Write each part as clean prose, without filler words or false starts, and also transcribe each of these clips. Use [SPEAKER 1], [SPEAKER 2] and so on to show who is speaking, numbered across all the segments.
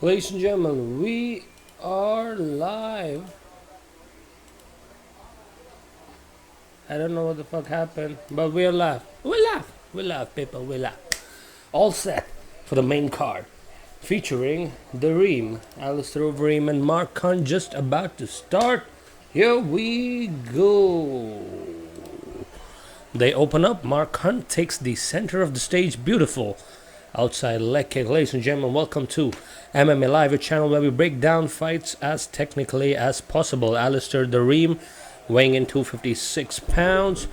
[SPEAKER 1] Ladies and gentlemen, we are live. I don't know what the fuck happened, but we are live. We live, people, we live. All set for the main card, featuring the Reem, Alistair Overeem, and Mark Hunt just about to start. Here we go. They open up. Mark Hunt takes the center of the stage. Beautiful outside leg kick. Ladies and gentlemen, welcome to MMA Live, a channel where we break down fights as technically as possible. Alistair the Reem weighing in 256 pounds,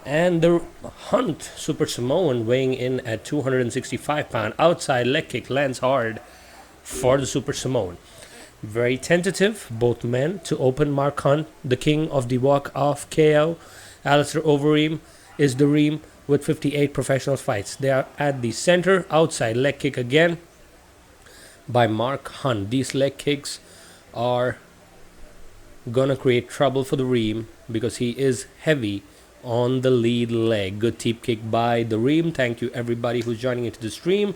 [SPEAKER 1] and the Hunt Super Samoan weighing in at 265 pounds. Outside leg kick lands hard for the Super Samoan. Very tentative, both men to open. Mark Hunt, the king of the walk-off KO. Alistair Overeem is the Reem with 58 professional fights. They are at the center. Outside leg kick again by Mark Hunt. These leg kicks are gonna create trouble for the Reem because he is heavy on the lead leg. Good teep kick by the Reem. Thank you everybody who's joining into the stream.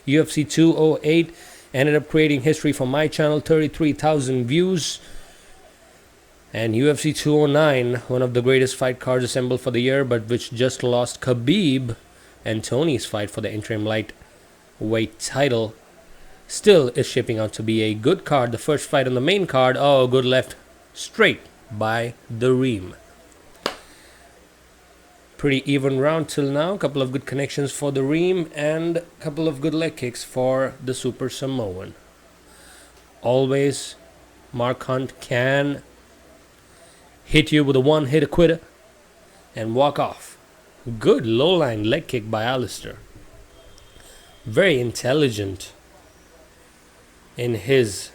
[SPEAKER 1] UFC 208 ended up creating history for my channel, 33,000 views. And UFC 209, one of the greatest fight cards assembled for the year, but which just lost Khabib and Tony's fight for the interim lightweight title, still is shaping out to be a good card. The first fight on the main card, oh, good left straight by the Reem. Pretty even round till now. A couple of good connections for the Reem and a couple of good leg kicks for the Super Samoan. Always, Mark Hunt can hit you with a one-hit quitter and walk off. Good low-line leg kick by Alistair. Very intelligent in his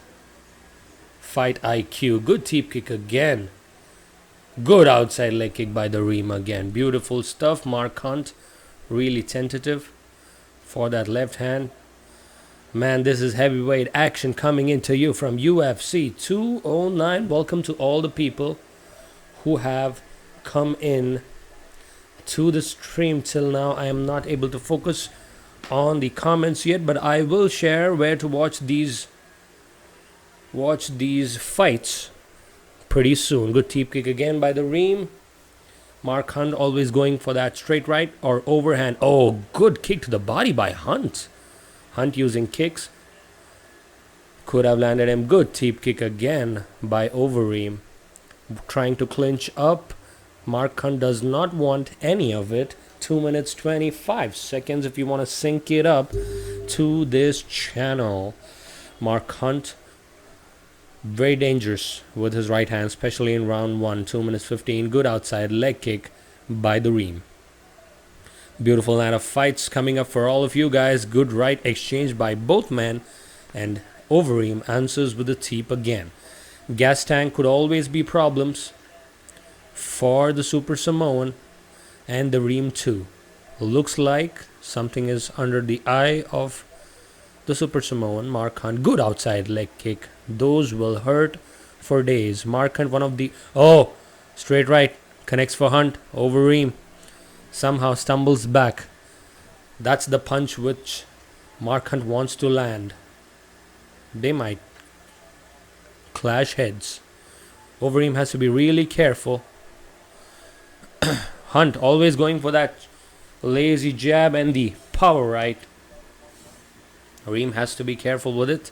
[SPEAKER 1] fight IQ. Good teep kick again. Good outside leg kick by the Reem again. Beautiful stuff. Mark Hunt really tentative for that left hand. Man, this is heavyweight action coming into you from UFC 209. Welcome to all the people who have come in to the stream till now. I am not able to focus on the comments yet, but I will share where to watch these fights pretty soon. Good teep kick again by the Reem. Mark Hunt always going for that straight right or overhand. Oh, good kick to the body by Hunt. Hunt using kicks. Could have landed him. Good teep kick again by Overeem. Trying to clinch up. Mark Hunt does not want any of it. 2 minutes 25 seconds if you want to sync it up to this channel. Mark Hunt very dangerous with his right hand, especially in round 1. 2 minutes 15. Good outside leg kick by the Reem. Beautiful line of fights coming up for all of you guys. Good right exchange by both men, and Overeem answers with the teep again. Gas tank could always be problems for the Super Samoan and the Reem too. Looks like something is under the eye of the Super Samoan. Mark Hunt, good outside leg kick. Those will hurt for days. Mark Hunt, one of the... Oh, straight right. Connects for Hunt. Overeem somehow stumbles back. That's the punch which Mark Hunt wants to land. They might clash heads. Overeem has to be really careful. Hunt always going for that lazy jab and the power right. Reem has to be careful with it.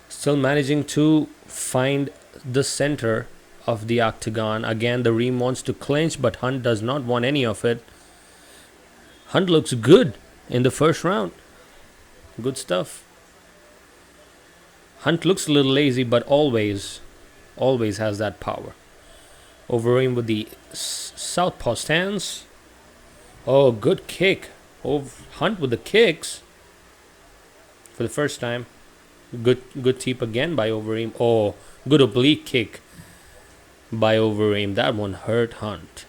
[SPEAKER 1] Still managing to find the center of the octagon. Again, the Reem wants to clinch, but Hunt does not want any of it. Hunt looks good in the first round. Good stuff. Hunt looks a little lazy, but always has that power. Overeem with the southpaw stance. Oh, good kick. Hunt with the kicks for the first time. Good teep again by Overeem. Oh, good oblique kick by Overeem. That one hurt Hunt.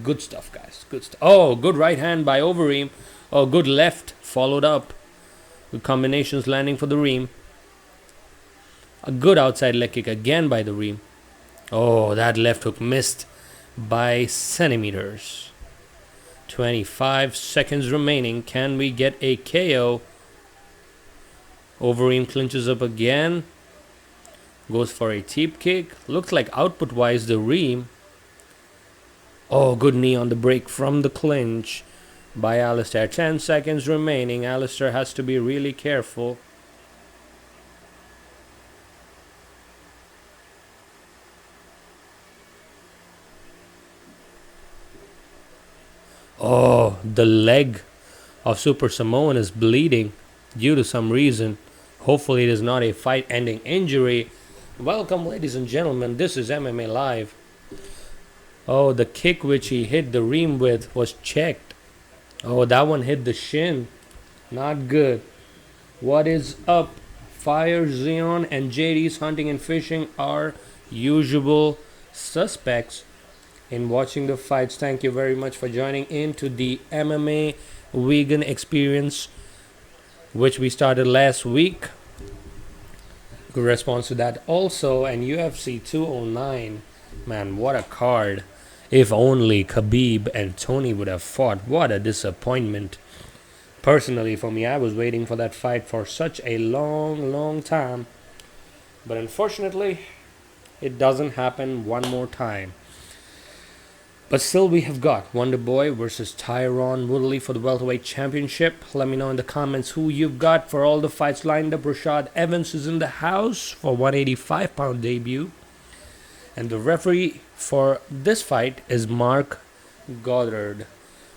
[SPEAKER 1] Good stuff, guys. Good stuff. Oh, good right hand by Overeem. Oh, good left followed up. Good combinations landing for the Reem. A good outside leg kick again by the Reem. Oh, that left hook missed by centimeters. 25 seconds remaining. Can we get a KO? Overeem clinches up again. Goes for a teep kick. Looks like output-wise the Reem. Oh, good knee on the break from the clinch by Alistair. 10 seconds remaining. Alistair has to be really careful. Oh, the leg of Super Samoan is bleeding due to some reason. Hopefully it is not a fight-ending injury. Welcome, ladies and gentlemen. This is MMA Live. Oh, the kick which he hit the Reem with was checked. Oh, that one hit the shin. Not good. What is up? Fire, Xeon, and JD's Hunting and Fishing are usual suspects in watching the fights. Thank you very much for joining into the MMA vegan experience, which we started last week. Good response to that also. And UFC 209, man, what a card. If only Khabib and Tony would have fought. What a disappointment. Personally, for me, I was waiting for that fight for such a long time. But unfortunately, it doesn't happen one more time. But still, we have got Wonder Boy versus Tyron Woodley for the welterweight championship. Let me know in the comments who you've got for all the fights lined up. Rashad Evans is in the house for 185-pound debut. And the referee for this fight is Mark Goddard.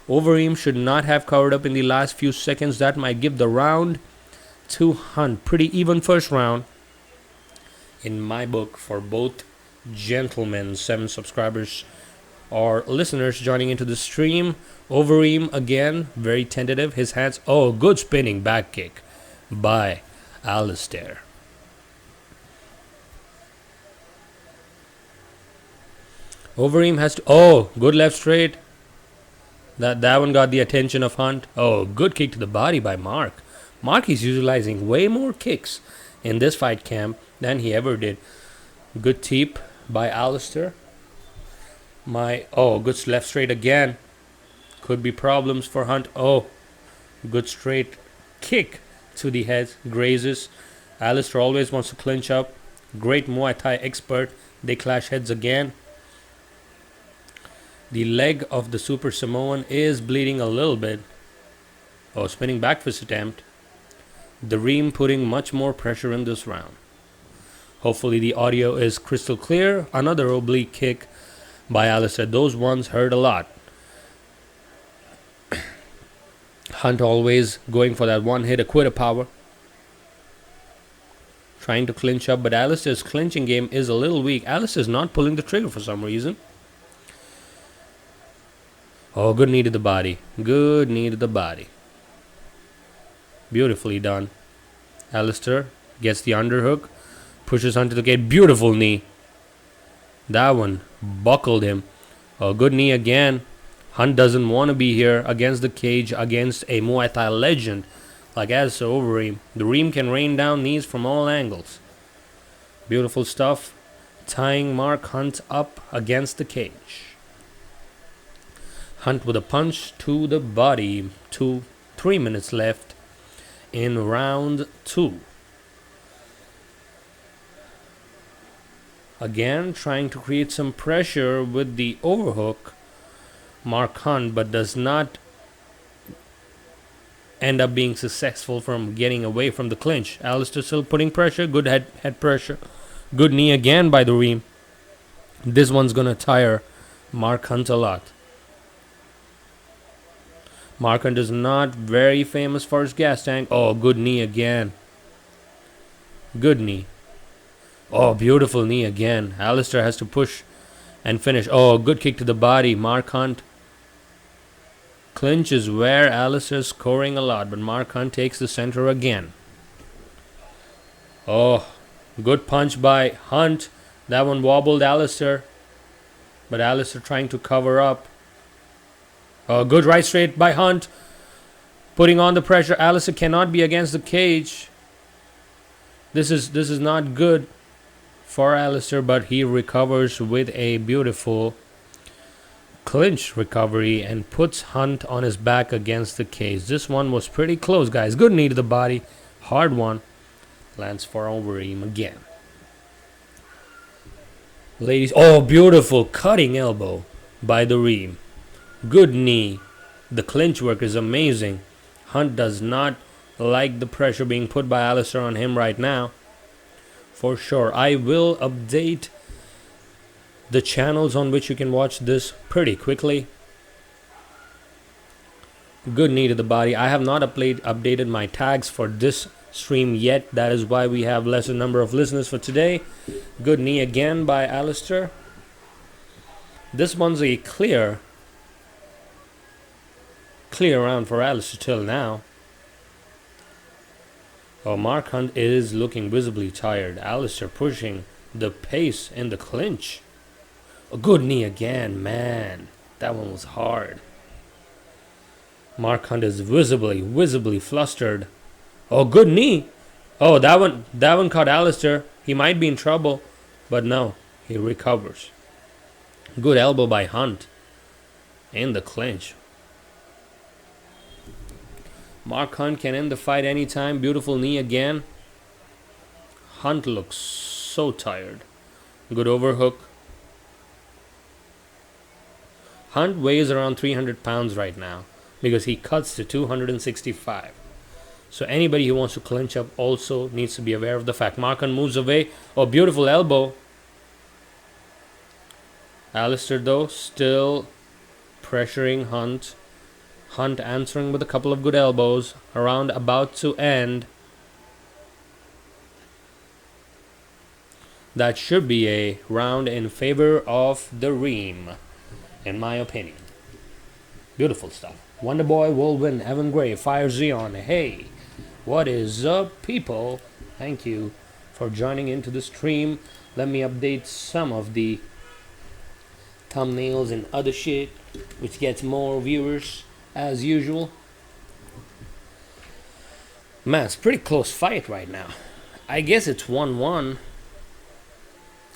[SPEAKER 1] Overeem should not have covered up in the last few seconds. That might give the round to Hunt. Pretty even first round in my book for both gentlemen. 7 subscribers or listeners joining into the stream. Overeem again, very tentative. His hands. Oh, good spinning back kick by Alistair. Overeem has to. Oh, good left straight. That one got the attention of Hunt. Oh, good kick to the body by Mark. Mark is utilizing way more kicks in this fight camp than he ever did. Good teep by Alistair. Good left straight again. Could be problems for Hunt. Oh, good straight kick to the head. Grazes. Alistair always wants to clinch up. Great Muay Thai expert. They clash heads again. The leg of the Super Samoan is bleeding a little bit. Oh, spinning back fist attempt. The Reem putting much more pressure in this round. Hopefully the audio is crystal clear. Another oblique kick by Alistair. Those ones hurt a lot. Hunt always going for that one hit, a quitter power. Trying to clinch up, but Alistair's clinching game is a little weak. Alistair's not pulling the trigger for some reason. Oh, good knee to the body. Good knee to the body. Beautifully done. Alistair gets the underhook. Pushes Hunt to the gate. Beautiful knee. That one buckled him. Oh, good knee again. Hunt doesn't want to be here against the cage against a Muay Thai legend like Alistair Overeem. The Reem can rain down knees from all angles. Beautiful stuff. Tying Mark Hunt up against the cage. Hunt with a punch to the body. 3 minutes left in round 2. Again, trying to create some pressure with the overhook. Mark Hunt, but does not end up being successful from getting away from the clinch. Alistair still putting pressure. Good head pressure. Good knee again by the Reem. This one's going to tire Mark Hunt a lot. Mark Hunt is not very famous for his gas tank. Oh, good knee again. Good knee. Oh, beautiful knee again. Alistair has to push and finish. Oh, good kick to the body. Mark Hunt. Clinch is where Alistair's scoring a lot, but Mark Hunt takes the center again. Oh, good punch by Hunt. That one wobbled Alistair, but Alistair trying to cover up. Oh, good right straight by Hunt. Putting on the pressure. Alistair cannot be against the cage. This is not good for Alistair, but he recovers with a beautiful clinch recovery and puts Hunt on his back against the cage. This one was pretty close, guys. Good knee to the body. Hard one. Lands for Overeem again. Ladies, oh, beautiful cutting elbow by the Reem. Good knee. The clinch work is amazing. Hunt does not like the pressure being put by Alistair on him right now. For sure. I will update the channels on which you can watch this pretty quickly. Good knee to the body. I have not updated my tags for this stream yet. That is why we have lesser number of listeners for today. Good knee again by Alistair. This one's a clear round for Alistair till now. Oh, Mark Hunt is looking visibly tired. Alistair pushing the pace in the clinch. A good knee again, man. That one was hard. Mark Hunt is visibly flustered. Oh, good knee. Oh, that one caught Alistair. He might be in trouble, but no, he recovers. Good elbow by Hunt in the clinch. Mark Hunt can end the fight anytime. Beautiful knee again. Hunt looks so tired. Good overhook. Hunt weighs around 300 pounds right now because he cuts to 265. So anybody who wants to clinch up also needs to be aware of the fact. Mark Hunt moves away. Oh, beautiful elbow. Alistair, though, still pressuring Hunt. Hunt answering with a couple of good elbows. A round about to end. That should be a round in favor of the Reem, in my opinion. Beautiful stuff. Wonderboy will win. Evan Gray, Fire Zeon. Hey, what is up, people? Thank you for joining into the stream. Let me update some of the thumbnails and other shit, which gets more viewers as usual. Man, it's a pretty close fight right now. I guess it's 1-1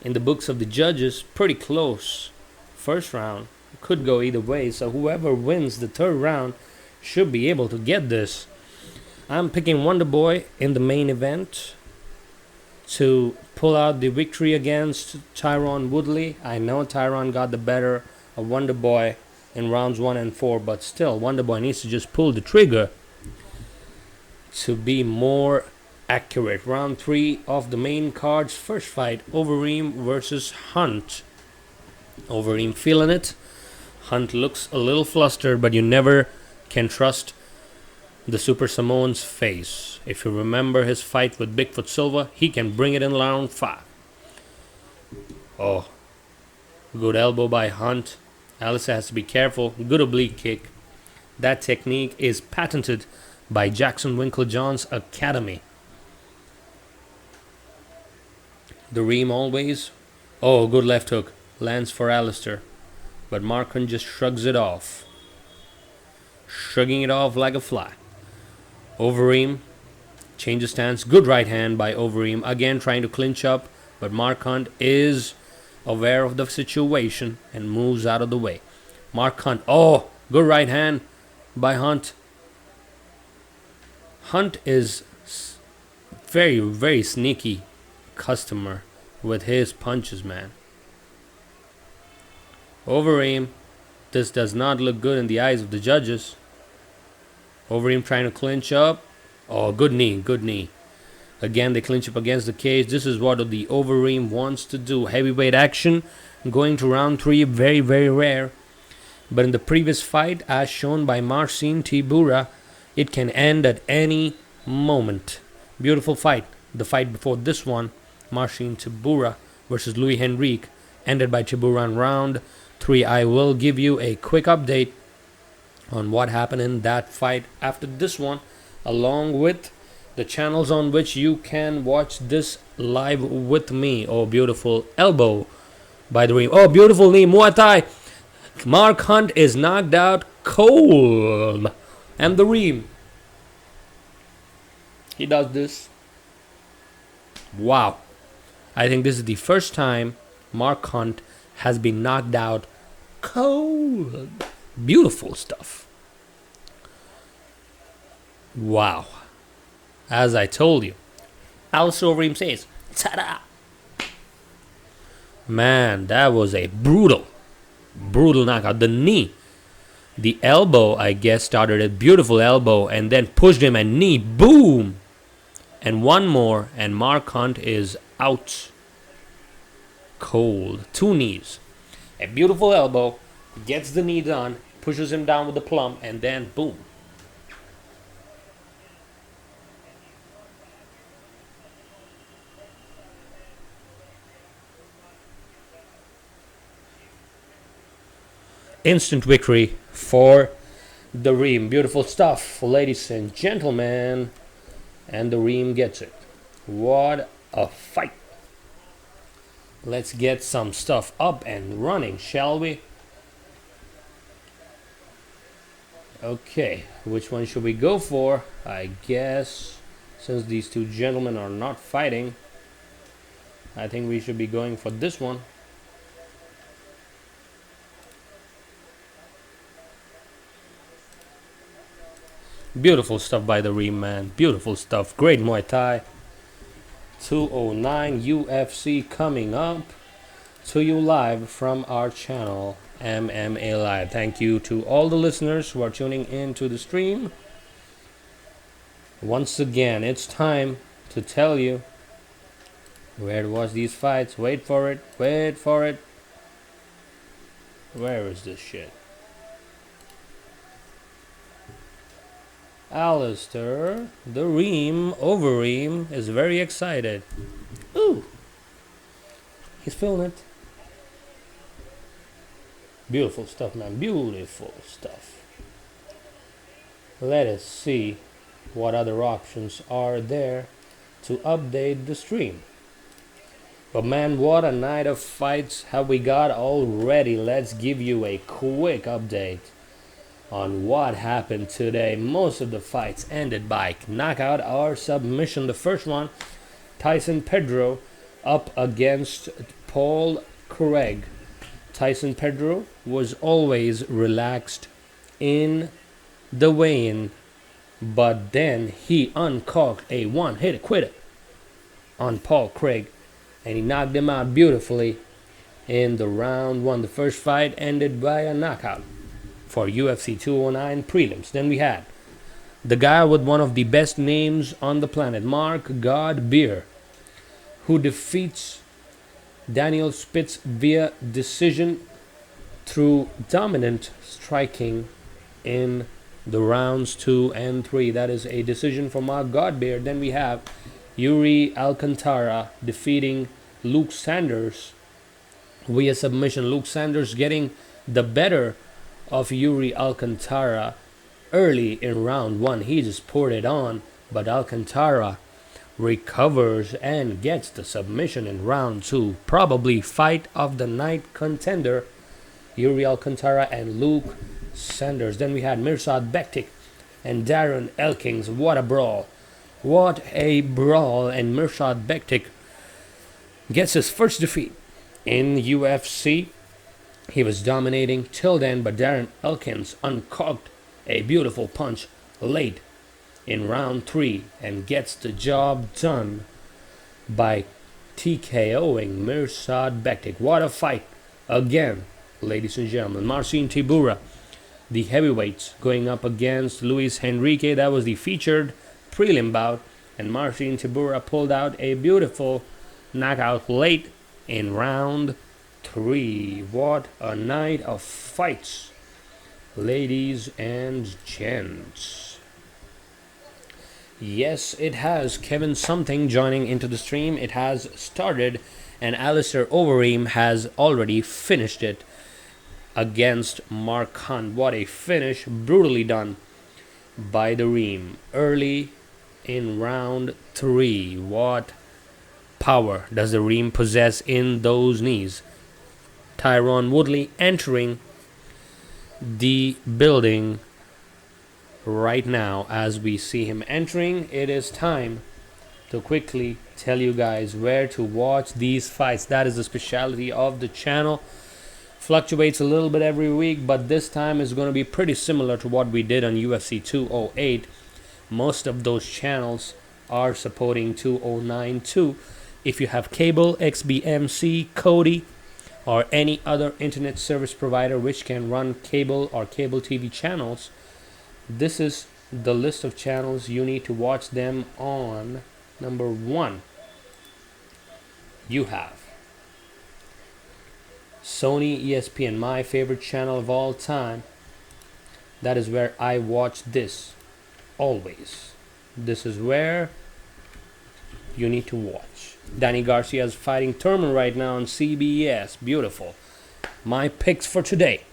[SPEAKER 1] in the books of the judges. Pretty close. First round could go either way, so whoever wins the third round should be able to get this. I'm picking Wonderboy in the main event to pull out the victory against Tyron Woodley. I know Tyron got the better of Wonderboy in rounds 1 and 4, but still, Wonderboy needs to just pull the trigger to be more accurate. Round 3 of the main card's first fight, Overeem versus Hunt. Overeem feeling it. Hunt looks a little flustered, but you never can trust the Super Samoan's face. If you remember his fight with Bigfoot Silva, he can bring it in round 5. Oh, good elbow by Hunt. Alistair has to be careful. Good oblique kick. That technique is patented by Jackson Winklejohn's Academy. The Reem always. Oh, good left hook. Lands for Alistair. But Mark Hunt just shrugs it off. Shrugging it off like a fly. Overeem changes stance. Good right hand by Overeem. Again trying to clinch up. But Mark Hunt is aware of the situation and moves out of the way. Mark Hunt. Oh, good right hand by Hunt. Hunt is very, very sneaky customer with his punches, man. Overeem. This does not look good in the eyes of the judges. Overeem trying to clinch up. Oh, good knee, good knee. Again, they clinch up against the cage. This is what the Overeem wants to do. Heavyweight action. Going to round 3. Very, very rare. But in the previous fight, as shown by Marcin Tybura, it can end at any moment. Beautiful fight. The fight before this one, Marcin Tybura versus Louis Henrique, ended by Tybura in round 3. I will give you a quick update on what happened in that fight after this one, along with the channels on which you can watch this live with me. Oh, beautiful elbow by the Reem. Oh, beautiful knee. Muay Thai. Mark Hunt is knocked out cold. And the Reem. He does this. Wow. I think this is the first time Mark Hunt has been knocked out cold. Beautiful stuff. Wow. As I told you, Alistair Overeem says, ta-da! Man, that was a brutal knockout. The knee, the elbow, I guess, started a beautiful elbow and then pushed him, and knee, boom! And one more, and Mark Hunt is out cold. 2 knees. A beautiful elbow, gets the knee done, pushes him down with the plum, and then boom. Instant victory for the Reem. Beautiful stuff, ladies and gentlemen. And the Reem gets it. What a fight. Let's get some stuff up and running, shall we? Okay, which one should we go for? I guess since these 2 gentlemen are not fighting, I think we should be going for this one. Beautiful stuff by the Reem, man. Beautiful stuff. Great Muay Thai. 209 UFC coming up to you live from our channel, MMA Live. Thank you to all the listeners who are tuning in to the stream. Once again, it's time to tell you where to watch these fights. Wait for it. Wait for it. Where is this shit? Alistair, the Reem, Overeem, is very excited. Ooh. He's feeling it. Beautiful stuff, man. Beautiful stuff. Let us see what other options are there to update the stream. But man, what a night of fights have we got already. Let's give you a quick update on what happened today. Most of the fights ended by knockout or submission. The first one, Tyson Pedro up against Paul Craig. Tyson Pedro was always relaxed in the weigh-in, but then he uncorked a one-hit quitter on Paul Craig, and he knocked him out beautifully in the round 1. The first fight ended by a knockout for UFC 209 prelims. Then we had the guy with one of the best names on the planet, Mark God Beer, who defeats Daniel Spitz via decision through dominant striking in the rounds 2 and 3. That is a decision for Mark God Beer. Then we have Yuri Alcantara defeating Luke Sanders via submission. Luke Sanders getting the better of Yuri Alcantara early in round 1. He just poured it on, but Alcantara recovers and gets the submission in round 2. Probably fight of the night contender, Yuri Alcantara and Luke Sanders. Then we had Mirsad Bektik and Darren Elkins. What a brawl. What a brawl. And Mirsad Bektik gets his first defeat in UFC. He was dominating till then, but Darren Elkins uncorked a beautiful punch late in round 3 and gets the job done by TKOing Mirsad Bektik. What a fight again, ladies and gentlemen. Marcin Tybura, the heavyweights, going up against Luis Henrique. That was the featured prelim bout, and Marcin Tybura pulled out a beautiful knockout late in round 3. What a night of fights, ladies and gents. Yes, it has. Kevin Something joining into the stream. It has started, and Alistair Overeem has already finished it against Mark Hunt. What a finish. Brutally done by the Reem early in round 3. What power does the Reem possess in those knees? Tyron Woodley entering the building right now. As we see him entering, it is time to quickly tell you guys where to watch these fights. That is the specialty of the channel. Fluctuates a little bit every week, but this time is going to be pretty similar to what we did on UFC 208. Most of those channels are supporting 209 too. If you have cable, XBMC, Kodi, or any other internet service provider which can run cable or cable TV channels, this is the list of channels you need to watch them on. Number 1, you have Sony ESPN, my favorite channel of all time. That is where I watch this always. This is where you need to watch. Danny Garcia is fighting Teymur right now on CBS. Beautiful. My picks for today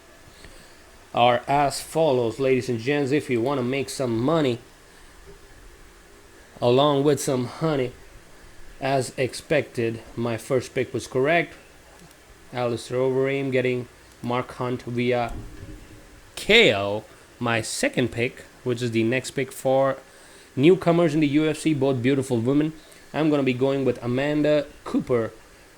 [SPEAKER 1] are as follows, ladies and gents. If you want to make some money along with some honey, as expected, my first pick was correct. Alistair Overeem getting Mark Hunt via KO. My second pick, which is the next pick for newcomers in the UFC, both beautiful women, I'm going to be going with Amanda Cooper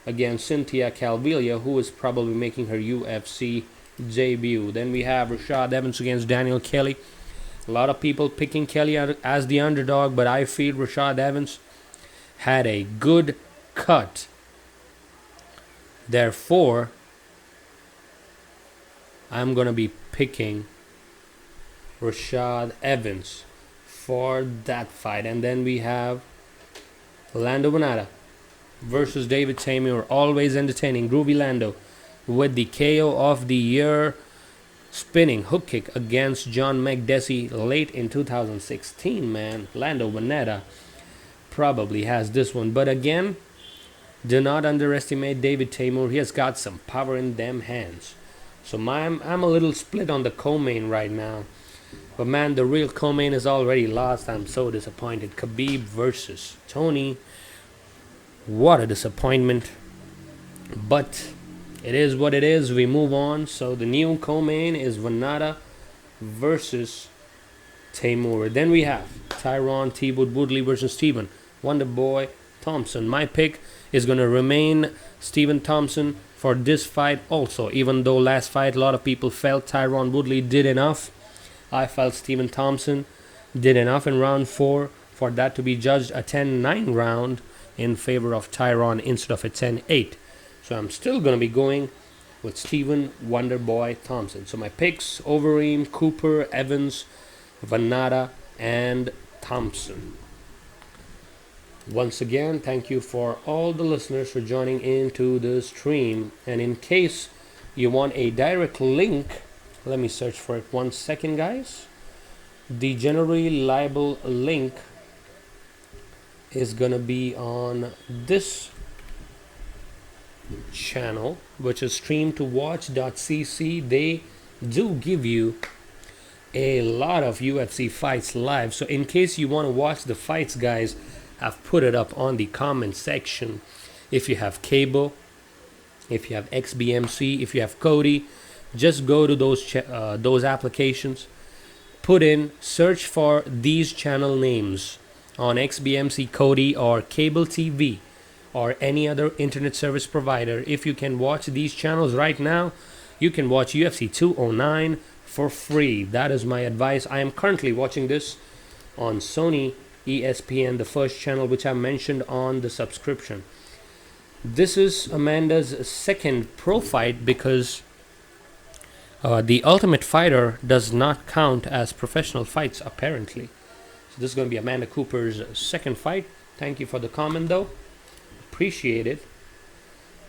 [SPEAKER 1] against Cynthia Calvillo, who is probably making her UFC debut. Then we have Rashad Evans against Daniel Kelly. A lot of people picking Kelly as the underdog, but I feel Rashad Evans had a good cut. Therefore, I'm going to be picking Rashad Evans for that fight. And then we have Lando Vanatta versus David Teymur. Always entertaining. Groovy Lando with the KO of the year spinning hook kick against John McDessie late in 2016, man. Lando Vanatta probably has this one. But again, do not underestimate David Teymur. He has got some power in them hands. So I'm a little split on the co-main right now. But man, the real co-main is already lost. I'm so disappointed. Khabib versus Tony. What a disappointment. But it is what it is. We move on. So the new co-main is Vanatta versus Teymur. Then we have Tyron T-Wood Woodley versus Stephen Wonderboy Thompson. My pick is going to remain Stephen Thompson for this fight also. Even though last fight a lot of people felt Tyron Woodley did enough, I felt Stephen Thompson did enough in round 4 for that to be judged a 10-9 round in favor of Tyron instead of a 10-8. So I'm still going to be going with Stephen Wonderboy Thompson. So my picks: Overeem, Cooper, Evans, Vanatta, and Thompson. Once again, thank you for all the listeners for joining into the stream. And in case you want a direct link, let me search for it 1 second, guys. The generally liable link is gonna be on this channel, which is streamtowatch.cc. They do give you a lot of UFC fights live. So in case you want to watch the fights, guys, I've put it up on the comment section. If you have cable, if you have XBMC, if you have Kodi, just go to those applications, put in, search for these channel names on XBMC, Kodi, or cable TV, or any other internet service provider. If you can watch these channels right now, you can watch UFC 209 for free. That is my advice. I am currently watching this on Sony ESPN, the first channel which I mentioned on the subscription. This is Amanda's second pro fight because the Ultimate Fighter does not count as professional fights, apparently. So this is going to be Amanda Cooper's second fight. Thank you for the comment, though. Appreciate it.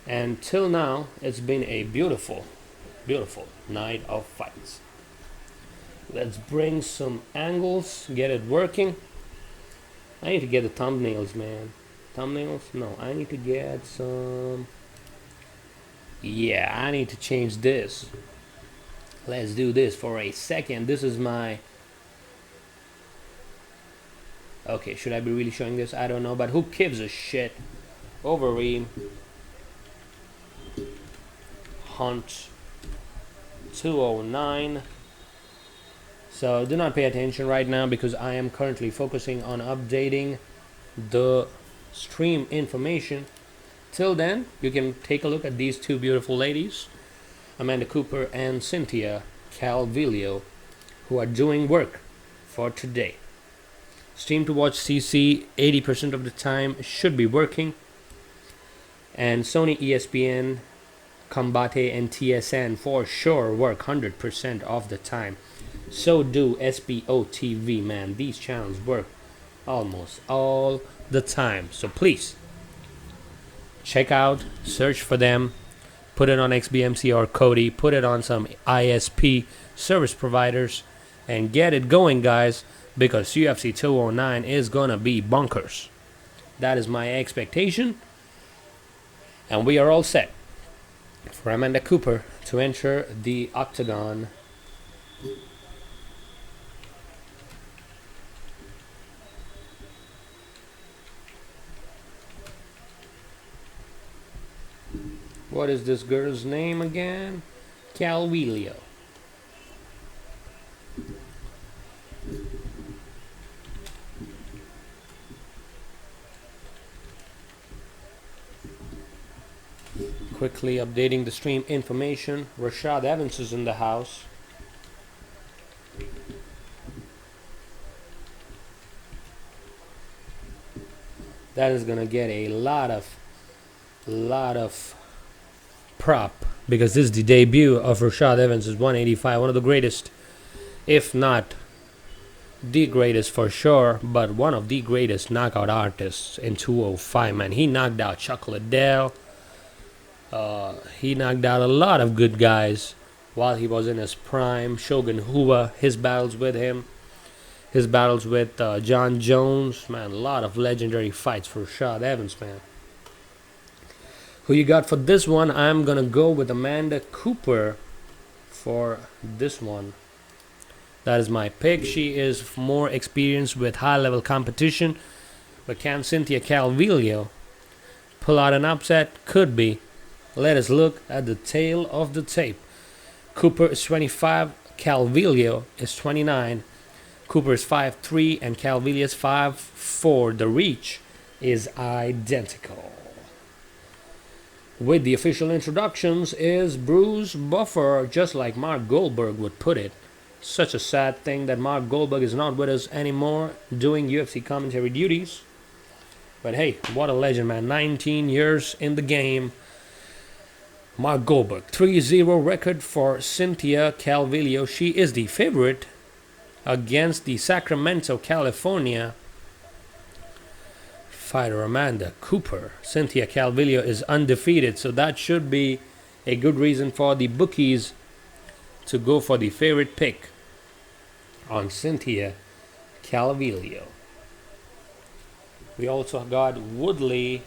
[SPEAKER 1] And till now, it's been a beautiful, beautiful night of fights. Let's bring some angles, get it working. I need to get the thumbnails, man. Thumbnails? No, I need to get some... Yeah, I need to change this. Let's do this for a second. This is my... Okay, should I be really showing this? I don't know, but who gives a shit? Overeem. Hunt. 209. So do not pay attention right now because I am currently focusing on updating the stream information. Till then, you can take a look at these two beautiful ladies, Amanda Cooper and Cynthia Calvillo, who are doing work for today. Stream to watch CC 80% of the time should be working. And Sony ESPN, Combate, and TSN for sure work 100% of the time. So do SBO TV, man. These channels work almost all the time. So please check out, search for them, put it on XBMC or Kodi, put it on some ISP service providers, and get it going, guys, because UFC 209 is gonna be bonkers. That is my expectation, and we are all set for Amanda Cooper to enter the octagon. What is this girl's name again? Calvillo. Quickly updating the stream information. Rashad Evans is in the house. That is gonna get a lot of prop, because this is the debut of Rashad Evans is 185, one of the greatest, if not the greatest for sure, but one of the greatest knockout artists in 205, man. He knocked out Chuck Liddell. He knocked out a lot of good guys while he was in his prime. Shogun Hua, his battles with him, his battles with John Jones, man. A lot of legendary fights for Rashad Evans, man. Who you got for this one? I'm gonna go with Amanda Cooper for this one. That is my pick. She is more experienced with high-level competition. But can Cynthia Calvillo pull out an upset? Could be. Let us look at the tail of the tape. Cooper is 25. Calvillo is 29. Cooper is 5'3", and Calvillo is 5'4". The reach is identical. With the official introductions is Bruce Buffer, just like Mark Goldberg would put it. Such a sad thing that Mark Goldberg is not with us anymore doing UFC commentary duties. But hey, what a legend, man. 19 years in the game. Mark Goldberg, 3-0 record for Cynthia Calvillo. She is the favorite against the Sacramento, California fighter Amanda Cooper. Cynthia Calvillo is undefeated, so that should be a good reason for the bookies to go for the favorite pick on Cynthia Calvillo. We also got Woodley.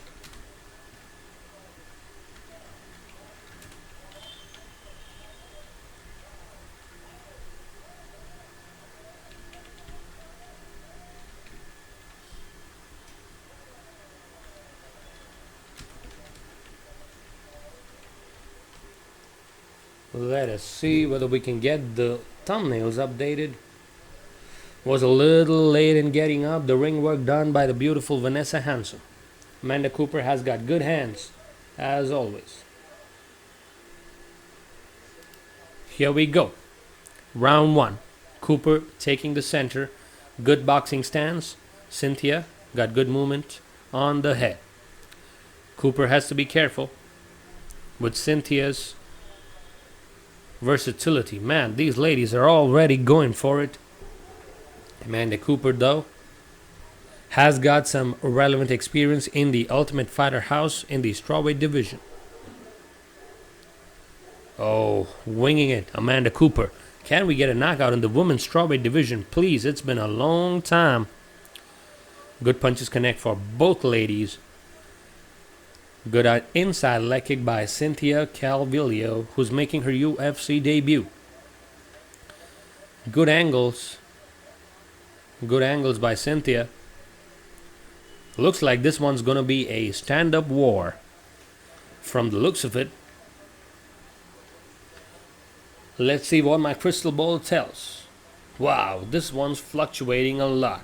[SPEAKER 1] Let us see whether we can get the thumbnails updated. Was a little late in getting up. The ring work done by the beautiful Vanessa Hansen. Amanda Cooper has got good hands, as always. Here we go. Round 1. Cooper taking the center. Good boxing stance. Cynthia got good movement on the head. Cooper has to be careful with Cynthia's versatility. Man, these ladies are already going for it. Amanda Cooper, though, has got some relevant experience in the Ultimate Fighter house in the strawweight division. Oh, winging it, Amanda Cooper. Can we get a knockout in the women's strawweight division? Please, it's been a long time. Good punches connect for both ladies. Good inside leg kick by Cynthia Calvillo, who's making her UFC debut. Good angles. Good angles by Cynthia. Looks like this one's going to be a stand-up war. From the looks of it. Let's see what my crystal ball tells. Wow, this one's fluctuating a lot.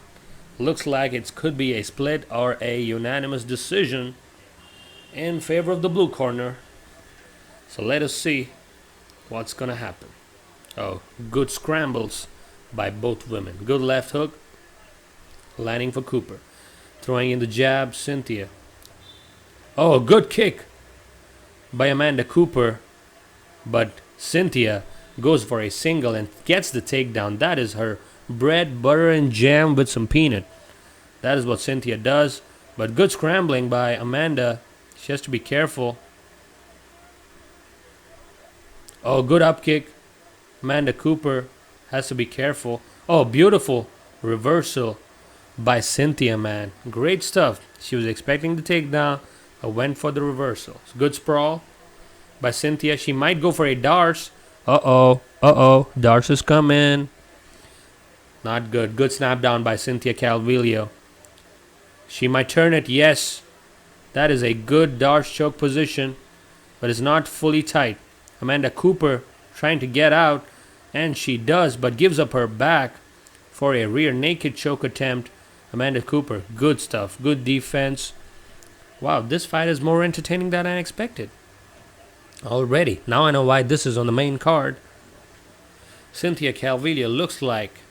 [SPEAKER 1] Looks like it could be a split or a unanimous decision in favor of the blue corner. So let us see what's gonna happen. Oh, good scrambles by both women. Good left hook. landing for Cooper. Throwing in the jab, Cynthia. Oh, good kick by Amanda Cooper. But Cynthia goes for a single and gets the takedown. That is her bread, butter, and jam with some peanut. That is what Cynthia does. But good scrambling by Amanda. She has to be careful. Oh, good up kick. Amanda Cooper has to be careful. Oh, beautiful reversal by Cynthia, man. Great stuff. She was expecting the takedown. Went for the reversal. Good sprawl by Cynthia. She might go for a Darce. Uh-oh. Darce is coming. Not good. Good snap down by Cynthia Calvillo. She might turn it. Yes. That is a good Darce choke position. But it's not fully tight. Amanda Cooper trying to get out. And she does, but gives up her back for a rear naked choke attempt. Amanda Cooper, good stuff. Good defense. Wow, this fight is more entertaining than I expected. Already. Now I know why this is on the main card. Cynthia Calvillo looks like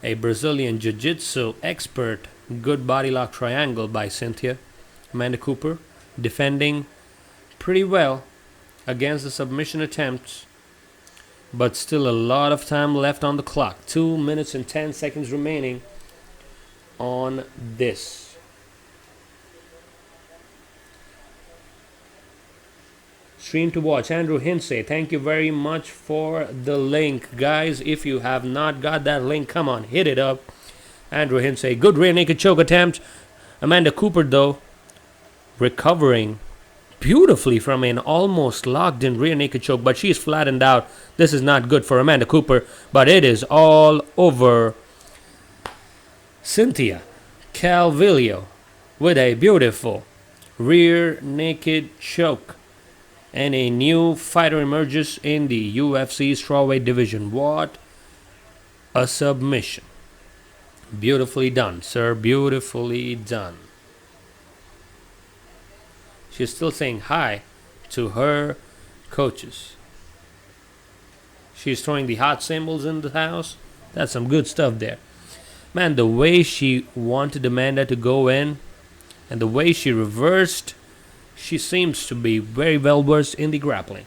[SPEAKER 1] a Brazilian Jiu-Jitsu expert. Good body lock triangle by Cynthia. Amanda Cooper defending pretty well against the submission attempts. But still a lot of time left on the clock. 2 minutes and 10 seconds remaining on this. Stream to watch. Andrew Hinsey, thank you very much for the link. Guys, if you have not got that link, come on, hit it up. Andrew Hinsey, good rear naked choke attempt. Amanda Cooper, though, recovering beautifully from an almost locked in rear naked choke, but she's flattened out. This is not good for Amanda Cooper, but it is all over. Cynthia Calvillo with a beautiful rear naked choke. And a new fighter emerges in the UFC strawweight division. What a submission. Beautifully done, sir. Beautifully done. She's still saying hi to her coaches. She's throwing the hot symbols in the house. That's some good stuff there. Man, the way she wanted Amanda to go in and the way she reversed, she seems to be very well versed in the grappling.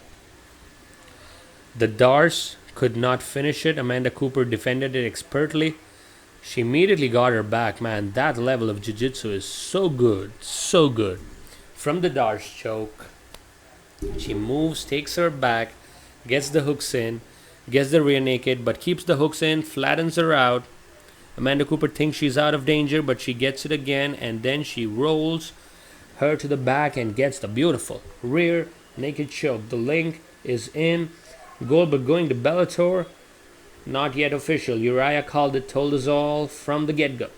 [SPEAKER 1] The Darce could not finish it. Amanda Cooper defended it expertly. She immediately got her back. Man, that level of jiu-jitsu is so good. So good. From the Darce choke, she moves, takes her back, gets the hooks in, gets the rear naked, but keeps the hooks in, flattens her out. Amanda Cooper thinks she's out of danger, but she gets it again, and then she rolls her to the back and gets the beautiful rear naked choke. The link is in. Goldberg going to Bellator. Not yet official. Uriah called it, told us all from the get-go.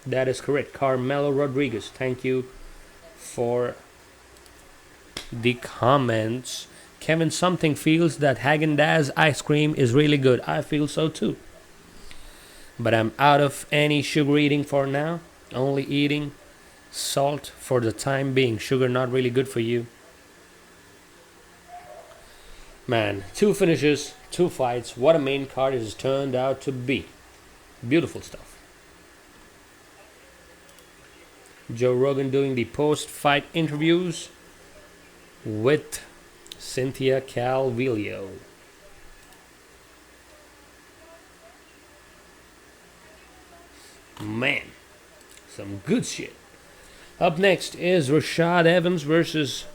[SPEAKER 1] That is correct. Carmelo Rodriguez, thank you for the comments. Kevin Something feels that Haagen-Dazs ice cream is really good. I feel so too. But I'm out of any sugar eating for now. Only eating salt for the time being. Sugar not really good for you. Man, 2 finishes, 2 fights. What a main card it has turned out to be. Beautiful stuff. Joe Rogan doing the post-fight interviews with Cynthia Calvillo. Man, some good shit. Up next is Rashad Evans versus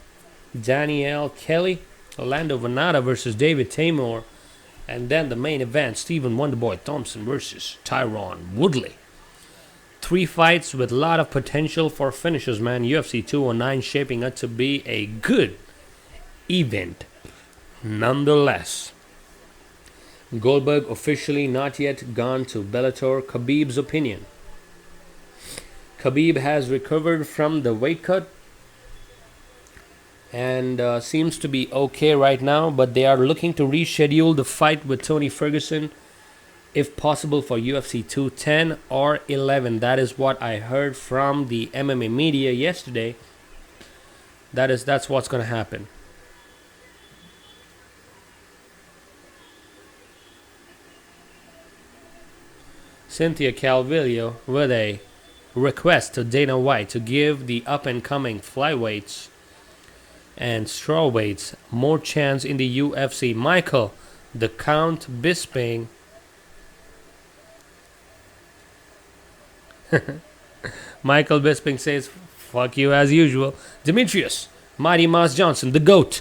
[SPEAKER 1] Danielle Kelly. Orlando Vanatta versus David Teymur. And then the main event, Stephen Wonderboy Thompson versus Tyron Woodley. 3 fights with a lot of potential for finishes, man. UFC 209 shaping up to be a good event nonetheless. Goldberg officially not yet gone to Bellator. Khabib's opinion. Khabib has recovered from the weight cut and seems to be okay right now, but they are looking to reschedule the fight with Tony Ferguson if possible for UFC 210 or 11. That is what I heard from the MMA media yesterday. That's what's going to happen. Cynthia Calvillo with a request to Dana White to give the up-and-coming flyweights and strawweights more chance in the UFC. Michael, the Count Bisping. Michael Bisping says, fuck you as usual. Demetrius, Mighty Mouse Johnson, the GOAT,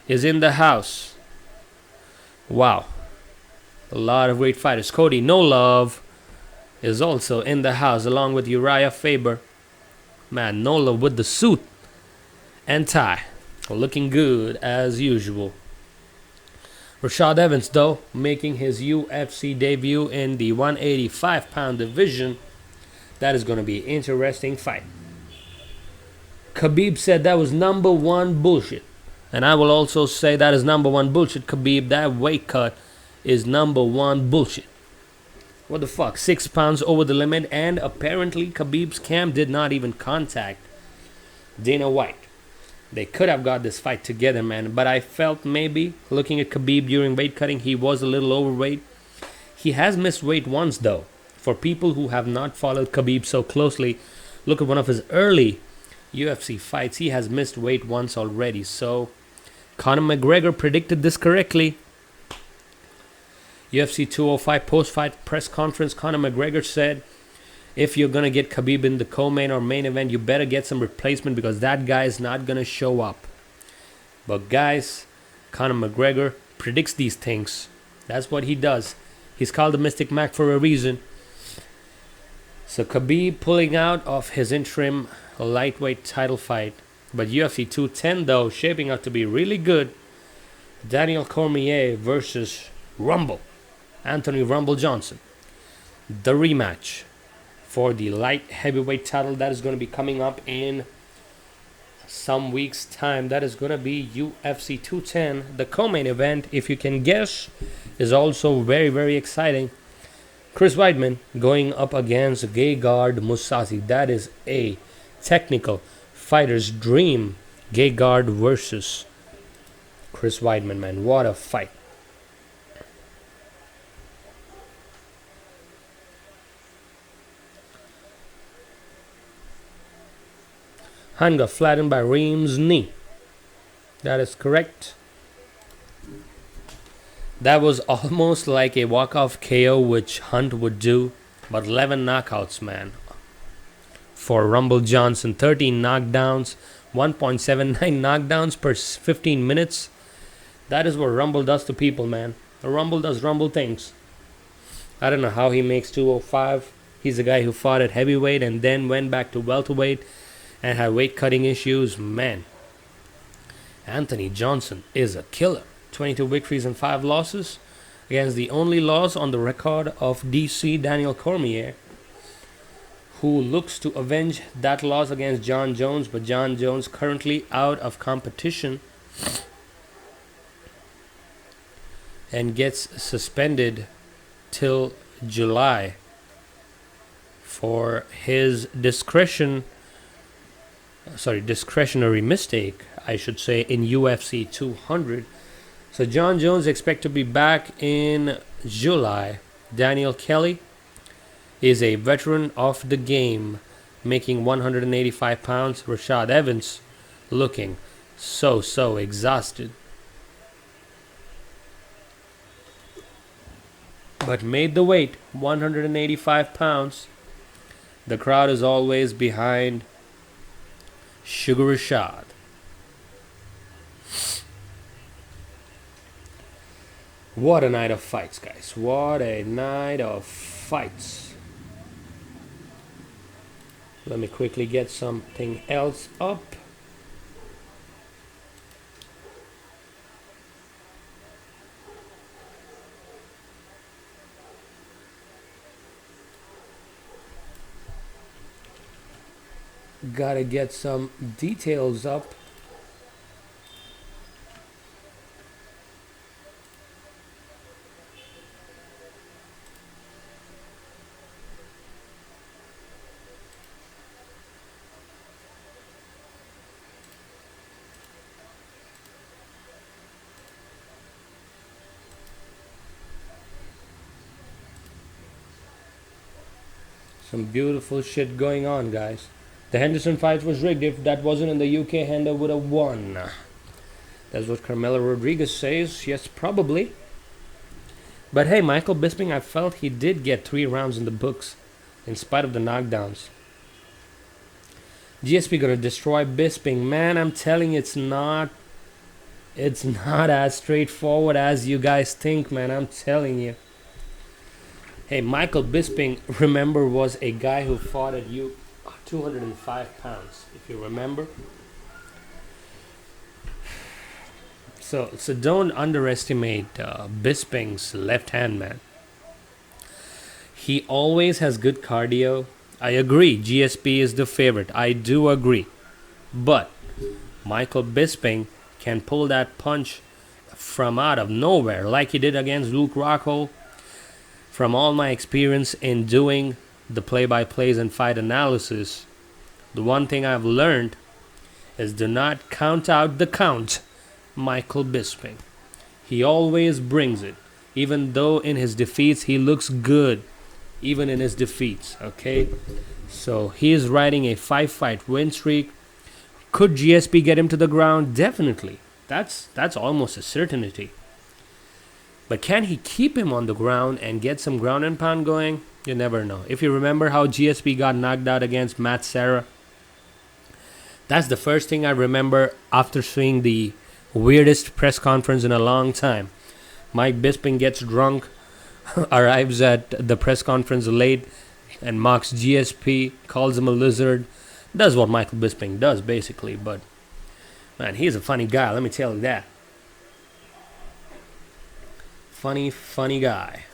[SPEAKER 1] is in the house. Wow. A lot of great fighters. Cody No Love is also in the house along with Uriah Faber. Man, No Love with the suit and tie. Looking good as usual. Rashad Evans, though, making his UFC debut in the 185-pound division. That is going to be an interesting fight. Khabib said that was number one bullshit. And I will also say that is number one bullshit, Khabib. That weight cut is number one bullshit. What the fuck? 6 pounds over the limit, and apparently Khabib's camp did not even contact Dana White. They could have got this fight together, man. But I felt maybe, looking at Khabib during weight cutting, he was a little overweight. He has missed weight once, though. For people who have not followed Khabib so closely, look at one of his early UFC fights. He has missed weight once already. So, Conor McGregor predicted this correctly. UFC 205 post-fight press conference, Conor McGregor said, if you're going to get Khabib in the co-main or main event, you better get some replacement because that guy is not going to show up. But guys, Conor McGregor predicts these things. That's what he does. He's called the Mystic Mac for a reason. So Khabib pulling out of his interim lightweight title fight. But UFC 210, though, shaping up to be really good. Daniel Cormier versus Rumble. Anthony Rumble Johnson. The rematch for the light heavyweight title that is going to be coming up in some weeks' time. That is going to be UFC 210. The co-main event, if you can guess, is also very, very exciting. Chris Weidman going up against Gegard Mousasi. That is a technical fighter's dream. Gegard versus Chris Weidman, man. What a fight. Hunt got flattened by Reem's knee. That is correct. That was almost like a walk-off KO which Hunt would do. But 11 knockouts, man. For Rumble Johnson. 13 knockdowns. 1.79 knockdowns per 15 minutes. That is what Rumble does to people, man. Rumble does Rumble things. I don't know how he makes 205. He's a guy who fought at heavyweight and then went back to welterweight and had weight cutting issues. Man, Anthony Johnson is a killer. 22 victories and 5 losses against the only loss on the record of DC Daniel Cormier, who looks to avenge that loss against John Jones, but John Jones currently out of competition and gets suspended till July for his discretionary mistake, I should say, in UFC 200. So John Jones expect to be back in July. Daniel Kelly is a veteran of the game, making 185 pounds. Rashad Evans looking so exhausted, but made the weight, 185 pounds. The crowd is always behind Sugar Rashad. What a night of fights, guys. What a night of fights. Let me quickly get something else up. Gotta get some details up. Some beautiful shit going on, guys. The Henderson fight was rigged. If that wasn't in the UK, Hender would have won. That's what Carmelo Rodriguez says. Yes, probably. But hey, Michael Bisping, I felt he did get 3 rounds in the books in spite of the knockdowns. GSP gonna destroy Bisping. Man, I'm telling you, it's not as straightforward as you guys think, man. I'm telling you. Hey, Michael Bisping, remember, was a guy who fought at 205 pounds, if you remember. So don't underestimate Bisping's left hand, man. He always has good cardio. I agree, GSP is the favorite. I do agree. But Michael Bisping can pull that punch from out of nowhere, like he did against Luke Rockhold. From all my experience in doing the play-by-plays and fight analysis, the one thing I've learned is do not count out the count Michael Bisping. He always brings it. Even though in his defeats he looks good, even in his defeats, okay? So he is riding a 5-fight win streak. Could GSP get him to the ground? Definitely. That's almost a certainty. But can he keep him on the ground and get some ground and pound going? You never know. If you remember how GSP got knocked out against Matt Serra, that's the first thing I remember after seeing the weirdest press conference in a long time. Mike Bisping gets drunk, arrives at the press conference late, and mocks GSP, calls him a lizard. Does what Michael Bisping does, basically. But, man, he's a funny guy, let me tell you that. Funny guy.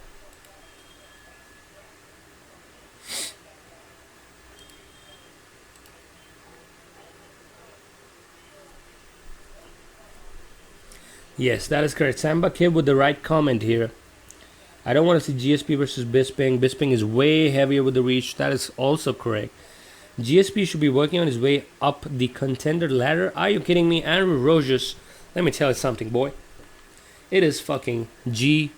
[SPEAKER 1] Yes, that is correct. Samba Kid with the right comment here. I don't want to see GSP versus Bisping. Bisping is way heavier with the reach. That is also correct. GSP should be working on his way up the contender ladder. Are you kidding me? Andrew Rogers, let me tell you something, boy. It is fucking GSP.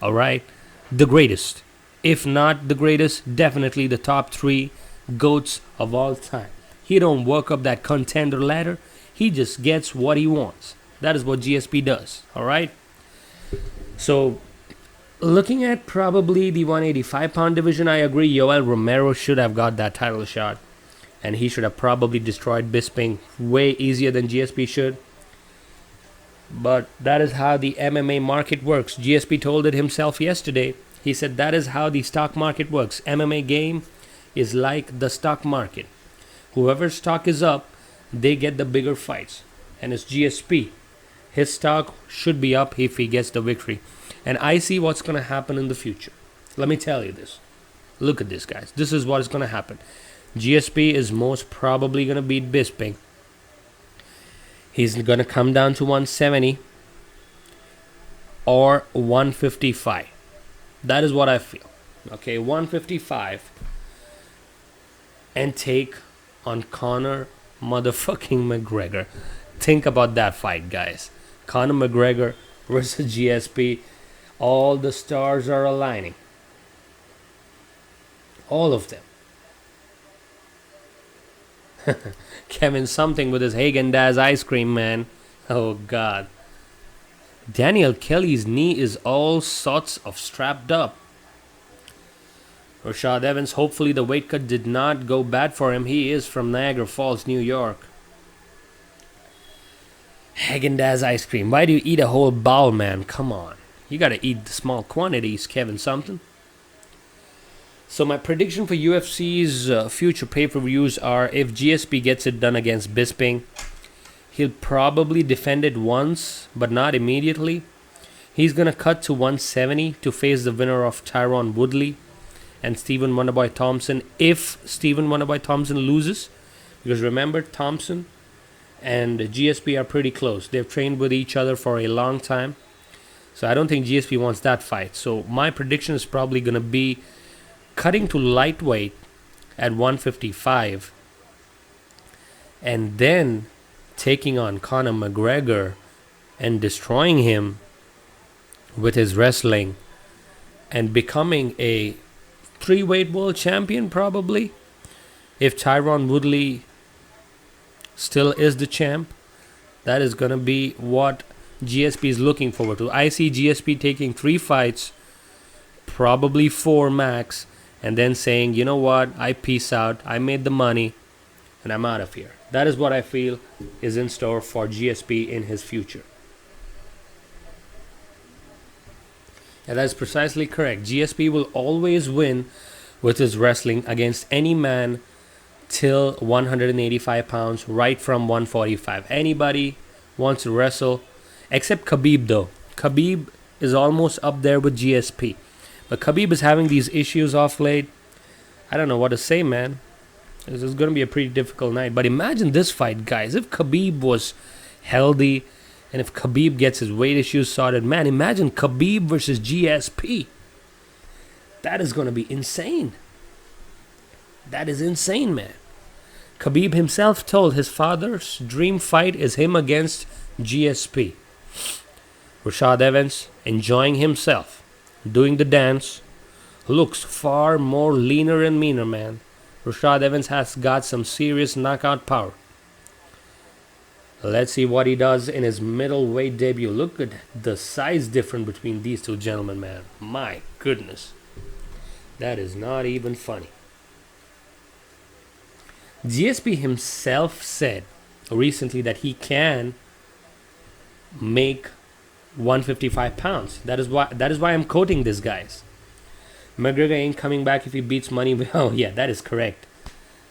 [SPEAKER 1] Alright? The greatest. If not the greatest, definitely the top 3 GOATs of all time. He don't work up that contender ladder. He just gets what he wants. That is what GSP does. Alright? So, looking at probably the 185-pound division, I agree. Yoel Romero should have got that title shot. And he should have probably destroyed Bisping way easier than GSP should. But that is how the MMA market works. GSP told it himself yesterday. He said that is how the stock market works. MMA game is like the stock market. Whoever's stock is up, they get the bigger fights. And it's GSP. His stock should be up if he gets the victory. And I see what's going to happen in the future. Let me tell you this. Look at this, guys. This is what is going to happen. GSP is most probably going to beat Bisping. He's going to come down to 170 or 155. That is what I feel. Okay, 155 and take on Conor motherfucking McGregor. Think about that fight, guys. Conor McGregor versus GSP. All the stars are aligning. All of them. Kevin something with his Haagen-Dazs ice cream, man. Oh, God. Daniel Kelly's knee is all sorts of strapped up. Rashad Evans, hopefully the weight cut did not go bad for him. He is from Niagara Falls, New York. Haagen-Dazs ice cream. Why do you eat a whole bowl, man? Come on. You gotta eat the small quantities, Kevin something. So my prediction for UFC's future pay-per-views are, if GSP gets it done against Bisping, he'll probably defend it once, but not immediately. He's going to cut to 170 to face the winner of Tyron Woodley and Stephen Wonderboy Thompson, if Stephen Wonderboy Thompson loses. Because remember, Thompson and GSP are pretty close. They've trained with each other for a long time. So I don't think GSP wants that fight. So my prediction is probably going to be cutting to lightweight at 155 and then taking on Conor McGregor and destroying him with his wrestling and becoming a 3-weight world champion probably. If Tyron Woodley still is the champ, that is going to be what GSP is looking forward to. I see GSP taking 3 fights, probably 4 max, and then saying, you know what, I peace out, I made the money, and I'm out of here. That is what I feel is in store for GSP in his future. And that is precisely correct. GSP will always win with his wrestling against any man till 185 pounds, right from 145. Anybody wants to wrestle, except Khabib though. Khabib is almost up there with GSP. But Khabib is having these issues off late. I don't know what to say, man. This is going to be a pretty difficult night. But imagine this fight, guys. If Khabib was healthy, and if Khabib gets his weight issues sorted, man, imagine Khabib versus GSP. That is going to be insane. That is insane, man. Khabib himself told his father's dream fight is him against GSP. Rashad Evans, enjoying himself, doing the dance, looks far more leaner and meaner, man. Rashad Evans has got some serious knockout power. Let's see what he does in his middleweight debut. Look at the size difference between these two gentlemen, man. My goodness. That is not even funny. GSP himself said recently that he can make 155 pounds. That is why I'm quoting this, guys. McGregor ain't coming back if he beats Money. Oh yeah, that is correct.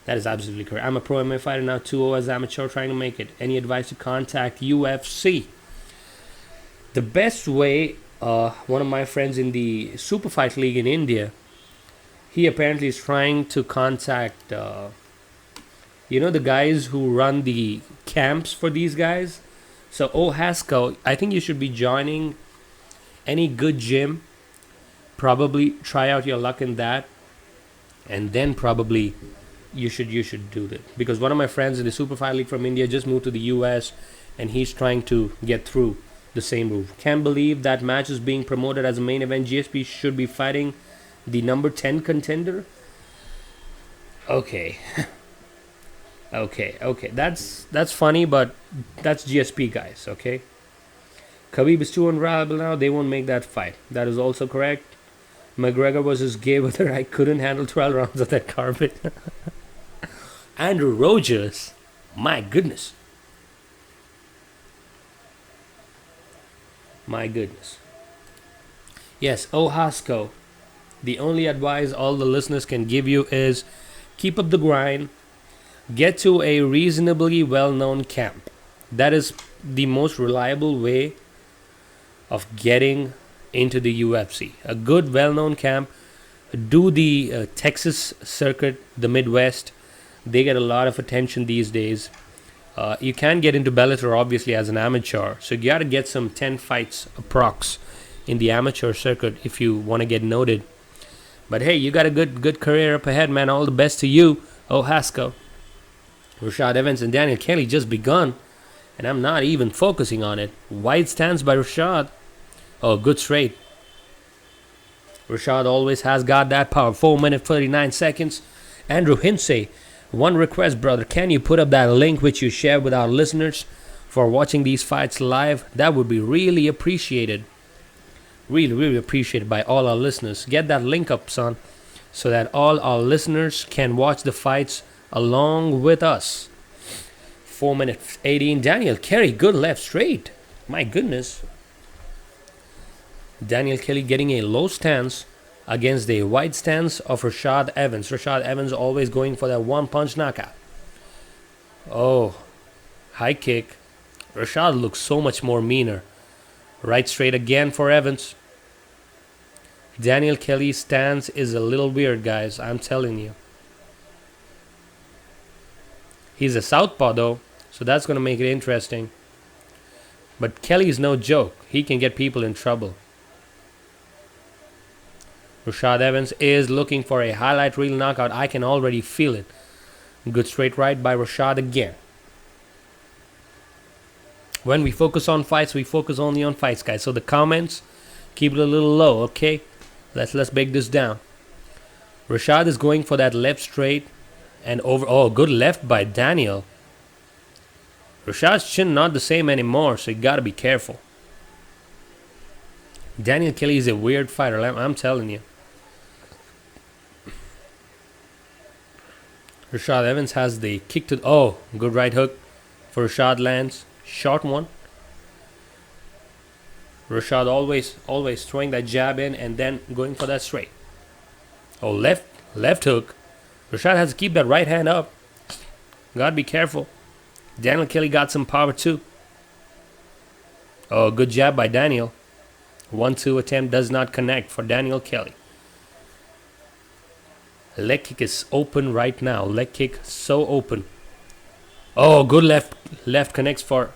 [SPEAKER 1] That is absolutely correct. I'm a pro MMA fighter now, 2-0 as amateur, trying to make it. Any advice to contact UFC? The best way, one of my friends in the Super Fight League in India, he apparently is trying to contact, the guys who run the camps for these guys. So, Haskell, I think you should be joining any good gym. Probably try out your luck in that, and then probably you should do that. Because one of my friends in the Super Fight League from India just moved to the US, and he's trying to get through the same route. Can't believe that match is being promoted as a main event. GSP should be fighting the number 10 contender. Okay. Okay. That's funny, but that's GSP, guys, okay? Khabib is too unreliable now. They won't make that fight. That is also correct. McGregor was his gay whether I couldn't handle 12 rounds of that carpet. Andrew Rogers. My goodness. My goodness. Yes, Haskell. The only advice all the listeners can give you is keep up the grind. Get to a reasonably well-known camp. That is the most reliable way of getting into the UFC. A good, well-known camp. Do the Texas circuit, the Midwest. They get a lot of attention these days. You can get into Bellator, obviously, as an amateur. So you got to get some 10 fights approx in the amateur circuit if you want to get noted. But hey, you got a good career up ahead, man. All the best to you, Haskell. Rashad Evans and Daniel Kelly just begun, and I'm not even focusing on it. Wide stance by Rashad. Oh, good straight. Rashad always has got that power. 4 minutes, 39 seconds. Andrew Hinsey, one request, brother. Can you put up that link which you share with our listeners for watching these fights live? That would be really appreciated. Really appreciated by all our listeners. Get that link up, son, so that all our listeners can watch the fights along with us. 4 minutes 18. Daniel Kelly, good left straight. My goodness. Daniel Kelly getting a low stance against a wide stance of Rashad Evans. Rashad Evans always going for that one-punch knockout. Oh, high kick. Rashad looks so much more meaner. Right straight again for Evans. Daniel Kelly's stance is a little weird, guys. I'm telling you. He's a southpaw, though, so that's going to make it interesting. But Kelly's no joke. He can get people in trouble. Rashad Evans is looking for a highlight reel knockout. I can already feel it. Good straight right by Rashad again. When we focus on fights, we focus only on fights, guys. So the comments, keep it a little low, okay? Let's break this down. Rashad is going for that left straight and over. Oh, good left by Daniel. Rashad's chin not the same anymore, so you gotta be careful. Daniel Kelly is a weird fighter, I'm telling you. Rashad Evans has the kick to... Oh, good right hook for Rashad lands. Short one. Rashad always throwing that jab in and then going for that straight. Oh, left hook. Rashad has to keep that right hand up. Gotta be careful. Daniel Kelly got some power too. Oh, good jab by Daniel. 1-2 attempt does not connect for Daniel Kelly. Leg kick is open right now. Leg kick so open. Oh, good left connects for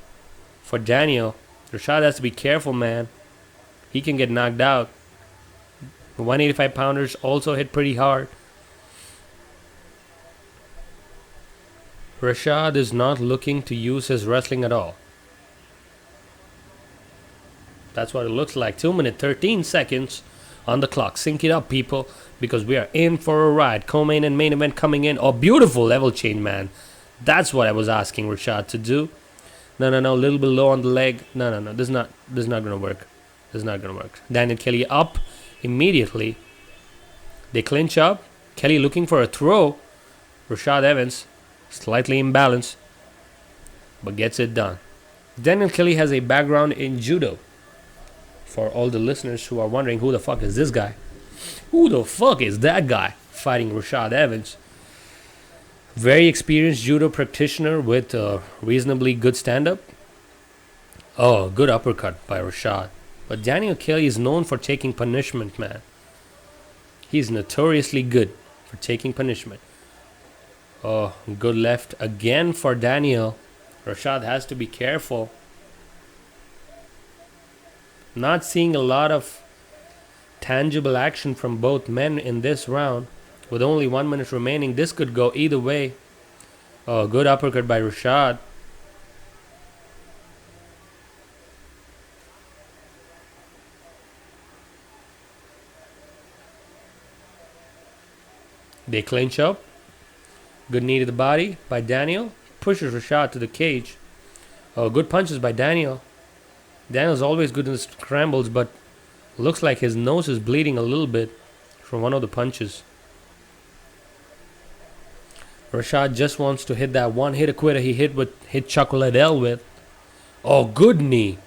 [SPEAKER 1] Daniel. Rashad has to be careful, man. He can get knocked out. 185 pounders also hit pretty hard. Rashad is not looking to use his wrestling at all. That's what it looks like. 2 minutes 13 seconds on the clock. Sync it up, people, because we are in for a ride. Co-main and main event coming in. Oh, beautiful level change, man. That's what I was asking Rashad to do. No. A little bit low on the leg. No. This is not gonna work. This is not gonna work. Daniel Kelly up immediately. They clinch up. Kelly looking for a throw. Rashad Evans slightly imbalanced, but gets it done. Daniel Kelly has a background in judo. For all the listeners who are wondering, who the fuck is this guy? Who the fuck is that guy fighting Rashad Evans? Very experienced judo practitioner with a reasonably good stand-up. Oh, good uppercut by Rashad. But Daniel Kelly is known for taking punishment, man. He's notoriously good for taking punishment. Oh, good left again for Daniel. Rashad has to be careful. Not seeing a lot of tangible action from both men in this round. With only 1 minute remaining, this could go either way. Oh, good uppercut by Rashad. They clinch up. Good knee to the body by Daniel. Pushes Rashad to the cage. Oh, good punches by Daniel. Daniel's always good in the scrambles, but looks like his nose is bleeding a little bit from one of the punches. Rashad just wants to hit that one hit quitter he hit Chuck Liddell with. Oh, good knee.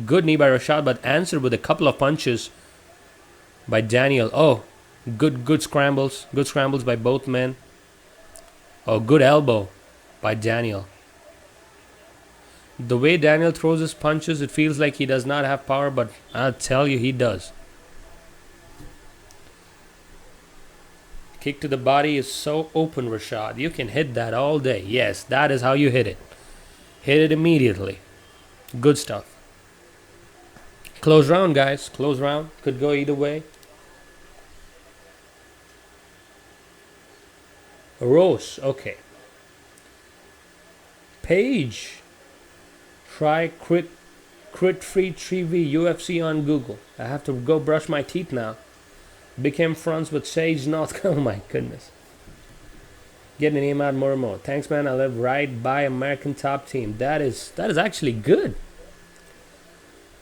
[SPEAKER 1] Good knee by Rashad, but answered with a couple of punches by Daniel. Oh, good scrambles. Good scrambles by both men. Oh, good elbow by Daniel. The way Daniel throws his punches, it feels like he does not have power, but I'll tell you, he does. Kick to the body is so open, Rashad. You can hit that all day. Yes, that is how you hit it. Hit it immediately. Good stuff. Close round, guys. Close round. Could go either way. Rose. Okay. Page. Try crit free 3v UFC on Google. I have to go brush my teeth now. Became friends with Sage North. Oh my goodness. Get the name out more and more. Thanks, man. I live right by American Top Team. That is actually good.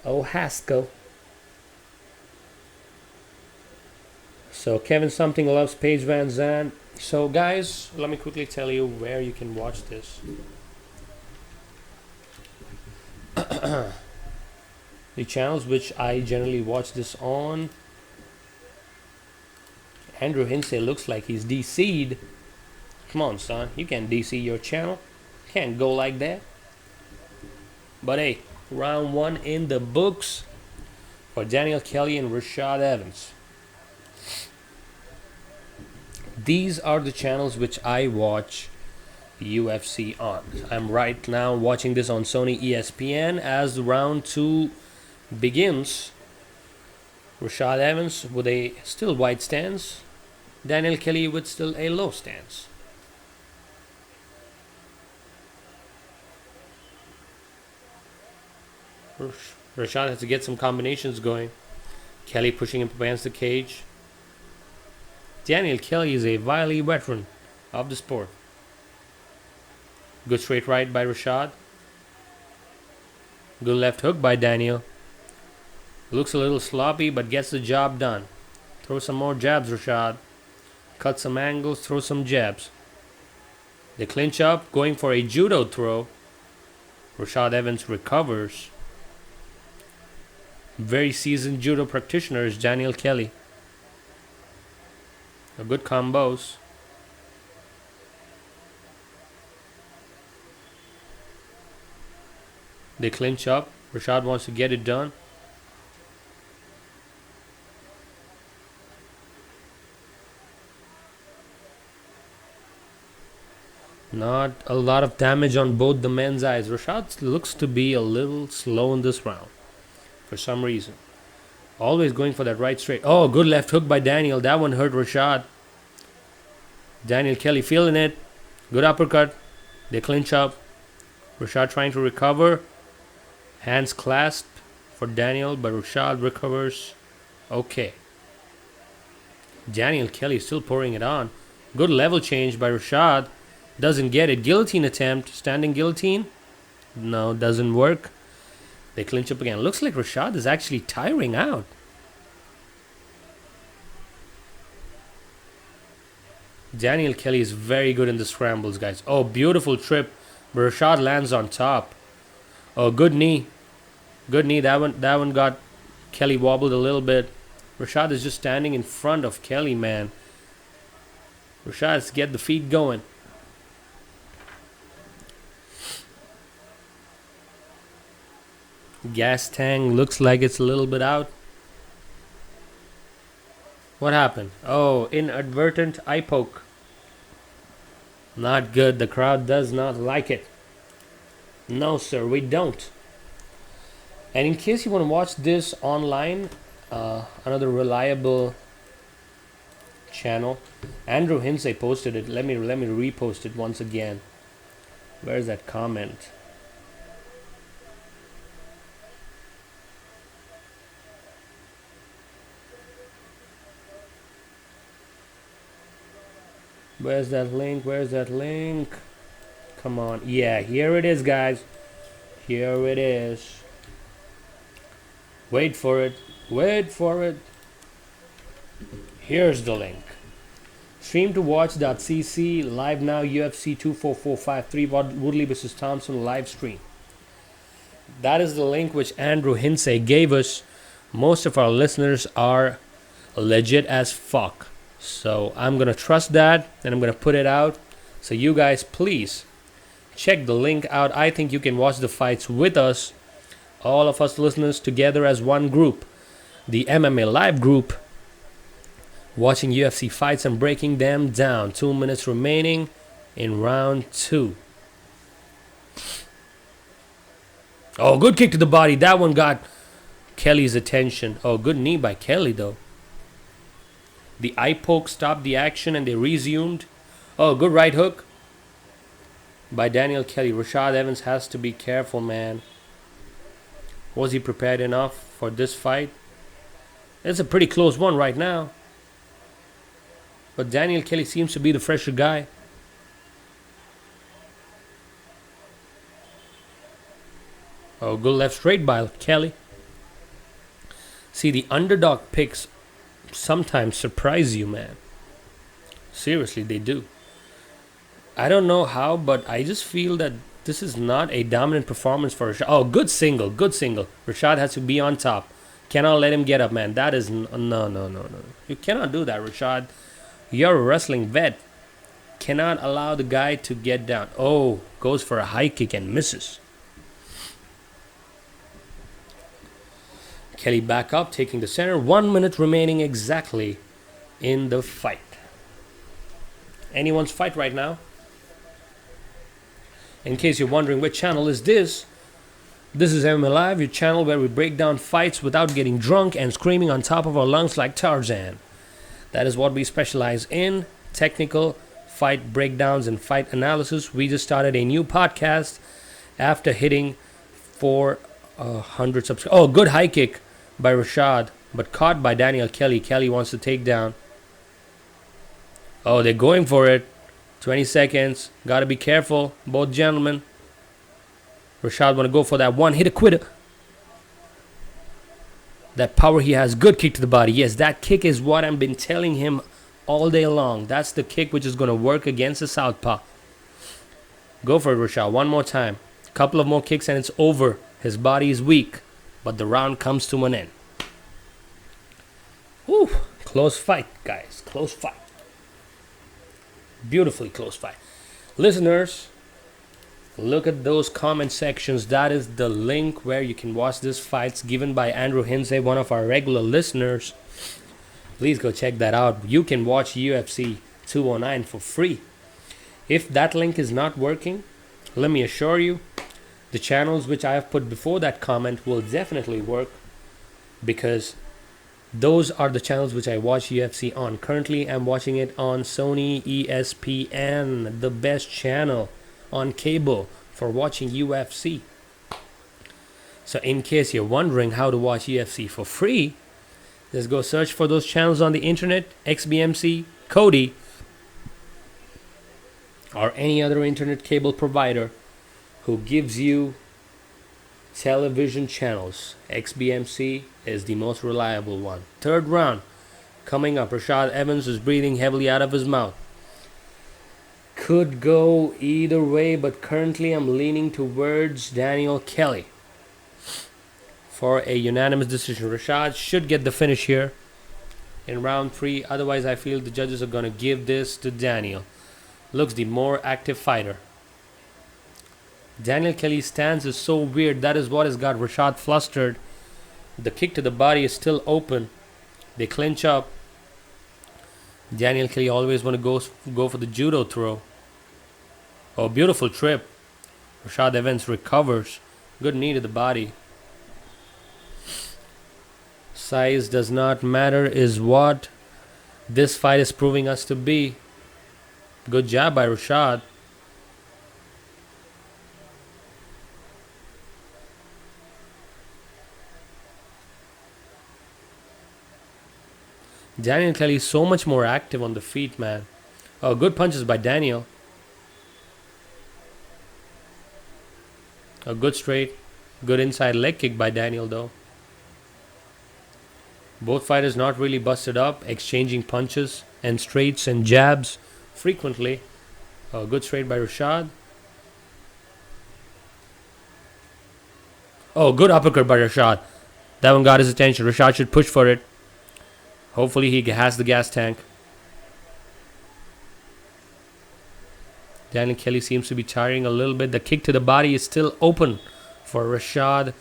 [SPEAKER 1] Oh, Haskell. So Kevin something loves Paige Van Zandt. So guys, let me quickly tell you where you can watch this. The channels which I generally watch this on. Andrew Hinsey looks like he's DC'd. Come on, son. You can't DC your channel. Can't go like that. But hey, round 1 in the books for Daniel Kelly and Rashad Evans. These are the channels which I watch UFC on. I'm right now watching this on Sony ESPN as round 2 begins. Rashad Evans with a still wide stance. Daniel Kelly with still a low stance. Rashad has to get some combinations going. Kelly pushing him against the cage. Daniel Kelly is a wily veteran of the sport. Good straight right by Rashad. Good left hook by Daniel. Looks a little sloppy, but gets the job done. Throw some more jabs, Rashad. Cut some angles, throw some jabs. They clinch up, going for a judo throw. Rashad Evans recovers. Very seasoned judo practitioner is Daniel Kelly. A good combos. They clinch up. Rashad wants to get it done. Not a lot of damage on both the men's eyes. Rashad looks to be a little slow in this round for some reason. Always going for that right straight. Oh, good left hook by Daniel. That one hurt Rashad. Daniel Kelly feeling it. Good uppercut. They clinch up. Rashad trying to recover. Hands clasped for Daniel, but Rashad recovers. Okay. Daniel Kelly still pouring it on. Good level change by Rashad. Doesn't get it. Guillotine attempt. Standing guillotine. No, doesn't work. They clinch up again. Looks like Rashad is actually tiring out. Daniel Kelly is very good in the scrambles, guys. Oh, beautiful trip. But Rashad lands on top. Oh, good knee. Good knee. That one got Kelly wobbled a little bit. Rashad is just standing in front of Kelly, man. Rashad has to get the feet going. Gas tank looks like it's a little bit out. What happened? Oh, inadvertent eye poke. Not good. The crowd does not like it. No, sir, we don't. And in case you want to watch this online, another reliable channel, Andrew Hinsey posted it. Let me repost it once again. Where's that comment? Where's that link? Where's that link? Come on. Yeah, here it is, guys. Here it is. Wait for it. Wait for it. Here's the link. Stream2watch.cc. Live now. UFC 24453. Woodley vs. Thompson live stream. That is the link which Andrew Hinsey gave us. Most of our listeners are legit as fuck. So I'm going to trust that and I'm going to put it out. So you guys, please check the link out. I think you can watch the fights with us. All of us listeners together as one group. The MMA live group. Watching UFC fights and breaking them down. 2 minutes remaining in round 2. Oh, good kick to the body. That one got Kelly's attention. Oh, good knee by Kelly though. The eye poke stopped the action and they resumed. Oh, good right hook by Daniel Kelly. Rashad Evans has to be careful, man. Was he prepared enough for this fight? It's a pretty close one right now. But Daniel Kelly seems to be the fresher guy. Oh, good left straight by Kelly. See, the underdog picks sometimes surprise you, man. Seriously, they do. I don't know how, but I just feel that this is not a dominant performance for Rashad. Oh, good single, good single. Rashad has to be on top. Cannot let him get up, man. That is no. You cannot do that, Rashad. You're a wrestling vet. Cannot allow the guy to get down. Oh, goes for a high kick and misses. Kelly back up, taking the center. 1 minute remaining exactly in the fight. Anyone's fight right now? In case you're wondering which channel is this, this is MMA Live, your channel where we break down fights without getting drunk and screaming on top of our lungs like Tarzan. That is what we specialize in, technical fight breakdowns and fight analysis. We just started a new podcast after hitting 400 subscribers. Oh, good high kick by Rashad, but caught by Daniel Kelly. Kelly wants to take down. Oh, they're going for it. 20 seconds. Gotta be careful, both gentlemen. Rashad want to go for that one hit quitter. That power he has. Good kick to the body. Yes, that kick is what I've been telling him all day long. That's the kick which is going to work against the southpaw. Go for it, Rashad. One more time. Couple of more kicks and it's over. His body is weak, but the round comes to an end. Whew. Close fight, guys. Close fight. Beautifully close fight. Listeners, look at those comment sections. That is the link where you can watch this fights given by Andrew Hinze, one of our regular listeners. Please go check that out. You can watch UFC 209 for free. If that link is not working, let me assure you, the channels which I have put before that comment will definitely work, because those are the channels which I watch UFC on. Currently, I'm watching it on Sony ESPN, the best channel on cable for watching UFC. So in case you're wondering how to watch UFC for free, just go search for those channels on the internet, XBMC, Kodi, or any other internet cable provider who gives you television channels. XBMC is the most reliable one. Third round coming up. Rashad Evans is breathing heavily out of his mouth. Could go either way, but currently I'm leaning towards Daniel Kelly for a unanimous decision. Rashad should get the finish here in round 3. Otherwise, I feel the judges are going to give this to Daniel. Looks the more active fighter. Daniel Kelly's stance is so weird. That is what has got Rashad flustered. The kick to the body is still open. They clinch up. Daniel Kelly always want to go for the judo throw. Oh, beautiful trip. Rashad Evans recovers. Good knee to the body. Size does not matter is what this fight is proving us to be. Good job by Rashad. Daniel Kelly is so much more active on the feet, man. Oh, good punches by Daniel. A good straight, good inside leg kick by Daniel, though. Both fighters not really busted up, exchanging punches and straights and jabs frequently. A good straight by Rashad. Oh, good uppercut by Rashad. That one got his attention. Rashad should push for it. Hopefully he has the gas tank. Daniel Kelly seems to be tiring a little bit. The kick to the body is still open for Rashad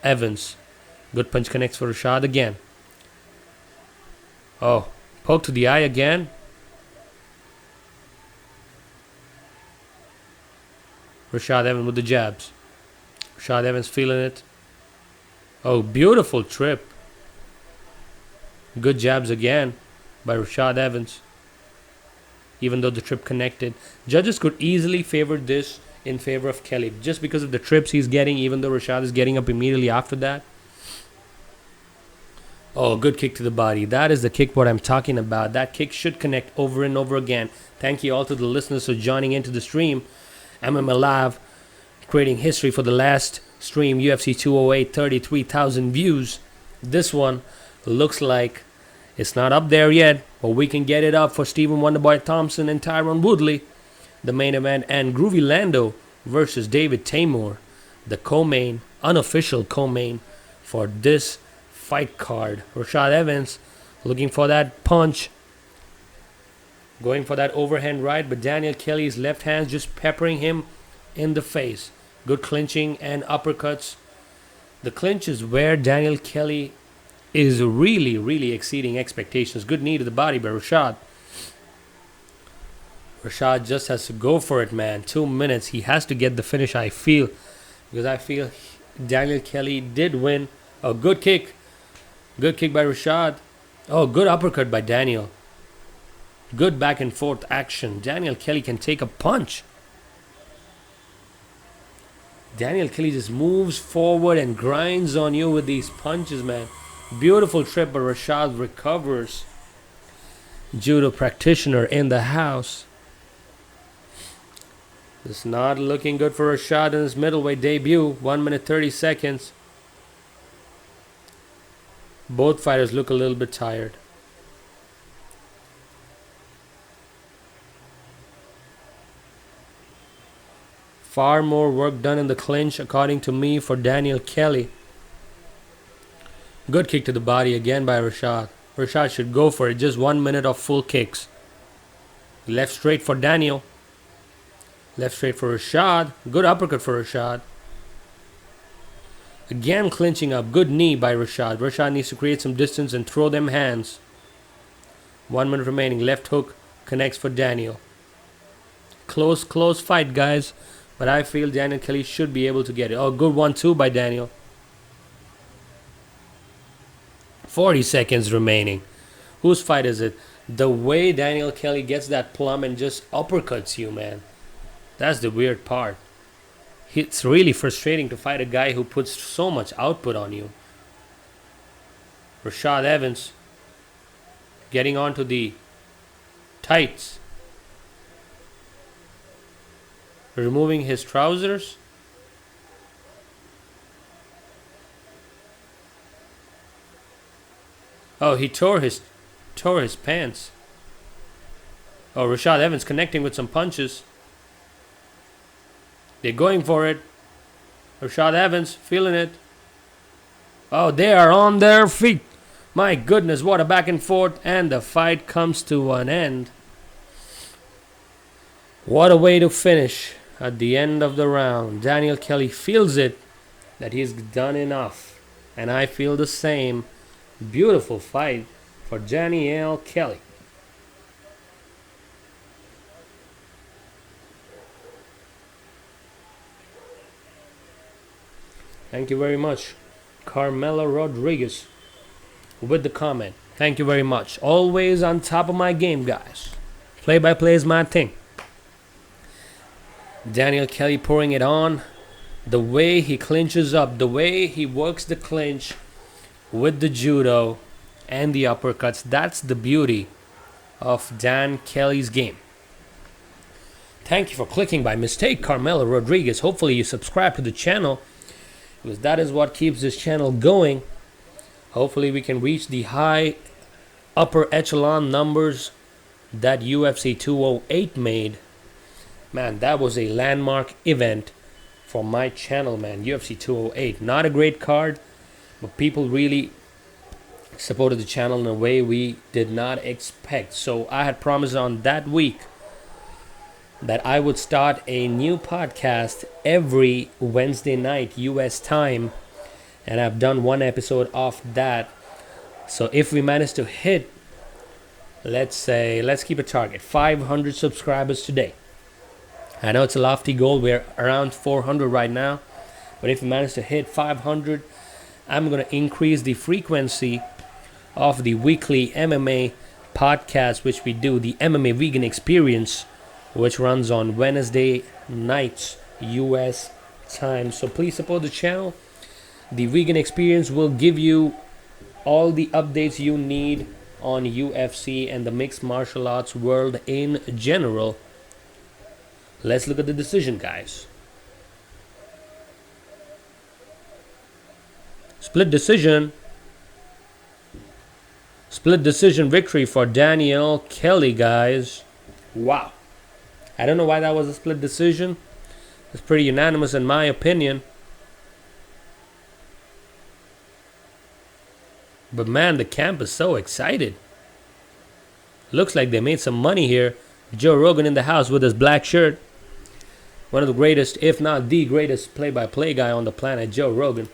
[SPEAKER 1] Evans. Good punch connects for Rashad again. Oh, poke to the eye again. Rashad Evans with the jabs. Rashad Evans feeling it. Oh, beautiful trip. Good jabs again by Rashad Evans. Even though the trip connected. Judges could easily favor this in favor of Kelly. Just because of the trips he's getting, even though Rashad is getting up immediately after that. Oh, good kick to the body. That is the kick what I'm talking about. That kick should connect over and over again. Thank you all to the listeners for joining into the stream. MMA Live, creating history for the last stream. UFC 208, 33,000 views. This one looks like it's not up there yet, but we can get it up for Stephen Wonderboy Thompson and Tyron Woodley. The main event, and Groovy Lando versus David Teymur. The co-main, unofficial co-main for this fight card. Rashad Evans looking for that punch. Going for that overhand right, but Daniel Kelly's left hand just peppering him in the face. Good clinching and uppercuts. The clinch is where Daniel Kelly is really, really exceeding expectations. Good knee to the body by Rashad. Rashad just has to go for it, man. 2 minutes. He has to get the finish, I feel. Because I feel Daniel Kelly did win. A good kick. Good kick by Rashad. Oh, good uppercut by Daniel. Good back and forth action. Daniel Kelly can take a punch. Daniel Kelly just moves forward and grinds on you with these punches, man. Beautiful trip, but Rashad recovers. judo practitioner in the house. It's not looking good for Rashad in his middleweight debut. 1 minute 30 seconds. Both fighters look a little bit tired. Far more work done in the clinch, according to me, for Daniel Kelly. Good kick to the body again by Rashad. Rashad should go for it. Just 1 minute of full kicks. Left straight for Daniel. Left straight for Rashad. Good uppercut for Rashad. Again clinching up. Good knee by Rashad. Rashad needs to create some distance and throw them hands. 1 minute remaining. Left hook connects for Daniel. Close fight, guys. But I feel Daniel Kelly should be able to get it. Oh, good 1-2 by Daniel. 40 seconds remaining. Whose fight is it? The way Daniel Kelly gets that plum and just uppercuts you, man. That's the weird part. It's really frustrating to fight a guy who puts so much output on you. Rashad Evans getting onto the tights. Removing his trousers. Oh, he tore his pants. Oh, Rashad Evans connecting with some punches. They're going for it. Rashad Evans feeling it. Oh, they are on their feet. My goodness, what a back and forth. And the fight comes to an end. What a way to finish at the end of the round. Daniel Kelly feels it, that he's done enough. And I feel the same. Beautiful fight for Daniel Kelly. Thank you very much, Carmelo Rodriguez, with the comment. Thank you very much. Always on top of my game, guys. Play-by-play is my thing. Daniel Kelly pouring it on. The way he clinches up, the way he works the clinch with the judo and the uppercuts. That's the beauty of Dan Kelly's game. Thank you for clicking by mistake, Carmelo Rodriguez. Hopefully you subscribe to the channel, because that is what keeps this channel going. Hopefully we can reach the high upper echelon numbers that UFC 208 made. Man, that was a landmark event for my channel, man. UFC 208. Not a great card, but people really supported the channel in a way we did not expect. So I had promised on that week that I would start a new podcast every Wednesday night US time, and I've done one episode of that. So if we manage to hit, let's keep a target, 500 subscribers today. I know it's a lofty goal. We're around 400 right now, but if we manage to hit 500, I'm going to increase the frequency of the weekly MMA podcast, which we do, the MMA Vegan Experience, which runs on Wednesday nights US time. So please support the channel. The Vegan Experience will give you all the updates you need on UFC and the mixed martial arts world in general. Let's look at the decision, guys. Split decision victory for Daniel Kelly, guys. Wow. I don't know why that was a split decision. It's pretty unanimous in my opinion. But man, the camp is so excited. Looks like they made some money here. Joe Rogan in the house with his black shirt. One of the greatest, if not the greatest play-by-play guy on the planet, Joe Rogan.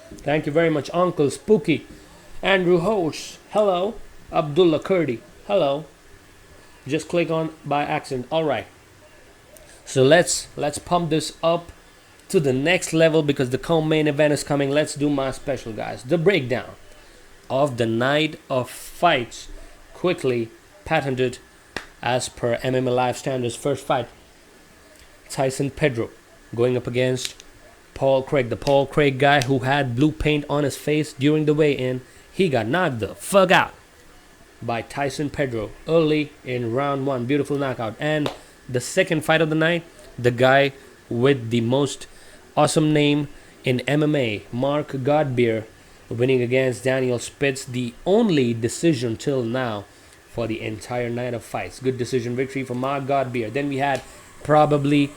[SPEAKER 1] Thank you very much, Uncle Spooky. Andrew Hosh, hello. Abdullah Kurdi, hello. Just click on by accident. Alright. So let's pump this up to the next level, because the co-main event is coming. Let's do my special, guys. The breakdown of the night of fights. Quickly patented as per MMA Live Standards. First fight, Tyson Pedro going up against the Paul Craig guy who had blue paint on his face during the weigh-in, he got knocked the fuck out by Tyson Pedro early in round 1. Beautiful knockout. And the second fight of the night, the guy with the most awesome name in MMA, Mark Godbeer, winning against Daniel Spitz, the only decision till now for the entire night of fights. Good decision victory for Mark Godbeer. Then we had probably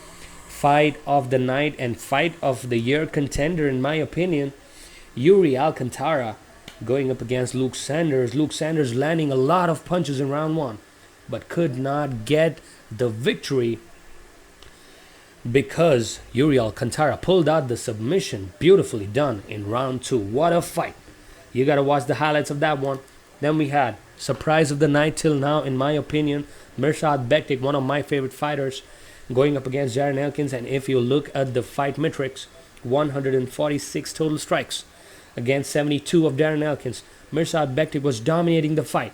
[SPEAKER 1] fight of the night and fight of the year contender, in my opinion, Yuri Alcantara going up against Luke Sanders. Luke Sanders landing a lot of punches in round 1, but could not get the victory because Yuri Alcantara pulled out the submission. Beautifully done in round 2. What a fight. You got to watch the highlights of that one. Then we had surprise of the night till now, in my opinion, Mirsad Bektik, one of my favorite fighters, going up against Darren Elkins. And if you look at the fight metrics, 146 total strikes against 72 of Darren Elkins. Mirsad Bektik was dominating the fight,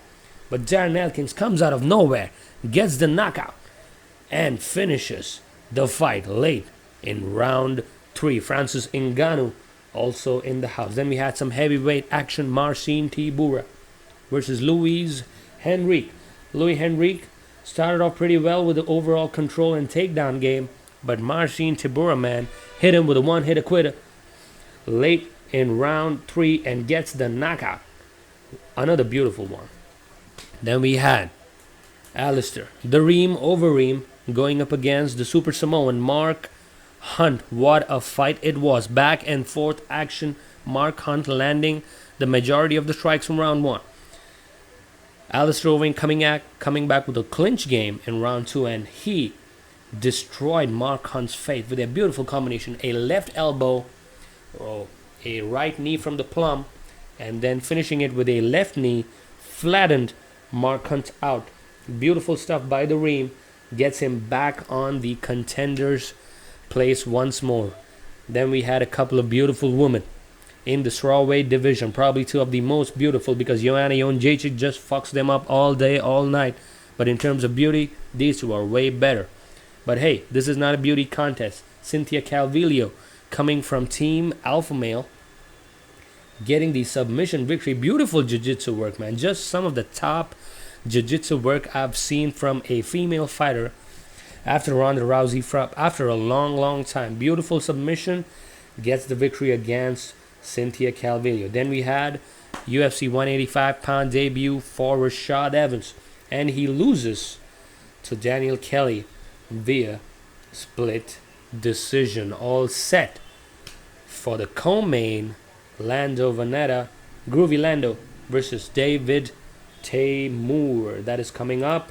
[SPEAKER 1] but Darren Elkins comes out of nowhere, gets the knockout, and finishes the fight late in round 3. Francis Ngannou also in the house. Then we had some heavyweight action. Marcin Tybura versus Luis Henrique. Louis Henrique started off pretty well with the overall control and takedown game, but Marcin Tybura, man, hit him with a one-hit quitter late in round 3 and gets the knockout. Another beautiful one. Then we had Alistair Overeem going up against the Super Samoan Mark Hunt. What a fight it was. Back and forth action. Mark Hunt landing the majority of the strikes from round 1. Alistair Overeem coming back with a clinch game in round 2, and he destroyed Mark Hunt's face with a beautiful combination. A left elbow, a right knee from the plum, and then finishing it with a left knee, flattened Mark Hunt out. Beautiful stuff by the Reem. Gets him back on the contender's place once more. Then we had a couple of beautiful women in the strawweight division. Probably two of the most beautiful, because Joanna Jędrzejczyk just fucks them up all day, all night. But in terms of beauty, these two are way better. But hey, this is not a beauty contest. Cynthia Calvillo coming from Team Alpha Male, getting the submission victory. Beautiful jiu-jitsu work, man. Just some of the top jiu-jitsu work I've seen from a female fighter after Ronda Rousey after a long time. Beautiful submission, gets the victory against Cynthia Calvillo. Then we had UFC 185-pound debut for Rashad Evans, and he loses to Daniel Kelly via split decision. All set for the co-main, Lando Vanatta, Groovy Lando versus David Teymur. That is coming up.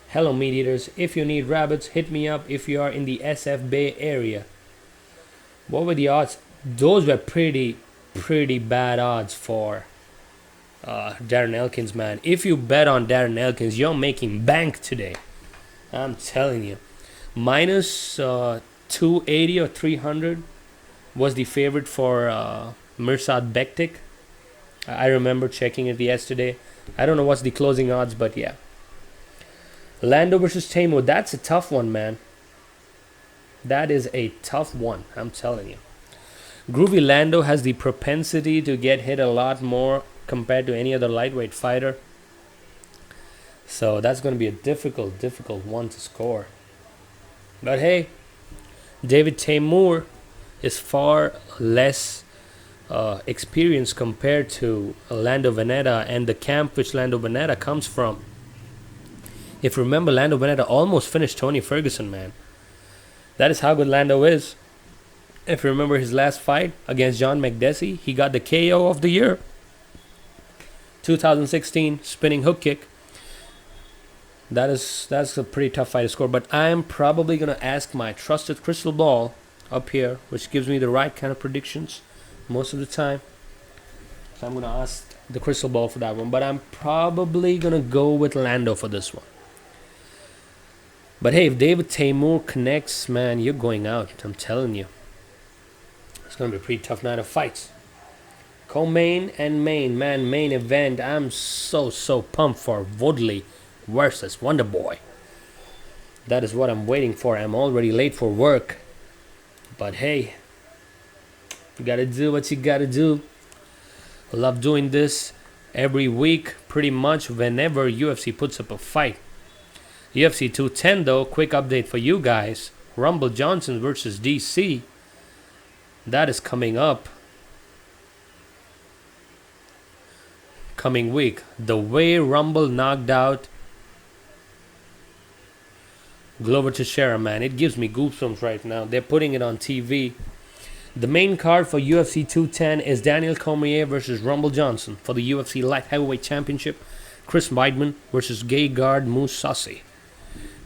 [SPEAKER 1] Hello, meat eaters. If you need rabbits, hit me up if you are in the SF Bay area. What were the odds? Those were pretty bad odds for Darren Elkins, man. If you bet on Darren Elkins, you're making bank today. I'm telling you. Minus 280 or 300 was the favorite for Mirsad Bektik. I remember checking it yesterday. I don't know what's the closing odds, but yeah. Lando versus Teymur. That's a tough one, man. That is a tough one, I'm telling you. Groovy Lando has the propensity to get hit a lot more compared to any other lightweight fighter. So that's going to be a difficult one to score. But hey, David Teymur is far less experienced compared to Lando Vanatta and the camp which Lando Vanatta comes from. If you remember, Lando Vanatta almost finished Tony Ferguson, man. That is how good Lando is. If you remember his last fight against John McDessie, he got the KO of the year. 2016 spinning hook kick. That's a pretty tough fight to score. But I'm probably going to ask my trusted crystal ball up here, which gives me the right kind of predictions most of the time. So I'm going to ask the crystal ball for that one. But I'm probably going to go with Lando for this one. But hey, if David Teymur connects, man, you're going out. I'm telling you. It's going to be a pretty tough night of fights. Co-main and main event. I'm so pumped for Woodley versus Wonder Boy. That is what I'm waiting for. I'm already late for work. But hey, you gotta do what you gotta do. I love doing this every week, pretty much whenever UFC puts up a fight. UFC 210 though, quick update for you guys. Rumble Johnson versus DC. That is coming up. Coming week. The way Rumble knocked out Glover Teixeira, man, it gives me goosebumps right now. They're putting it on TV. The main card for UFC 210 is Daniel Cormier versus Rumble Johnson for the UFC Light Heavyweight Championship. Chris Weidman versus Gegard Mousasi.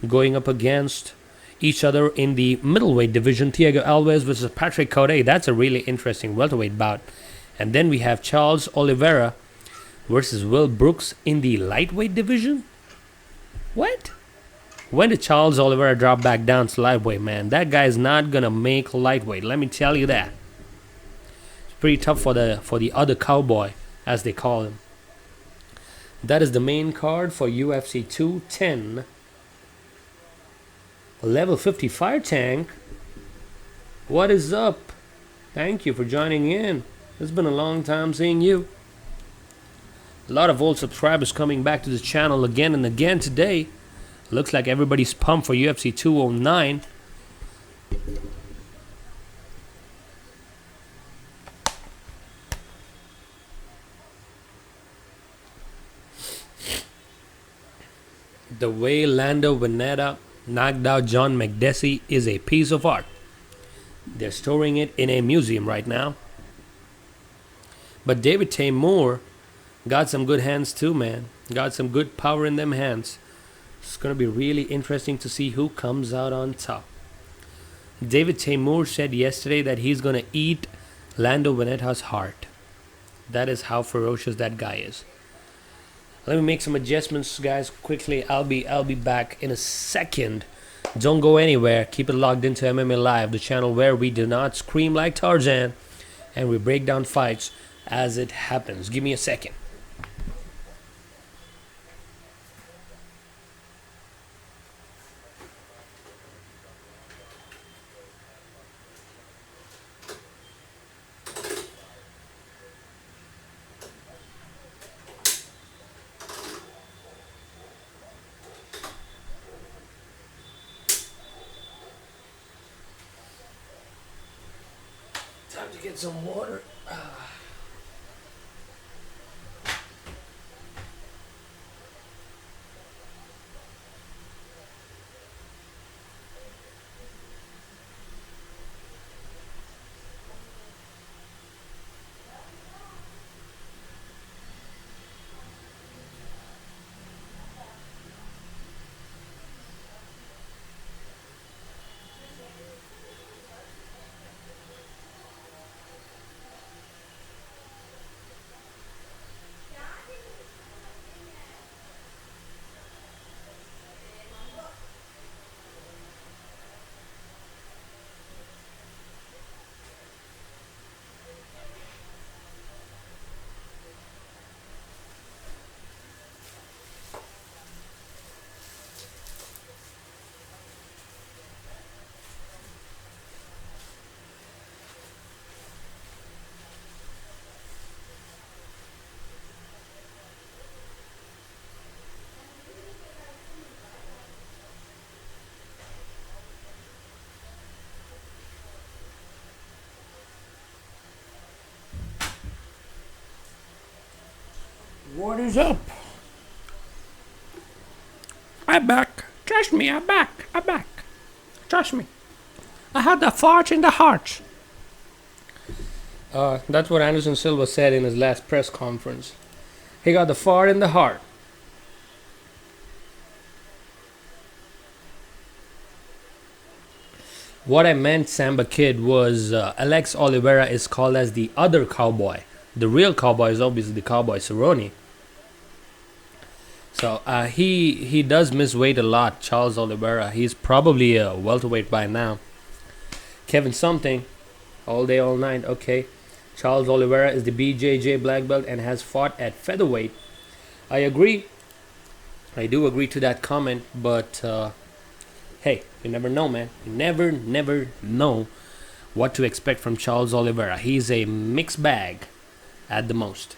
[SPEAKER 1] Going up against each other in the middleweight division. Thiago Alves versus Patrick Cote. That's a really interesting welterweight bout. And then we have Charles Oliveira versus Will Brooks in the lightweight division. What? When did Charles Oliveira drop back down to lightweight, man? That guy is not gonna make lightweight. Let me tell you that. It's pretty tough for the other cowboy, as they call him. That is the main card for UFC 210. Level 50 Fire Tank. What is up? Thank you for joining in. It's been a long time seeing you. A lot of old subscribers coming back to the channel again and again today. Looks like everybody's pumped for UFC 209. The way Lando Vanatta knocked out John McDessie is a piece of art. They're storing it in a museum right now. But David Teymur got some good hands too, man. Got some good power in them hands. It's going to be really interesting to see who comes out on top. David Teymur said yesterday that he's going to eat Lando Vanatta's heart. That is how ferocious that guy is. Let me make some adjustments, guys, quickly. I'll be back in a second. Don't go anywhere. Keep it logged into MMA Live, the channel where we do not scream like Tarzan and we break down fights as it happens. Give me a second. Time to get some water. What is up? I'm back. Trust me, I'm back. I'm back. Trust me. I had the fart in the heart. That's what Anderson Silva said in his last press conference. He got the fart in the heart. What I meant, Samba Kid, was Alex Oliveira is called as the other cowboy. The real cowboy is obviously the cowboy Cerrone. So he does miss weight a lot, Charles Oliveira. He's probably a welterweight by now. Kevin something, all day, all night. Okay. Charles Oliveira is the BJJ black belt and has fought at featherweight. I agree. I do agree to that comment, but hey, you never know, man. You never know what to expect from Charles Oliveira. He's a mixed bag at the most.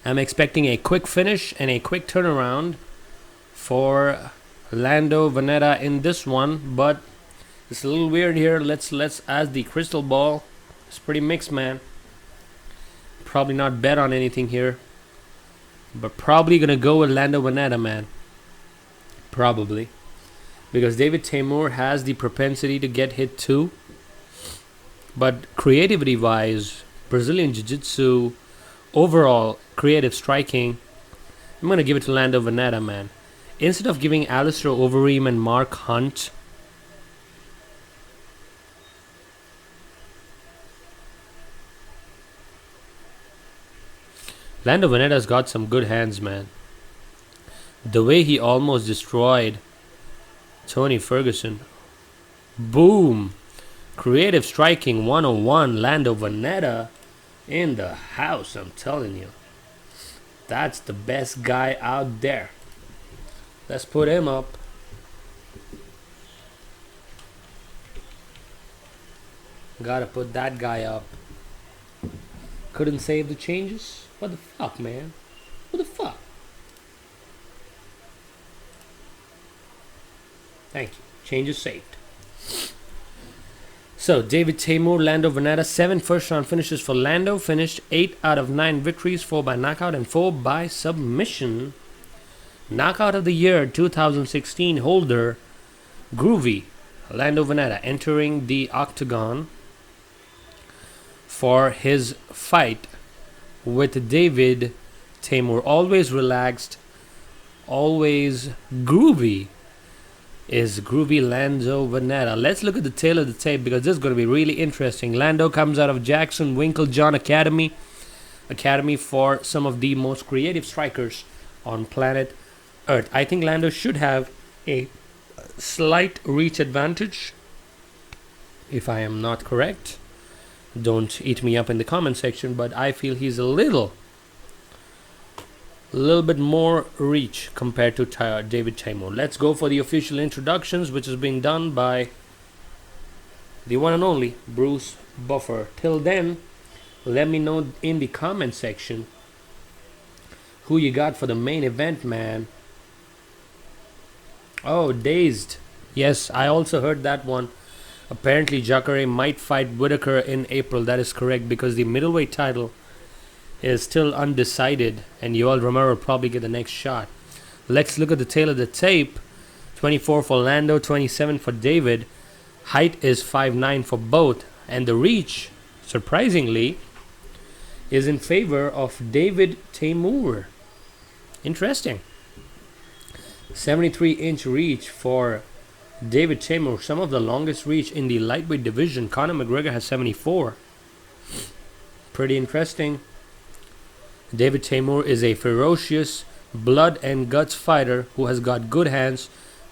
[SPEAKER 1] I'm expecting a quick finish and a quick turnaround for Lando Vanatta in this one, but it's a little weird here. Let's ask the crystal ball. It's pretty mixed, man. Probably not bet on anything here, but probably gonna go with Lando Vanatta, man. Probably, because David Teymur has the propensity to get hit too. But creativity-wise, Brazilian Jiu-Jitsu, overall creative striking, I'm gonna give it to Lando Vanatta, man. Instead of giving Alistair Overeem and Mark Hunt, Lando Vanatta's got some good hands, man. The way he almost destroyed Tony Ferguson. Boom. Creative striking 101. Lando Vanatta in the house, I'm telling you. That's the best guy out there. Let's put him up. Gotta put that guy up. Couldn't save the changes? What the fuck, man? What the fuck? Thank you. Changes saved. So, David Teymur, Lando Vanatta, 7 first-round finishes for Lando. Finished 8 out of 9 victories, 4 by knockout and 4 by submission. Knockout of the Year 2016 holder, Groovy, Lando Vanatta, entering the octagon for his fight with David Teymur. Always relaxed, always groovy is Groovy Lando Vanatta. Let's look at the tail of the tape because this is going to be really interesting. Lando comes out of Jackson Winklejohn Academy for some of the most creative strikers on planet Earth. I think Lando should have a slight reach advantage, if I am not correct. Don't eat me up in the comment section, but I feel he's a little bit more reach compared to David Teymur. Let's go for the official introductions, which is being done by the one and only Bruce Buffer. Till then, let me know in the comment section who you got for the main event, man. Oh, Dazed. Yes, I also heard that one. Apparently, Jacare might fight Whitaker in April. That is correct, because the middleweight title is still undecided, and Yoel Romero will probably get the next shot. Let's look at the tail of the tape. 24 for Lando, 27 for David. Height is 5'9" for both, and the reach, surprisingly, is in favor of David Teymur. Interesting. 73-inch reach for David Teymur, some of the longest reach in the lightweight division. Conor McGregor has 74. Pretty interesting. David Teymur is a ferocious blood and guts fighter who has got good hands,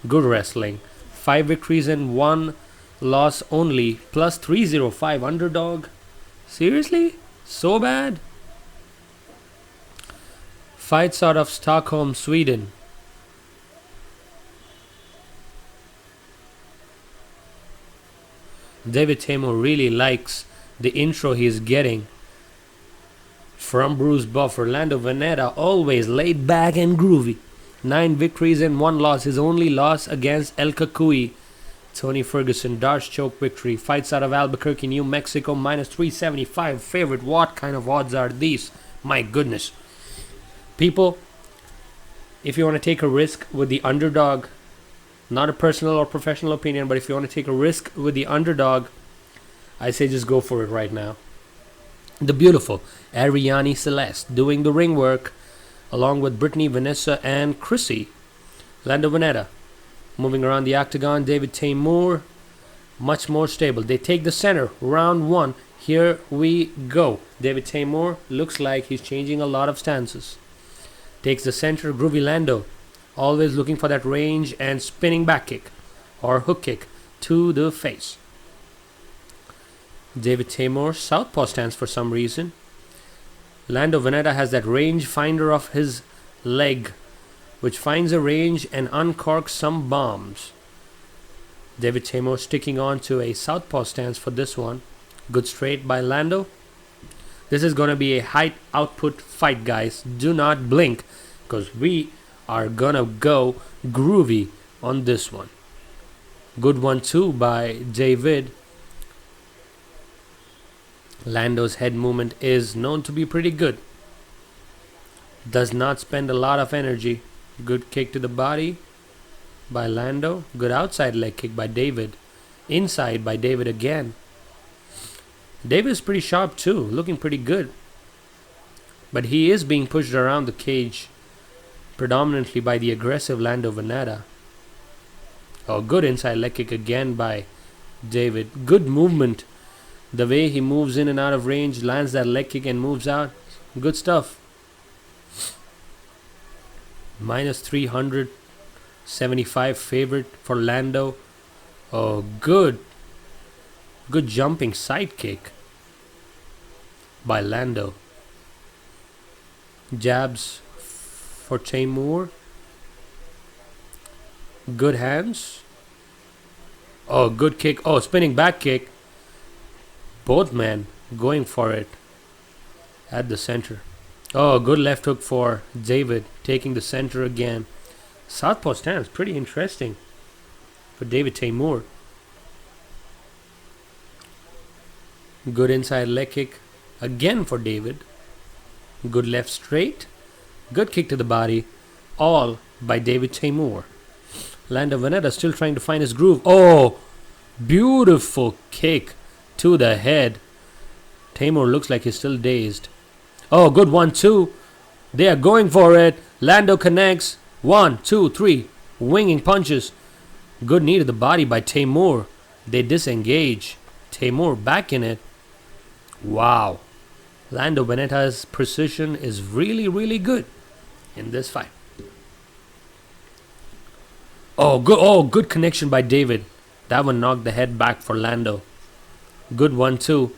[SPEAKER 1] good wrestling. 5 victories and 1 loss only, plus 305 underdog. Seriously? So bad? Fights out of Stockholm, Sweden. David Teymur really likes the intro he's getting from Bruce Buffer. Lando Vanatta, always laid back and groovy. 9 victories and 1 loss. His only loss against El Kakui. Tony Ferguson, Darce choke victory. Fights out of Albuquerque, New Mexico, minus 375. Favorite, what kind of odds are these? My goodness. People, if you want to take a risk with the underdog, not a personal or professional opinion, but if you want to take a risk with the underdog, I say just go for it right now. The beautiful Ariane Celeste doing the ring work along with Brittany, Vanessa, and Chrissy. Lando Vanatta moving around the octagon. David Teymur much more stable. They take the center. Round 1. Here we go. David Teymur looks like he's changing a lot of stances. Takes the center. Groovy Lando always looking for that range and spinning back kick or hook kick to the face. David Teymur, southpaw stance for some reason. Lando Vanatta has that range finder of his leg which finds a range and uncorks some bombs. David Teymur sticking on to a southpaw stance for this one. Good straight by Lando. This is going to be a high output fight, guys. Do not blink, because we are going to go groovy on this one. Good 1-2 by David. Lando's head movement is known to be pretty good. Does not spend a lot of energy. Good kick to the body by Lando. Good outside leg kick by David. Inside by David again. David is pretty sharp too, looking pretty good. But he is being pushed around the cage predominantly by the aggressive Lando Vanatta. Oh, good inside leg kick again by David. Good movement. The way he moves in and out of range, lands that leg kick and moves out. Good stuff. Minus 375 favorite for Lando. Oh, good. Good jumping side kick by Lando. Jabs for Teymur. Good hands. Oh, good kick. Oh, spinning back kick. Both men going for it at the center. Oh, good left hook for David, taking the center again. Southpaw stance, pretty interesting for David Teymur. Good inside leg kick again for David. Good left straight. Good kick to the body. All by David Teymur. Lando Vanatta still trying to find his groove. Oh, beautiful kick to the head. Teymur looks like he's still dazed. Oh, good 1-2. They are going for it. Lando connects. 1, 2, 3. Winging punches. Good knee to the body by Teymur. They disengage. Teymur back in it. Wow. Lando Vanatta's precision is really, really good in this fight. Oh, good connection by David. That one knocked the head back for Lando. Good 1-2.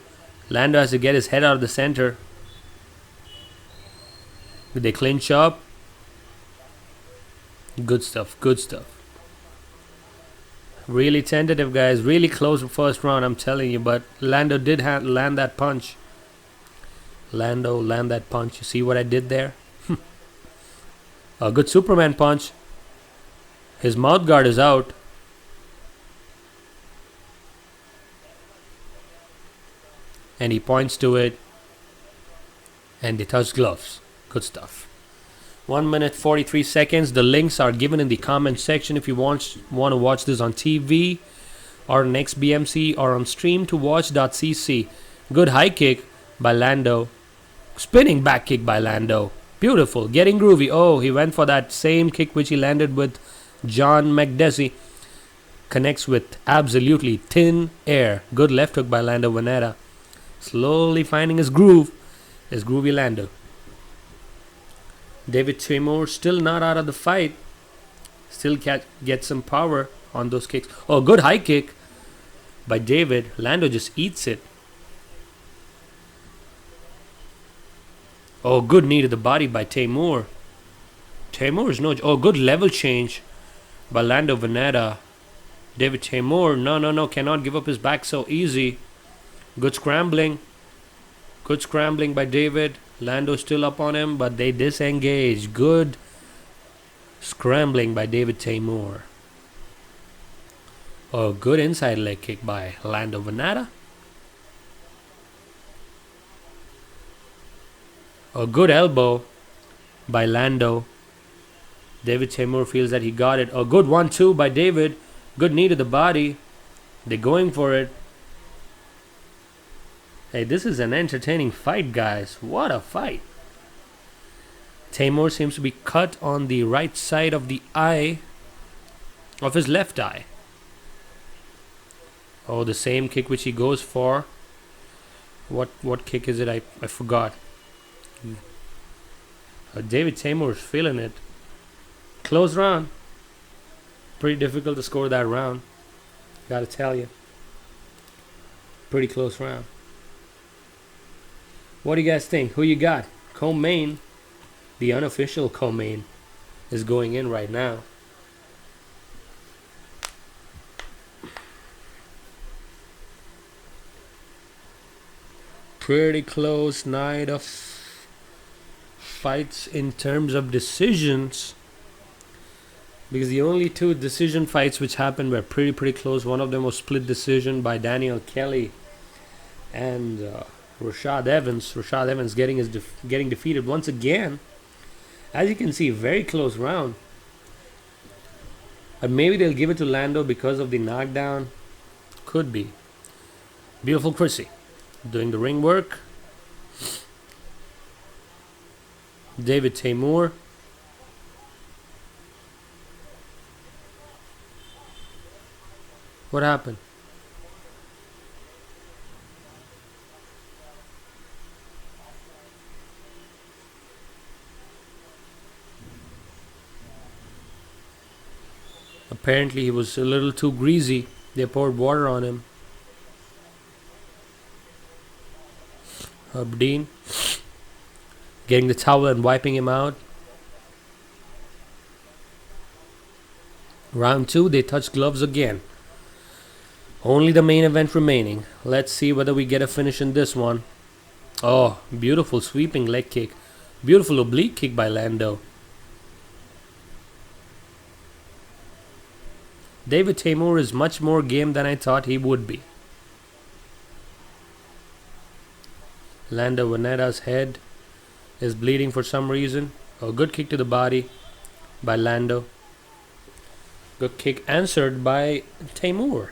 [SPEAKER 1] Lando has to get his head out of the center. They clinch up. Good stuff, good stuff. Really tentative, guys. Really close first round, I'm telling you. But Lando did land that punch. Lando land that punch. You see what I did there? A good Superman punch. His mouth guard is out. And he points to it. And they touch gloves. Good stuff. 1 minute 43 seconds. The links are given in the comment section if you want to watch this on TV or next BMC or on stream to watch.cc. Good high kick by Lando. Spinning back kick by Lando. Beautiful. Getting groovy. Oh, he went for that same kick which he landed with John McDessie. Connects with absolutely thin air. Good left hook by Lando Vanatta. Slowly finding his groove. His groovy Lando. David Teymur still not out of the fight. Still get some power on those kicks. Oh, good high kick by David. Lando just eats it. Oh, good knee to the body by Teymur. Teymur is no... Oh, good level change by Lando Vanatta. David Teymur, no, cannot give up his back so easy. Good scrambling. Good scrambling by David. Lando still up on him, but they disengage. Good scrambling by David Teymur. Oh, good inside leg kick by Lando Vanatta. A good elbow by Lando. David Teymur feels that he got it. A good 1-2 by David. Good knee to the body. They're going for it. Hey, this is an entertaining fight, guys. What a fight. Teymur seems to be cut on the right side of the eye. Of his left eye. Oh, the same kick which he goes for. What kick is it? I forgot. David Teymur is feeling it. Close round. Pretty difficult to score that round. Gotta tell you. Pretty close round. What do you guys think? Who you got? Co-main. The unofficial co-main is going in right now. Pretty close night of fights in terms of decisions, because the only two decision fights which happened were pretty close. One of them was split decision by Daniel Kelly and Rashad Evans. Rashad Evans getting defeated once again. As you can see, very close round. But maybe they'll give it to Lando because of the knockdown. Could be. Beautiful Chrissy doing the ring work. David Teymur. What happened? Apparently he was a little too greasy. They poured water on him. Dean getting the towel and wiping him out. Round 2, they touch gloves again. Only the main event remaining. Let's see whether we get a finish in this one. Oh, beautiful sweeping leg kick. Beautiful oblique kick by Lando. David Teymur is much more game than I thought he would be. Lando Vanatta's head is bleeding for some reason. A good kick to the body by Lando. Good kick answered by Teymur.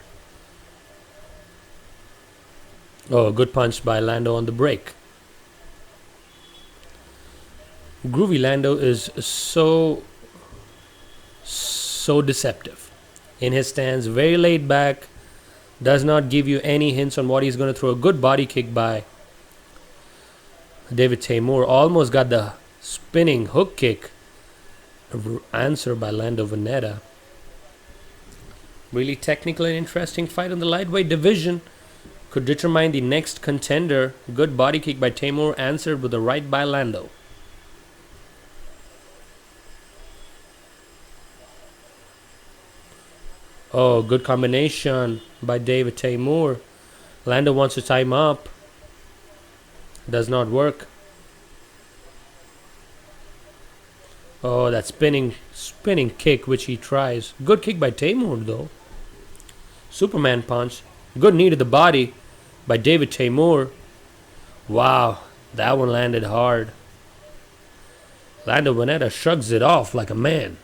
[SPEAKER 1] Oh, good punch by Lando on the break. Groovy Lando is so deceptive. In his stance, very laid back. Does not give you any hints on what he's going to throw. A good body kick by David Teymur. Almost got the spinning hook kick. Answer by Lando Vanatta. Really technical and interesting fight in the lightweight division. Could determine the next contender. Good body kick by Teymur. Answered with a right by Lando. Oh, good combination by David Teymur. Lando wants to tie him up. Does not work. Oh, that spinning kick which he tries. Good kick by Teymur though. Superman punch. Good knee to the body by David Teymur. Wow, that one landed hard. Lando Vanatta shrugs it off like a man.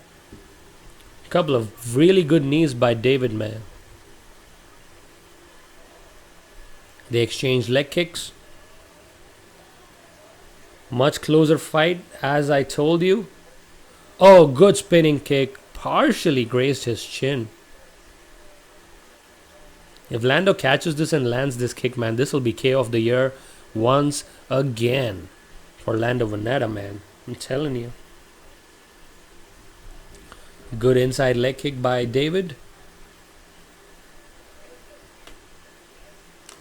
[SPEAKER 1] Couple of really good knees by David, man. They exchange leg kicks. Much closer fight, as I told you. Oh, good spinning kick. Partially grazed his chin. If Lando catches this and lands this kick, man, this will be KO of the year once again for Lando Vanatta, man. I'm telling you. Good inside leg kick by David.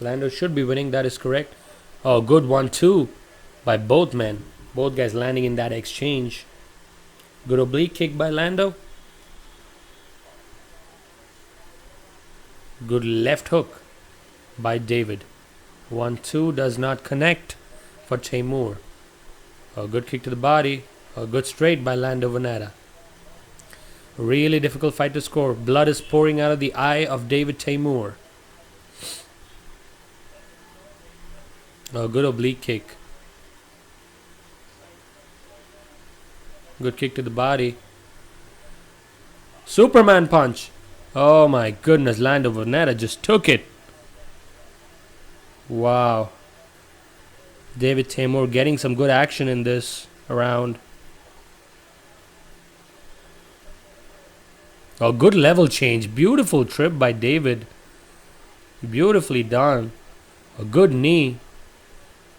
[SPEAKER 1] Lando should be winning, that is correct. Oh, good 1-2 by both men. Both guys landing in that exchange. Good oblique kick by Lando. Good left hook by David. 1-2 does not connect for Teymur. A good kick to the body. A good straight by Lando Vanatta. Really difficult fight to score. Blood is pouring out of the eye of David Teymur. A good oblique kick. Good kick to the body. Superman punch. Oh my goodness, Lando Vanatta just took it. Wow. David Teymur getting some good action in this round. A good level change. Beautiful trip by David. Beautifully done. A good knee.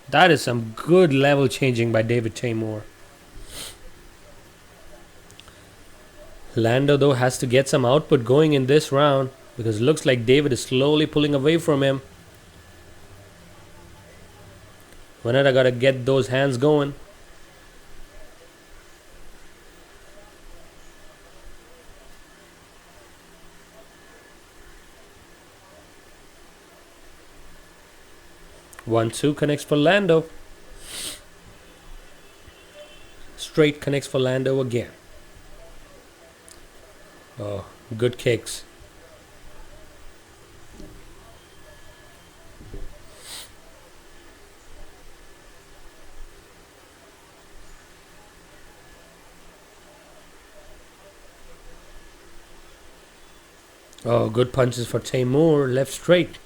[SPEAKER 1] That is some good level changing by David Teymur. Lando though has to get some output going in this round, because it looks like David is slowly pulling away from him. Vanatta gotta get those hands going. 1-2 connects for Lando. Straight connects for Lando again. Oh, good kicks. Oh, good punches for Teymur. Left straight.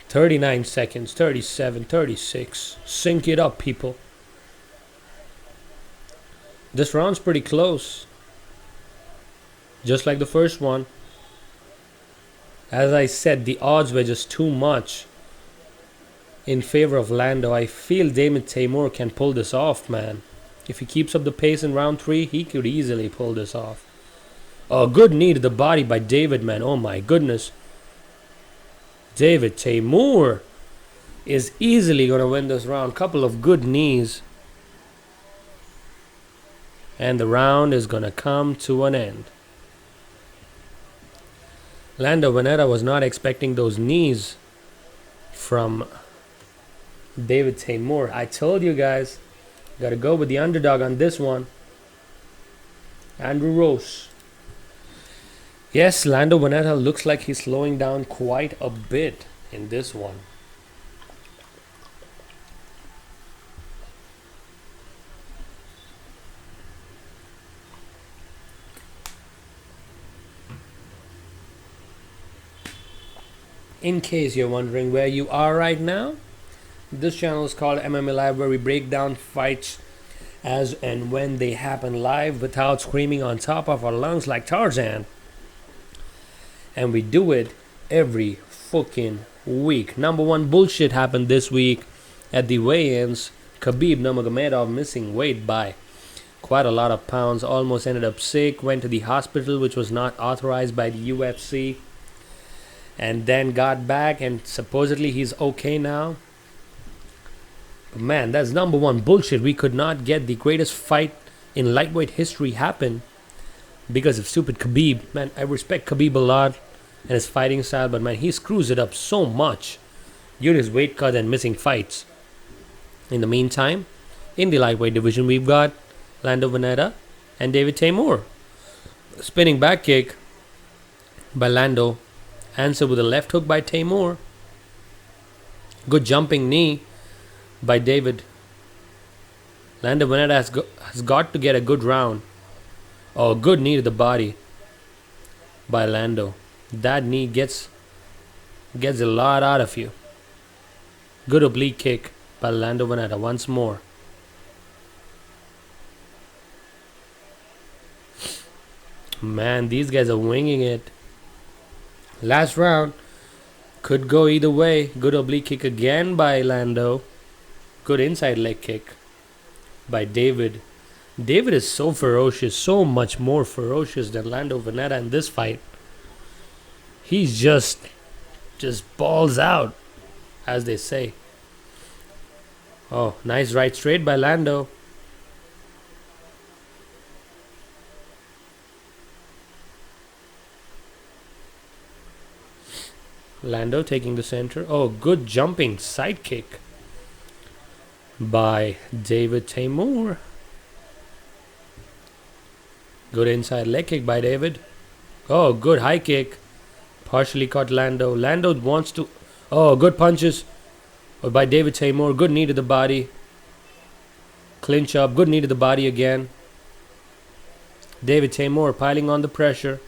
[SPEAKER 1] 39 seconds. 37, 36. Sync it up, people. This round's pretty close. Just like the first one. As I said, the odds were just too much in favor of Lando. I feel Teymur can pull this off, man. If he keeps up the pace in round 3, he could easily pull this off. Oh, good knee to the body by David, man. Oh my goodness. Teymur is easily going to win this round. Couple of good knees. And the round is going to come to an end. Vanatta was not expecting those knees from Teymur. I told you guys, got to go with the underdog on this one. Andrew Rose. Yes, Vanatta looks like he's slowing down quite a bit in this one. In case you're wondering where you are right now, this channel is called MMA Live, where we break down fights as and when they happen live without screaming on top of our lungs like Tarzan. And we do it every fucking week. Number one bullshit happened this week at the weigh-ins. Khabib Nurmagomedov missing weight by quite a lot of pounds. Almost ended up sick. Went to the hospital, which was not authorized by the UFC. And then got back, and supposedly he's okay now. But man, that's number one bullshit. We could not get the greatest fight in lightweight history happen because of stupid Khabib. Man, I respect Khabib a lot and his fighting style, but man, he screws it up so much due to his weight cut and missing fights. In the meantime, in the lightweight division, we've got Vanatta and Teymur. Spinning back kick by Lando, answered with a left hook by Teymur. Good jumping knee by David. Vanatta has got to get a good round. Oh, good knee to the body by Lando. That knee gets a lot out of you. Good oblique kick by Vanatta once more. Man, these guys are winging it. Last round could go either way. Good oblique kick again by Lando. Good inside leg kick by David. David is so ferocious, so much more ferocious than Vanatta in this fight. He's just balls out, as they say. Oh, nice right straight by Lando. Lando taking the center. Oh, good jumping side kick by Teymur. Good inside leg kick by David. Oh, good high kick. Partially caught Lando. Lando wants to... Oh, good punches by Teymur. Good knee to the body. Clinch up. Good knee to the body again. Teymur piling on the pressure.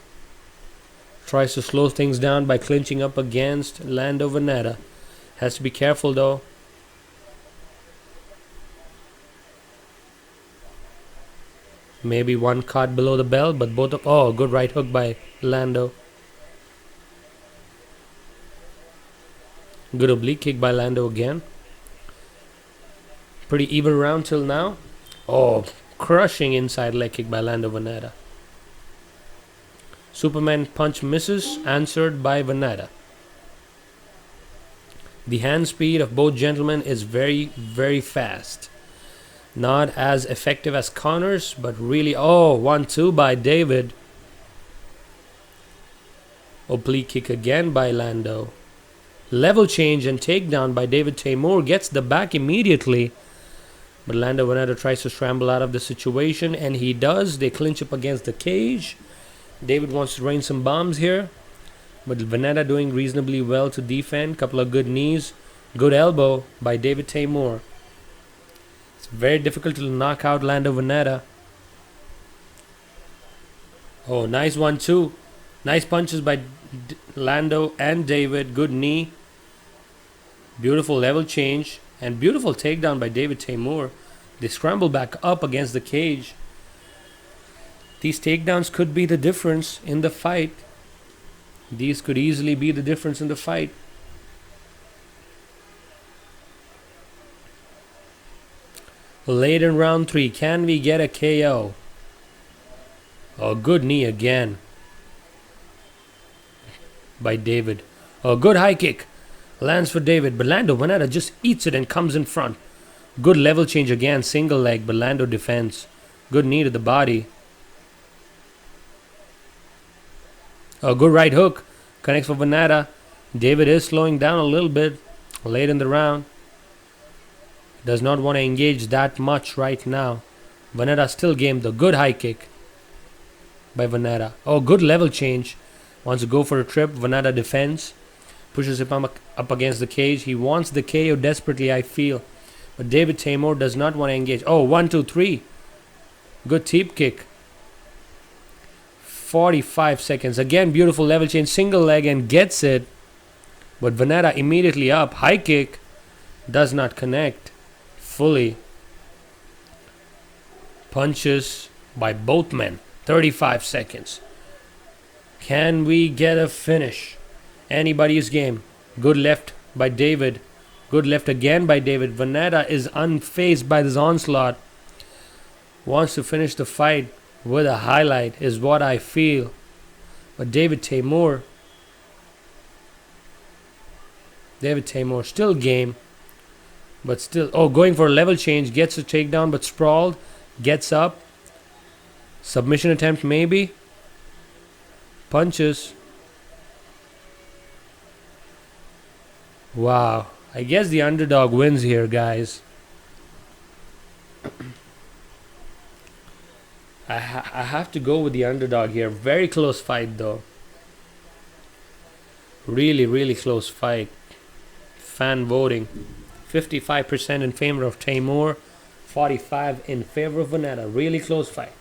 [SPEAKER 1] Tries to slow things down by clinching up against Vanatta. Has to be careful though. Maybe one caught below the belt, but both of... Oh, good right hook by Lando. Good oblique kick by Lando again. Pretty even round till now. Oh, crushing inside leg kick by Vanatta. Superman punch misses, answered by Vanatta. The hand speed of both gentlemen is very, very fast. Not as effective as Connor's, but really... Oh, 1-2 by David. Oblique kick again by Lando. Level change and takedown by David Teymur. Gets the back immediately. But Lando Vanatta tries to scramble out of the situation, and he does. They clinch up against the cage. David wants to rain some bombs here. But Vanatta doing reasonably well to defend. Couple of good knees. Good elbow by David Teymur. It's very difficult to knock out Lando Vanatta. Oh, nice 1-2. Nice punches by Lando and David. Good knee. Beautiful level change. And beautiful takedown by David Teymur. They scramble back up against the cage. These takedowns could be the difference in the fight. These could easily be the difference in the fight. Late in round 3. Can we get a KO? Oh, good knee again by David. Oh, good high kick. Lands for David. But Lando Vanatta just eats it and comes in front. Good level change again. Single leg. But Lando defends. Good knee to the body. Oh, good right hook. Connects for Vanatta. David is slowing down a little bit late in the round. Does not want to engage that much right now. Vanatta still game the good high kick by Vanatta. Oh, good level change. Wants to go for a trip. Vanatta defends. Pushes him up against the cage. He wants the KO desperately, I feel. But David Teymur does not want to engage. Oh, 1, 2, 3. Good teep kick. 45 seconds. Again, beautiful level change. Single leg and gets it. But Vanatta immediately up. High kick. Does not connect fully. Punches by both men. 35 seconds. Can we get a finish? Anybody's game. Good left by David. Good left again by David. Vanatta is unfazed by this onslaught. Wants to finish the fight with a highlight is what I feel. But David Teymur still game. But still, oh, going for a level change. Gets a takedown but sprawled. Gets up. Submission attempt maybe. Punches. Wow. I guess the underdog wins here, guys. I have to go with the underdog here. Very close fight, though. Really, really close fight. Fan voting. 55% in favor of Teymur. 45 in favor of Vanatta. Really close fight.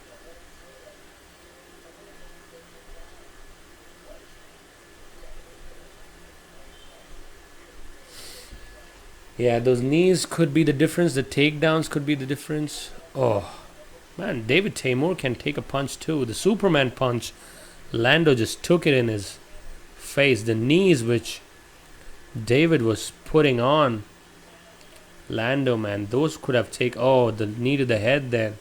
[SPEAKER 1] Yeah, those knees could be the difference. The takedowns could be the difference. Oh, man, David Teymur can take a punch too. The Superman punch, Lando just took it in his face. The knees which David was putting on Lando, man, those could have taken... Oh, the knee to the head then.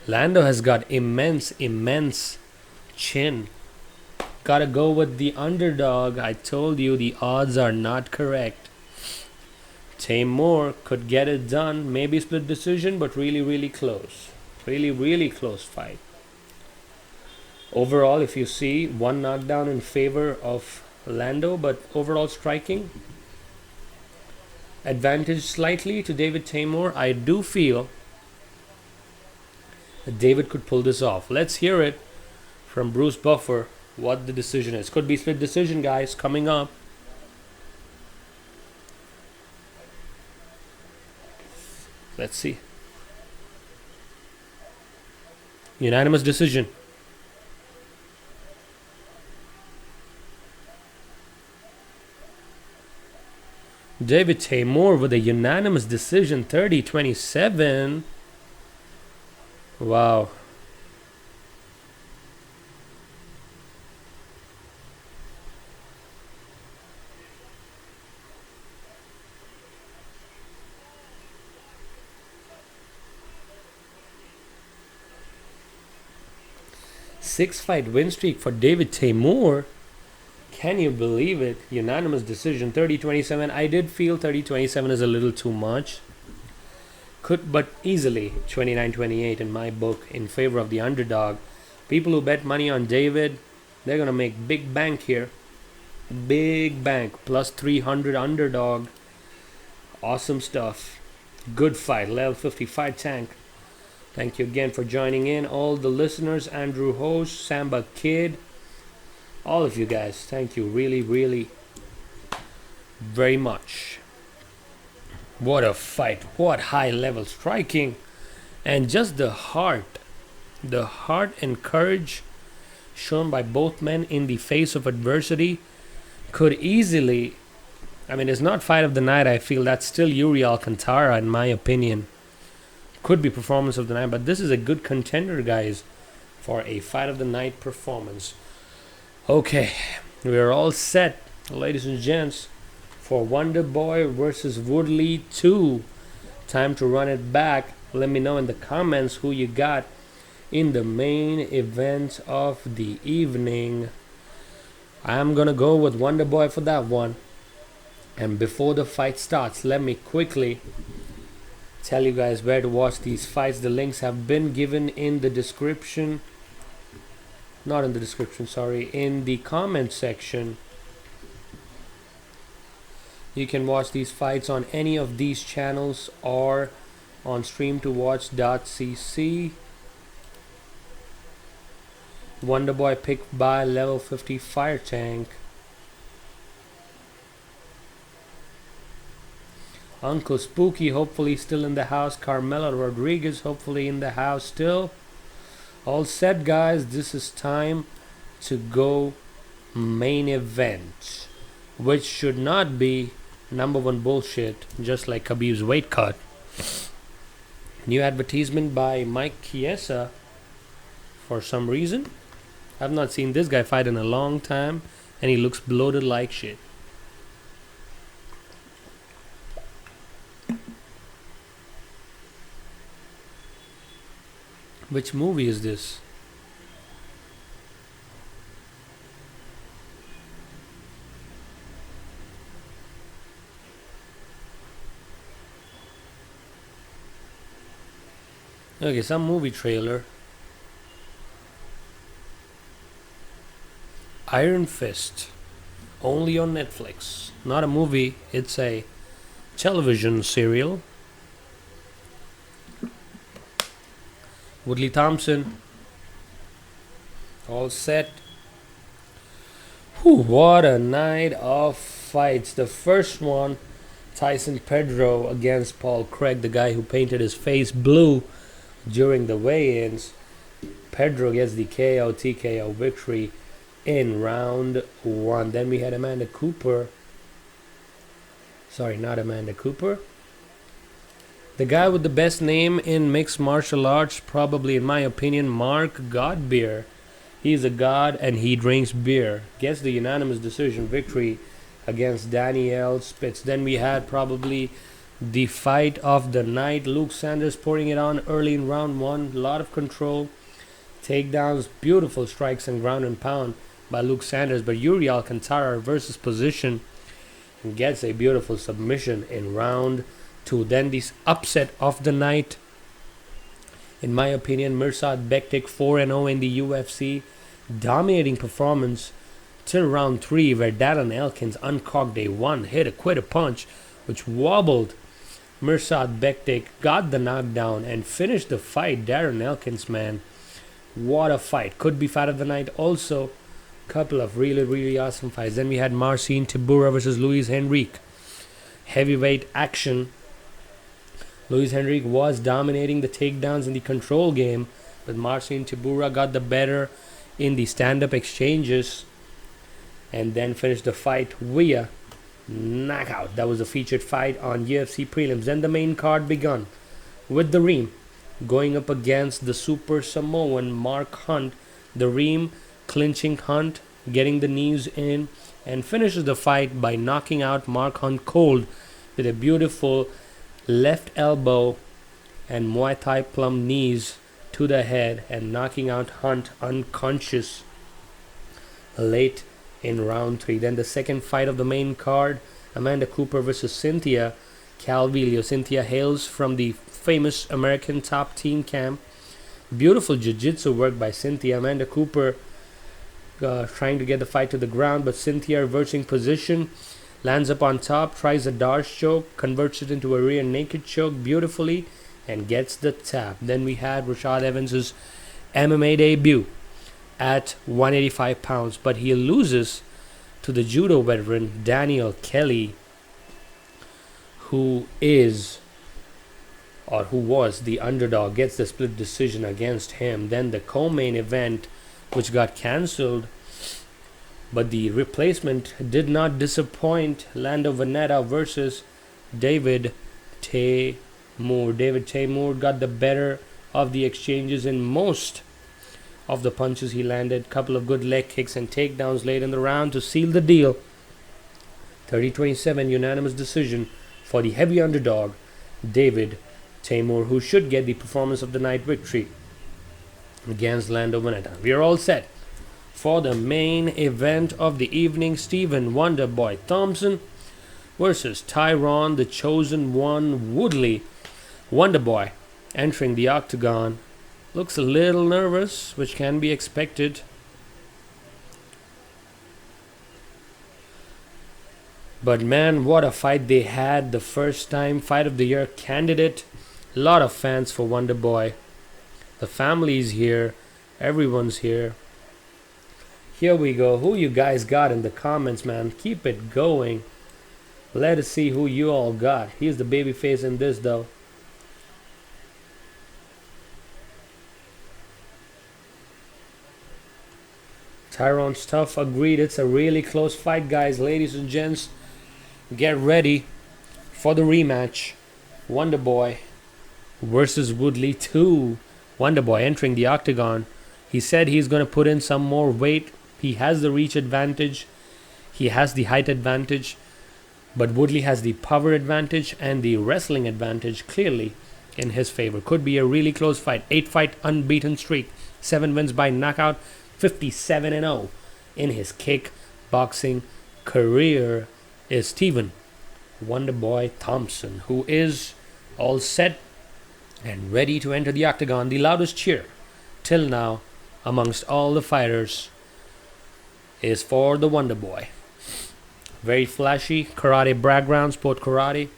[SPEAKER 1] Lando has got immense chin. Gotta go with the underdog. I told you the odds are not correct. Teymur could get it done. Maybe split decision, but really, really close. Really, really close fight. Overall, if you see, one knockdown in favor of Lando, but overall striking advantage slightly to David Teymur. I do feel that David could pull this off. Let's hear it from Bruce Buffer what the decision is. Could be split decision, guys, coming up. Let's see. Unanimous decision. David Teymur with a unanimous decision, 30-27. Wow. Six-fight win streak for David Teymur. Can you believe it? Unanimous decision, 30-27. I did feel 30-27 is a little too much. But easily 29-28 in my book in favor of the underdog. People who bet money on David, they're going to make big bank here. Big bank, plus 300 underdog. Awesome stuff. Good fight. Level 50 fight tank. Thank you again for joining in. All the listeners, Andrew Host, Samba Kid, all of you guys. Thank you really, really very much. What a fight. What high level striking. And just the heart and courage shown by both men in the face of adversity could easily, I mean, it's not fight of the night. I feel that's still Yuri Alcantara in my opinion. Could be performance of the night, but this is a good contender, guys, for a fight of the night performance. Okay, we are all set, ladies and gents, for Wonder Boy versus Woodley 2. Time to run it back. Let me know in the comments who you got in the main event of the evening. I'm gonna go with Wonder Boy for that one. And before the fight starts, let me quickly tell you guys where to watch these fights. The links have been given in the description. Not in the description, sorry, in the comment section. You can watch these fights on any of these channels or on streamtowatch.cc. Wonderboy picked by level 50 fire tank. Uncle Spooky hopefully still in the house. Carmelo Rodriguez hopefully in the house still. All set, guys. This is time to go main event, which should not be number one bullshit, just like Khabib's weight cut. New advertisement by Mike Chiesa for some reason. I've not seen this guy fight in a long time, and he looks bloated like shit. Which movie is this? Okay, some movie trailer. Iron Fist. Only on Netflix. Not a movie, it's a television serial. Woodley Thompson. All set. Whew, what a night of fights. The first one, Tyson Pedro against Paul Craig, the guy who painted his face blue during the weigh-ins. Pedro gets the KO TKO victory in round 1. Then we had Amanda Cooper. Sorry, not Amanda Cooper. The guy with the best name in mixed martial arts, probably in my opinion, Mark Godbeer. He's a god and he drinks beer. Gets the unanimous decision victory against Danielle Spitz. Then we had probably the fight of the night. Luke Sanders pouring it on early in round 1. A lot of control. Takedowns, beautiful strikes and ground and pound by Luke Sanders. But Yuri Alcantara versus position and gets a beautiful submission in round 2. Then this upset of the night. In my opinion, Mirsad Bektik 4-0 in the UFC. Dominating performance till round 3 where Darren Elkins uncocked a one-hit a quitter punch which wobbled Mirsad Bektik, got the knockdown and finished the fight. Darren Elkins, man, what a fight. Could be fight of the night also. Couple of really, really awesome fights. Then we had Marcin Tybura versus Luis Henrique. Heavyweight action. Luis Henrique was dominating the takedowns in the control game, but Marcin Tybura got the better in the stand-up exchanges and then finished the fight via knockout. That was a featured fight on UFC prelims. Then the main card begun with the Reem going up against the Super Samoan Mark Hunt. The Reem clinching Hunt, getting the knees in, and finishes the fight by knocking out Mark Hunt cold with a beautiful left elbow and Muay Thai plum knees to the head and knocking out Hunt unconscious late in round 3. Then the second fight of the main card, Amanda Cooper versus Cynthia Calvillo. Cynthia hails from the famous American Top Team camp. Beautiful jiu-jitsu work by Cynthia. Amanda Cooper trying to get the fight to the ground, but Cynthia reversing position, lands up on top, tries a Darce choke, converts it into a rear naked choke beautifully, and gets the tap. Then we had Rashad Evans' MMA debut at 185 pounds, but he loses to the judo veteran Daniel Kelly, who was the underdog, gets the split decision against him. Then the co-main event, which got cancelled, but the replacement did not disappoint. Lando Vanatta versus David Teymur. David Teymur got the better of the exchanges in most of the punches he landed. Couple of good leg kicks and takedowns late in the round to seal the deal. 30-27 unanimous decision for the heavy underdog David Teymur, who should get the performance of the night victory against Lando Vanatta. We are all set for the main event of the evening. Stephen Wonderboy Thompson versus Tyron the Chosen One Woodley. Wonderboy entering the octagon looks a little nervous, which can be expected. But man, what a fight they had the first time. Fight of the year candidate. A lot of fans for Wonderboy. The family's here. Everyone's here. Here we go. Who you guys got in the comments, man? Keep it going. Let us see who you all got. He's the babyface in this, though. Tyron's tough. Agreed. It's a really close fight, guys. Ladies and gents, get ready for the rematch. Wonderboy versus Woodley 2. Wonderboy entering the octagon. He said he's going to put in some more weight. He has the reach advantage. He has the height advantage. But Woodley has the power advantage and the wrestling advantage clearly in his favor. Could be a really close fight. 8-fight unbeaten streak. 7 wins by knockout. 57-0 in his kickboxing career is Stephen Wonderboy Thompson, who is all set and ready to enter the octagon. The loudest cheer till now amongst all the fighters is for the Wonderboy. Very flashy, karate background, sport karate.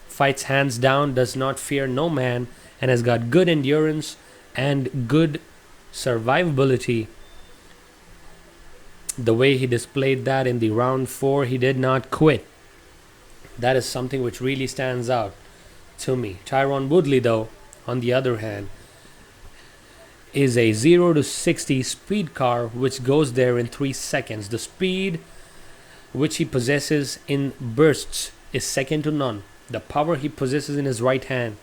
[SPEAKER 1] Fights hands down, does not fear no man, and has got good endurance and good survivability. The way he displayed that in the round 4, he did not quit. That is something which really stands out to me. Tyron Woodley, though, on the other hand, is a 0 to 60 speed car which goes there in 3 seconds. The speed which he possesses in bursts is second to none. The power he possesses in his right hand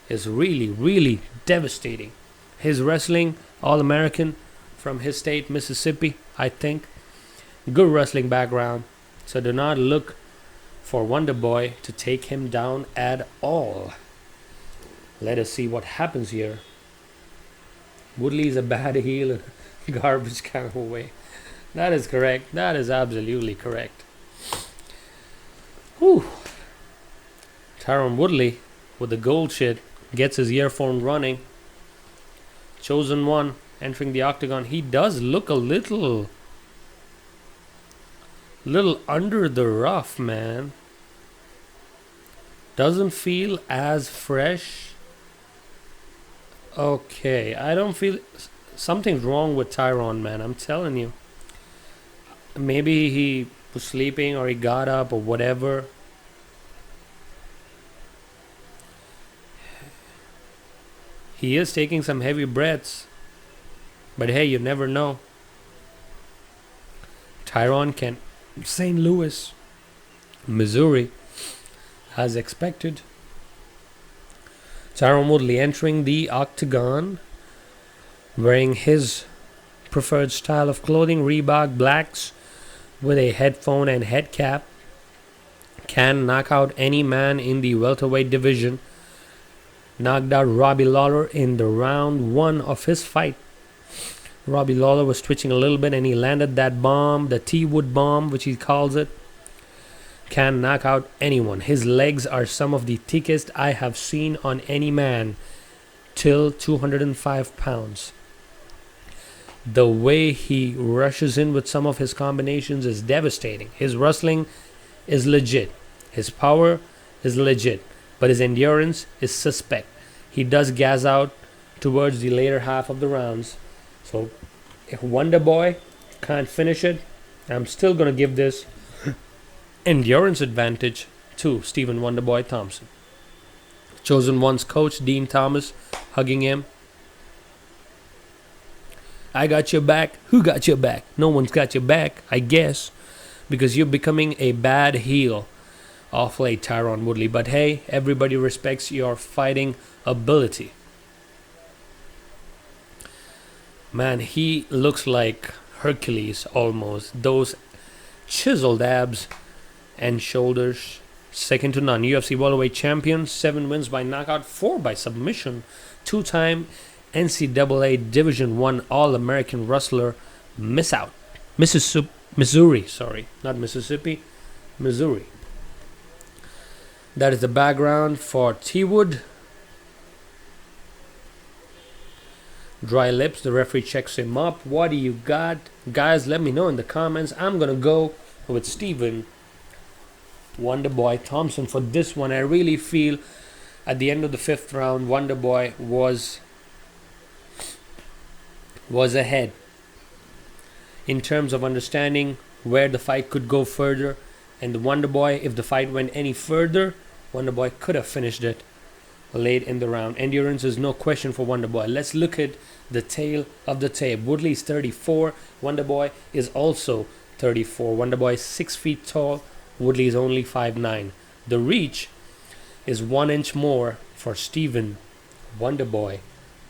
[SPEAKER 1] is really, really devastating. His wrestling, All-American from his state, Mississippi, I think. Good wrestling background. So do not look for Wonderboy to take him down at all. Let us see what happens here. Woodley is a bad heel, garbage kind of way. That is correct. That is absolutely correct. Whew. Tyron Woodley with the gold shit gets his earphone running. Chosen One entering the octagon. He does look a little under the rough, man. Doesn't feel as fresh. Okay, I don't feel... Something's wrong with Tyron, man. I'm telling you. Maybe he was sleeping or he got up or whatever. He is taking some heavy breaths. But hey, you never know. Tyron can... St. Louis, Missouri, as expected. Tyron Woodley entering the octagon, wearing his preferred style of clothing, Reebok blacks, with a headphone and head cap. Can knock out any man in the welterweight division. Knocked out Robbie Lawler in the round 1 of his fight. Robbie Lawler was twitching a little bit and he landed that bomb, the T-Wood bomb, which he calls it. Can knock out anyone. His legs are some of the thickest I have seen on any man till 205 pounds. The way he rushes in with some of his combinations is devastating. His wrestling is legit. His power is legit. But his endurance is suspect. He does gas out towards the later half of the rounds. So if Wonder Boy can't finish it, I'm still going to give this endurance advantage to Stephen Wonderboy Thompson. Chosen One's coach, Dean Thomas, hugging him. I got your back. Who got your back? No one's got your back, I guess, because you're becoming a bad heel off late, Tyron Woodley. But hey, everybody respects your fighting ability. Man, he looks like Hercules almost. Those chiseled abs and shoulders, second to none. UFC welterweight champion, 7 wins by knockout, 4 by submission, 2-time NCAA Division I All-American wrestler. Missouri, not Mississippi, Missouri. That is the background for T-Wood. Dry lips, the referee checks him up. What do you got? Guys, let me know in the comments. I'm going to go with Stephen Wonderboy Thompson for this one. I really feel at the end of the 5th round, Wonderboy was ahead in terms of understanding where the fight could go further. And the Wonderboy, if the fight went any further, Wonderboy could have finished it late in the round. Endurance is no question for Wonderboy. Let's look at the tail of the tape. Woodley is 34. Wonderboy is also 34. Wonderboy is 6 feet tall. Woodley is only 5'9". The reach is 1 inch more for Stephen Wonderboy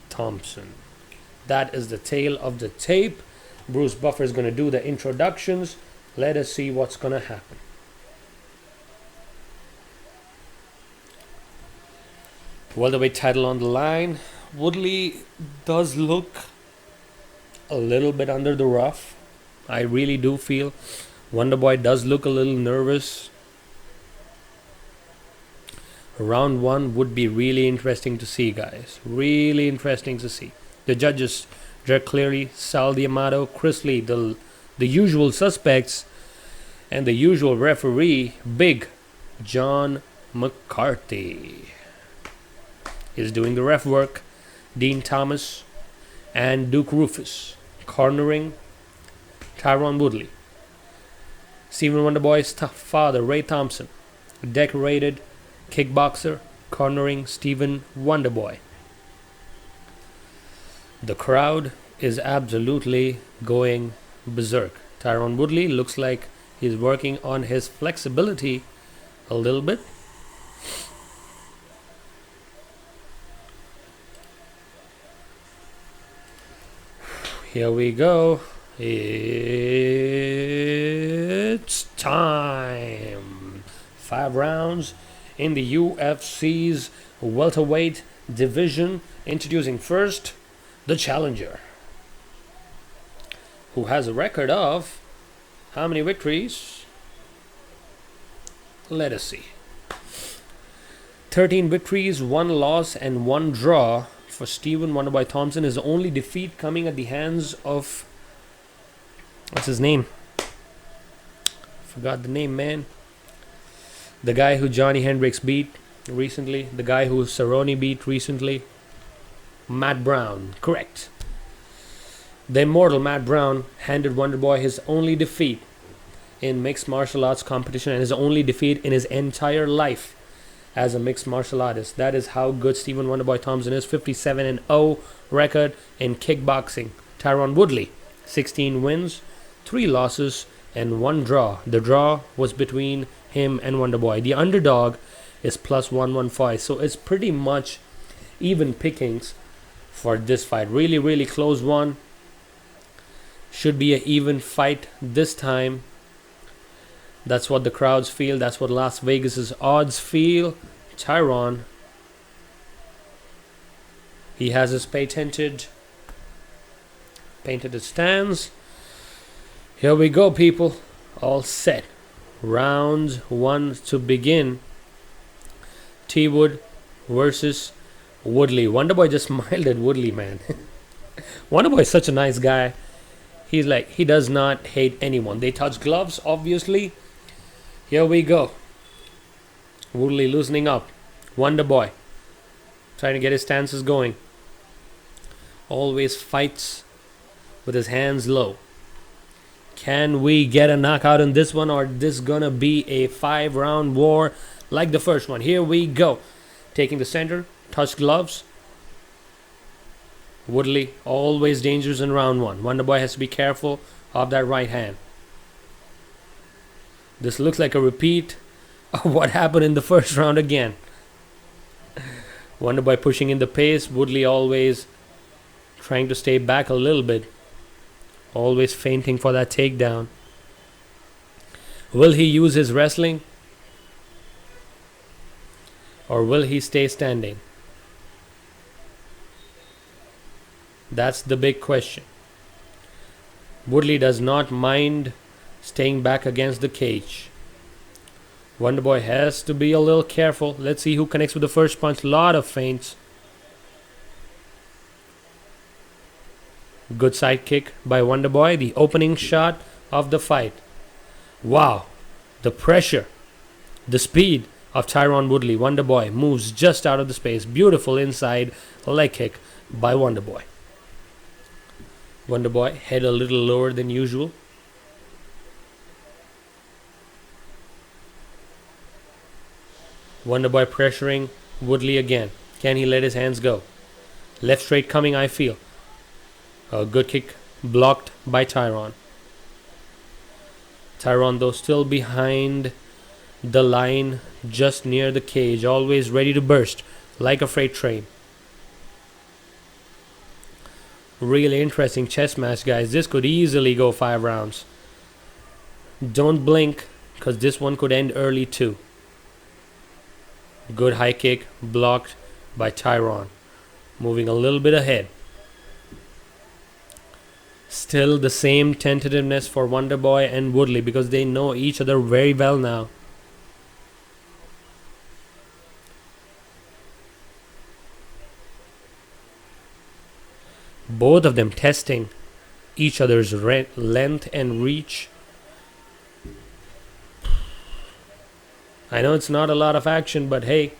[SPEAKER 1] Thompson. That is the tail of the tape. Bruce Buffer is going to do the introductions. Let us see what's going to happen. Welterweight title on the line. Woodley does look a little bit under the rough. I really do feel Wonderboy does look a little nervous. Round 1 would be really interesting to see, guys. Really interesting to see. The judges, Jared Cleary, Sal D'Amato, Chris Lee, the usual suspects, and the usual referee, Big John McCarthy, is doing the ref work. Dean Thomas and Duke Rufus cornering Tyron Woodley. Stephen Wonderboy's father, Ray Thompson, decorated kickboxer, cornering Stephen Wonderboy. The crowd is absolutely going berserk. Tyron Woodley looks like he's working on his flexibility a little bit. Here we go. It's time. 5 rounds in the UFC's welterweight division. Introducing first the challenger, who has a record of how many victories? Let us see. 13 victories, 1 loss, and 1 draw for Stephen Wonderboy Thompson. His only defeat coming at the hands of, what's his name? Forgot the name, man. The guy who Johnny Hendricks beat recently. The guy who Cerrone beat recently. Matt Brown, correct. The immortal Matt Brown handed Wonderboy his only defeat in mixed martial arts competition and his only defeat in his entire life as a mixed martial artist. That is how good Stephen Wonderboy Thompson is. 57-0 record in kickboxing. Tyron Woodley, 16 wins, 3 losses, and 1 draw. The draw was between him and Wonderboy. The underdog is plus 115. So it's pretty much even pickings for this fight. Really, really close one. Should be an even fight this time. That's what the crowds feel. That's what Las Vegas's odds feel. Tyron, he has his patented stands. Here we go, people. All set. Round 1 to begin. T-Wood versus Woodley. Wonderboy just smiled at Woodley, man. Wonderboy is such a nice guy. He's like, he does not hate anyone. They touch gloves, obviously. Here we go. Woodley loosening up. Wonderboy trying to get his stances going. Always fights with his hands low. Can we get a knockout in this one, or this gonna be a 5-round war like the first one? Here we go. Taking the center, touch gloves. Woodley always dangerous in round 1. Wonderboy has to be careful of that right hand. This looks like a repeat of what happened in the first round again. Wonderboy pushing in the pace. Woodley always trying to stay back a little bit. Always feinting for that takedown. Will he use his wrestling? Or will he stay standing? That's the big question. Woodley does not mind staying back against the cage. Wonderboy has to be a little careful. Let's see who connects with the first punch. Lot of feints. Good side kick by Wonderboy. The opening shot of the fight. Wow. The pressure. The speed of Tyron Woodley. Wonderboy moves just out of the space. Beautiful inside leg kick by Wonderboy. Wonderboy head a little lower than usual. Wonderboy pressuring Woodley again. Can he let his hands go? Left straight coming, I feel. A good kick blocked by Tyron. Tyron, though, still behind the line, just near the cage, always ready to burst like a freight train. Really interesting chess match, guys. This could easily go 5 rounds. Don't blink, because this one could end early too. Good high kick blocked by Tyron. Moving a little bit ahead. Still the same tentativeness for Wonderboy and Woodley, because they know each other very well now. Both of them testing each other's length and reach. I know it's not a lot of action, but hey,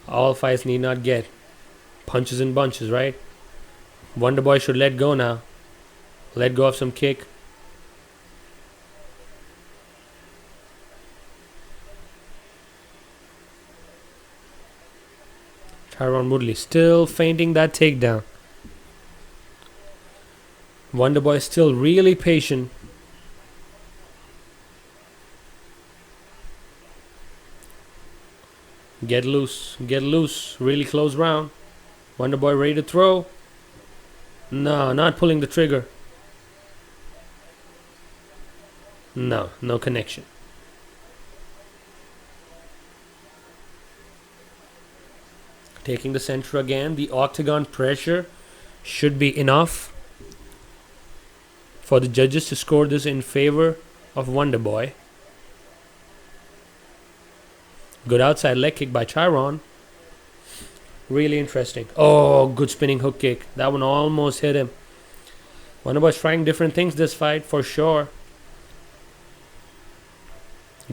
[SPEAKER 1] all fights need not get punches in bunches, right? Wonderboy should let go now. Let go of some kick. Tyron Woodley still feinting that takedown. Wonderboy still really patient. Get loose, get loose. Really close round. Wonderboy ready to throw. No, not pulling the trigger. No, no connection. Taking the center again. The octagon pressure should be enough for the judges to score this in favor of Wonderboy. Good outside leg kick by Tyron. Really interesting. Oh, good spinning hook kick. That one almost hit him. Wonderboy's trying different things this fight for sure.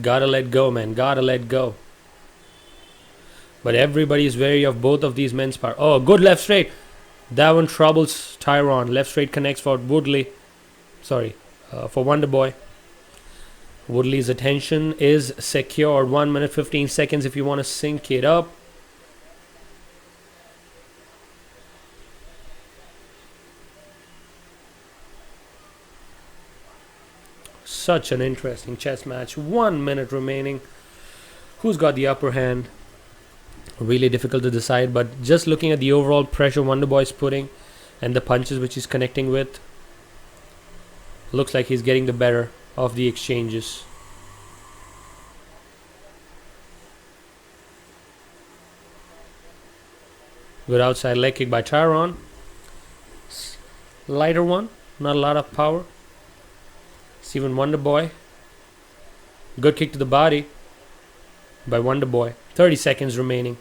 [SPEAKER 1] Gotta let go, man. Gotta let go. But everybody is wary of both of these men's power. Oh, good left straight. That one troubles Tyron. Left straight connects for Woodley. Sorry, for Wonderboy. Woodley's attention is secured. 1 minute 15 seconds if you want to sync it up. Such an interesting chess match. 1 minute remaining. Who's got the upper hand? Really difficult to decide, but just looking at the overall pressure Wonderboy's putting and the punches which he's connecting with, looks like he's getting the better of the exchanges. Good outside leg kick by Tyron. Lighter one, not a lot of power. Steven Wonderboy. Good kick to the body by Wonderboy. 30 seconds remaining.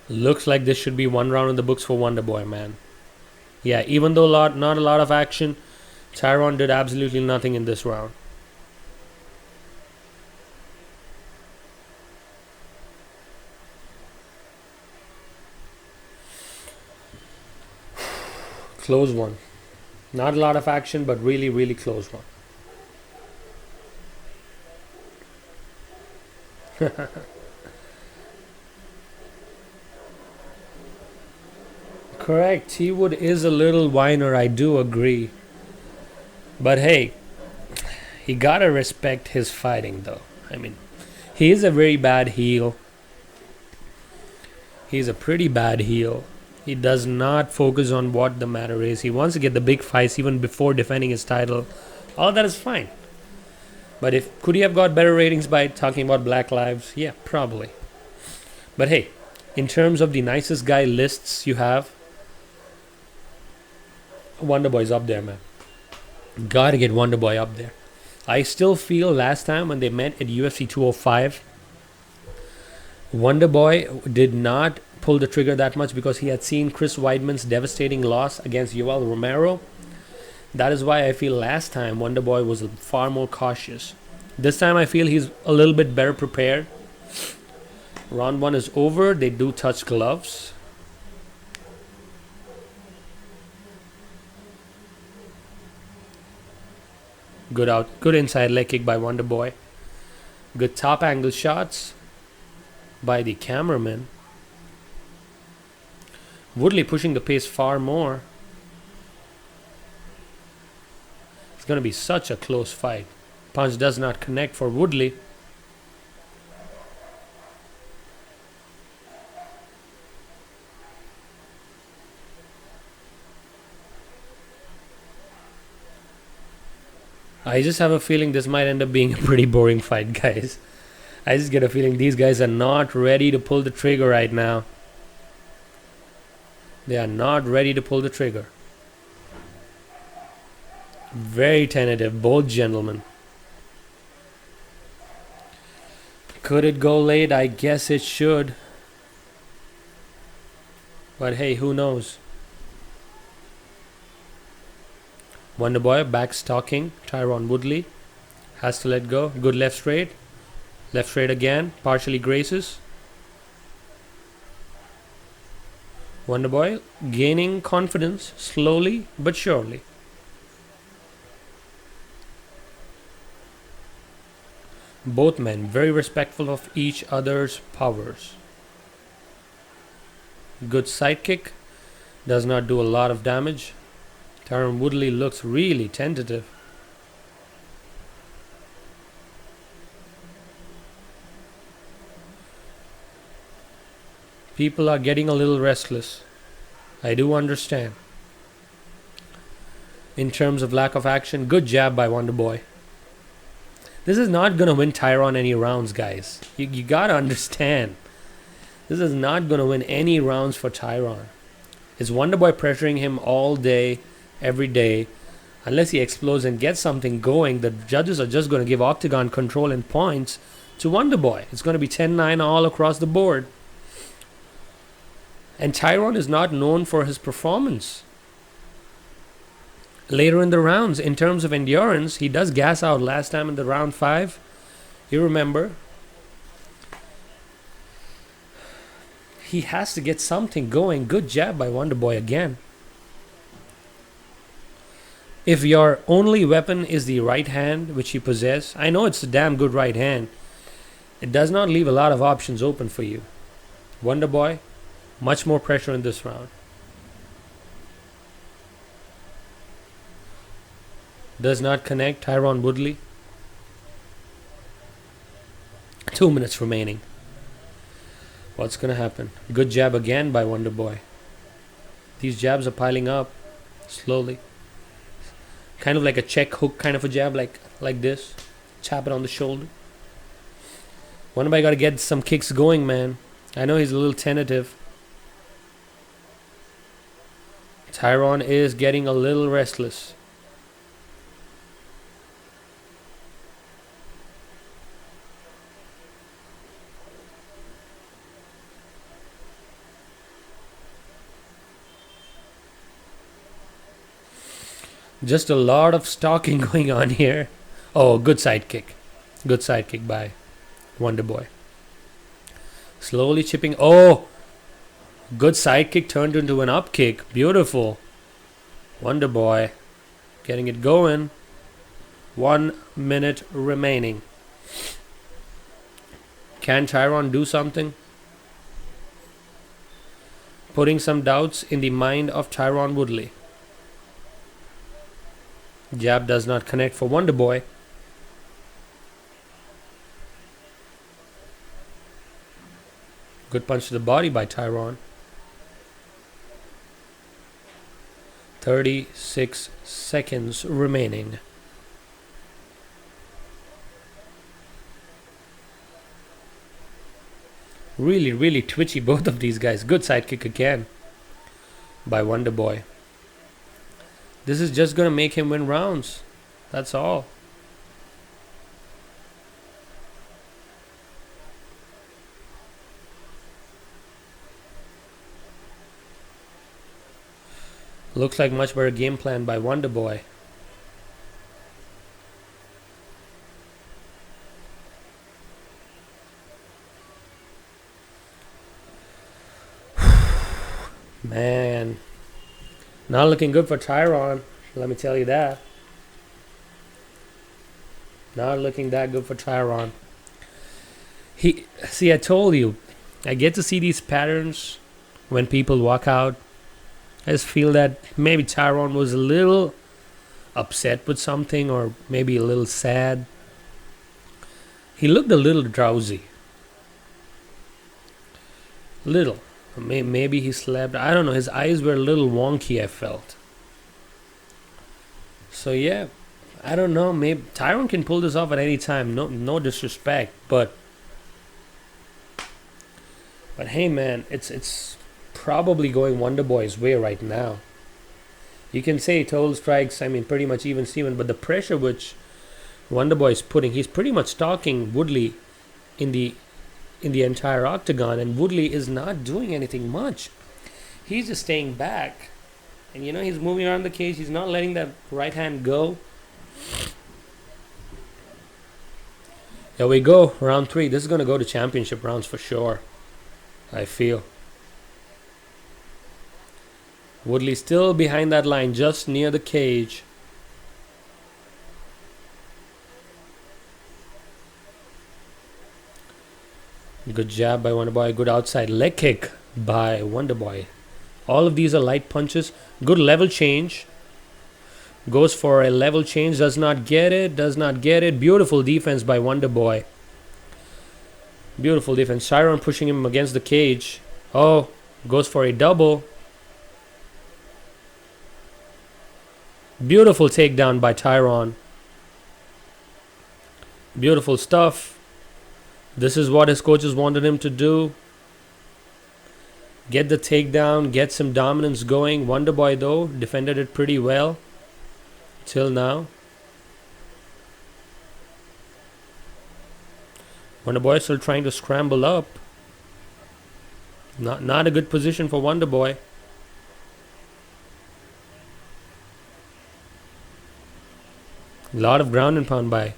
[SPEAKER 1] Looks like this should be one round in the books for Wonderboy, man. Yeah, even though not a lot of action, Tyron did absolutely nothing in this round. Close one. Not a lot of action, but really, really close one. Correct. T-Wood is a little whiner, I do agree. But hey, he gotta respect his fighting though. I mean, he is a very bad heel. He's a pretty bad heel. He does not focus on what the matter is. He wants to get the big fights even before defending his title. All that is fine. But could he have got better ratings by talking about Black Lives? Yeah, probably. But hey, in terms of the nicest guy lists you have, Wonderboy's up there, man. Gotta get Wonderboy up there. I still feel last time when they met at UFC 205, Wonderboy did not pull the trigger that much because he had seen Chris Weidman's devastating loss against Yoel Romero. That is why I feel last time Wonderboy was far more cautious. This time I feel he's a little bit better prepared. Round 1 is over. They do touch gloves. Good inside leg kick by Wonderboy. Good top angle shots by the cameraman. Woodley pushing the pace far more. It's going to be such a close fight. Punch does not connect for Woodley. I just have a feeling this might end up being a pretty boring fight, guys. I just get a feeling these guys are not ready to pull the trigger right now. They are not ready to pull the trigger. Very tentative, both gentlemen. Could it go late? I guess it should. But hey, who knows? Wonderboy back stalking Tyron Woodley. Has to let go. Good left straight. Left straight again. Partially graces. Wonderboy gaining confidence slowly but surely. Both men very respectful of each other's powers. Good side kick. Does not do a lot of damage. Tyron Woodley looks really tentative. People are getting a little restless. I do understand. In terms of lack of action, good jab by Wonderboy. This is not going to win Tyron any rounds, guys. You got to understand. This is not going to win any rounds for Tyron. Is Wonderboy pressuring him all day, every day? Unless he explodes and gets something going, the judges are just going to give octagon control and points to Wonderboy. It's going to be 10-9 all across the board. And Tyron is not known for his performance. Later in the rounds, in terms of endurance, he does gas out last time in the round 5. You remember. He has to get something going. Good jab by Wonderboy again. If your only weapon is the right hand, which you possess, I know it's a damn good right hand. It does not leave a lot of options open for you. Wonderboy, much more pressure in this round. Does not connect Tyron Woodley. 2 minutes remaining. What's going to happen? Good jab again by Wonderboy. These jabs are piling up slowly. Kind of like a check hook kind of a jab, like this. Chap it on the shoulder. Wonderboy got to get some kicks going, man. I know he's a little tentative. Tyron is getting a little restless. Just a lot of stalking going on here. Oh, good sidekick. Good sidekick by Wonder Boy. Slowly chipping. Oh, good sidekick turned into an up kick. Beautiful. Wonder Boy getting it going. 1 minute remaining. Can Tyron do something? Putting some doubts in the mind of Tyron Woodley. Jab does not connect for Wonder Boy. Good punch to the body by Tyron. 36 seconds remaining. Really, really twitchy, both of these guys. Good sidekick again by Wonder Boy. This is just going to make him win rounds. That's all. Looks like much better game plan by Wonder Boy. Man, not looking good for Tyron. Let me tell you that. Not looking that good for Tyron. I told you, I get to see these patterns when people walk out. I just feel that maybe Tyron was a little upset with something, or maybe a little sad. He looked a little drowsy. Little. Maybe he slept. I don't know. His eyes were a little wonky, I felt. So yeah, I don't know. Maybe Tyron can pull this off at any time. No disrespect, but hey, man, it's probably going Wonder Boy's way right now. You can say total strikes. I mean, pretty much even Steven, but the pressure which Wonder Boy is putting, he's pretty much stalking Woodley in the entire octagon, and Woodley is not doing anything much. He's just staying back, and he's moving around the cage. He's not letting that right hand go. There we go, round 3. This is going to go to championship rounds for sure, I feel. Woodley still behind that line, just near the cage. Good jab by Wonder Boy. Good outside leg kick by Wonder Boy. All of these are light punches. Good level change. Goes for a level change. Does not get it. Does not get it. Beautiful defense by Wonder Boy. Beautiful defense. Tyron pushing him against the cage. Oh, goes for a double. Beautiful takedown by Tyron. Beautiful stuff. This is what his coaches wanted him to do. Get the takedown, get some dominance going. Wonder Boy, though, defended it pretty well till now. Wonder Boy still trying to scramble up. Not a good position for Wonder Boy. A lot of ground and pound by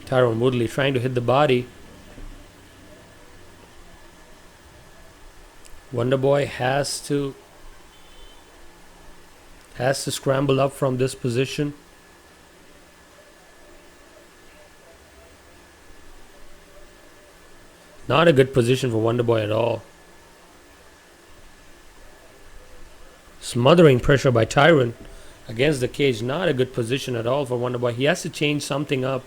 [SPEAKER 1] Tyron Woodley, trying to hit the body. Wonder Boy has to scramble up from this position. Not a good position for Wonder Boy at all. Smothering pressure by Tyron against the cage. Not a good position at all for Wonder Boy. He has to change something up.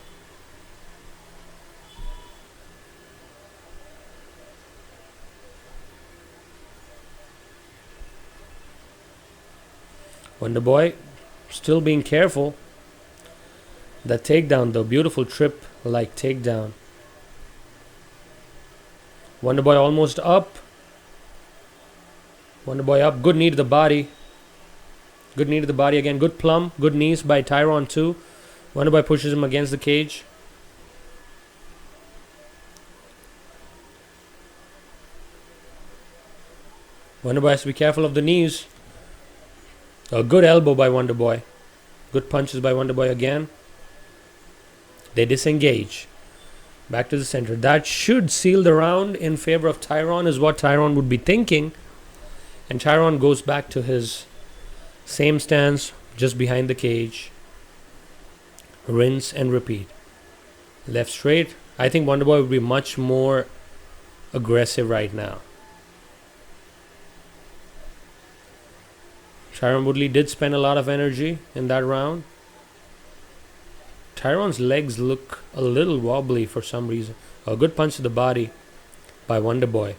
[SPEAKER 1] Wonder Boy still being careful. That takedown though. Beautiful trip like takedown. Wonder Boy almost up. Wonder Boy up. Good knee to the body. Good knee to the body again. Good plum. Good knees by Tyron too. Wonder Boy pushes him against the cage. Wonderboy has to be careful of the knees. A good elbow by Wonderboy. Good punches by Wonderboy again. They disengage. Back to the center. That should seal the round in favor of Tyron, is what Tyron would be thinking. And Tyron goes back to his same stance, just behind the cage. Rinse and repeat. Left straight. I think Wonderboy would be much more aggressive right now. Tyron Woodley did spend a lot of energy in that round. Tyron's legs look a little wobbly for some reason. A good punch to the body by Wonderboy.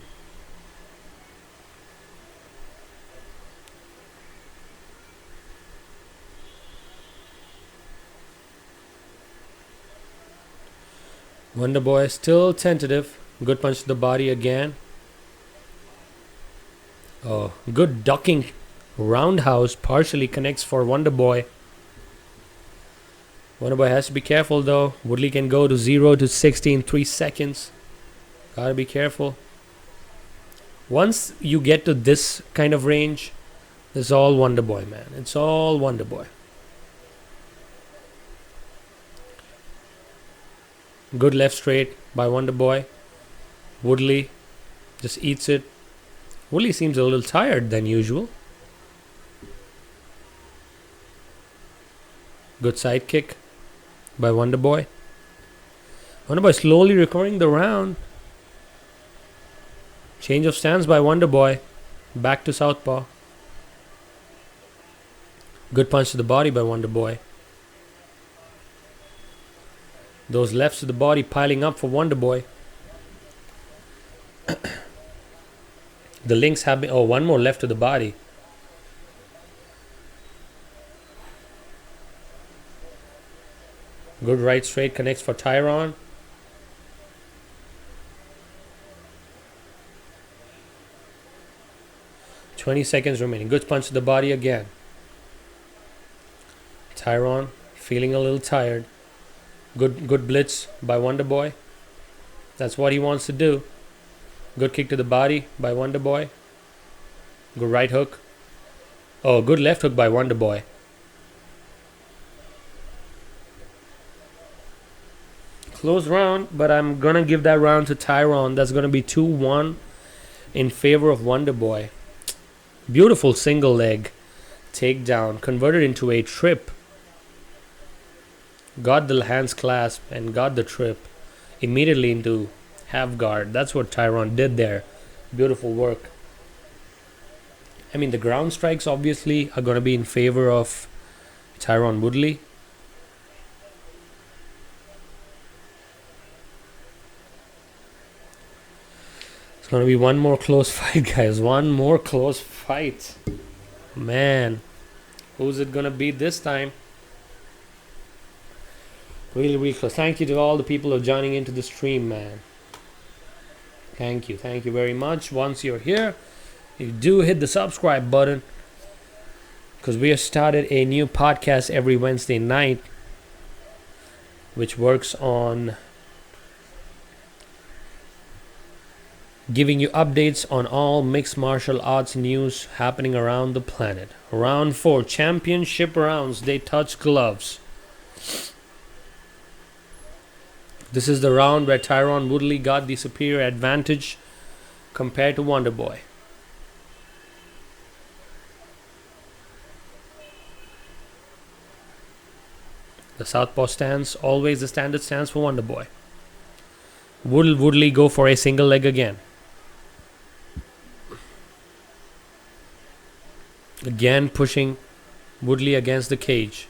[SPEAKER 1] Wonderboy still tentative. Good punch to the body again. Oh, good ducking. Roundhouse partially connects for Wonderboy. Wonderboy has to be careful though. Woodley can go to 0 to 60 in 3 seconds. Gotta be careful. Once you get to this kind of range, it's all Wonderboy, man. It's all Wonderboy. Good left straight by Wonderboy. Woodley just eats it. Woodley seems a little tired than usual. Good side kick by Wonderboy. Wonderboy slowly recovering the round. Change of stance by Wonderboy. Back to southpaw. Good punch to the body by Wonderboy. Those lefts to the body piling up for Wonderboy. The links have been... Oh, one more left to the body. Good right straight connects for Tyron. $20 seconds remaining. Good punch to the body again. Tyron feeling a little tired. Good blitz by Wonderboy. That's what he wants to do. Good kick to the body by Wonderboy. Good right hook. Oh, good left hook by Wonderboy. Close round, but I'm going to give that round to Tyron. That's going to be 2-1 in favor of Wonderboy. Beautiful single leg takedown. Converted into a trip. Got the hands clasp and got the trip immediately into half guard. That's what Tyron did there. Beautiful work. I mean, the ground strikes obviously are going to be in favor of Tyron Woodley. It's going to be one more close fight, guys. One more close fight. Man, who's it going to be this time? Really, really close. Thank you to all the people who are joining into the stream, man. Thank you. Thank you very much. Once you're here, you do hit the subscribe button, because we have started a new podcast every Wednesday night, which works on giving you updates on all mixed martial arts news happening around the planet. Round 4, championship rounds. They touch gloves. This is the round where Tyron Woodley got the superior advantage compared to Wonderboy. The southpaw stance, always the standard stance for Wonderboy. Will Woodley go for a single leg again? Again pushing Woodley against the cage.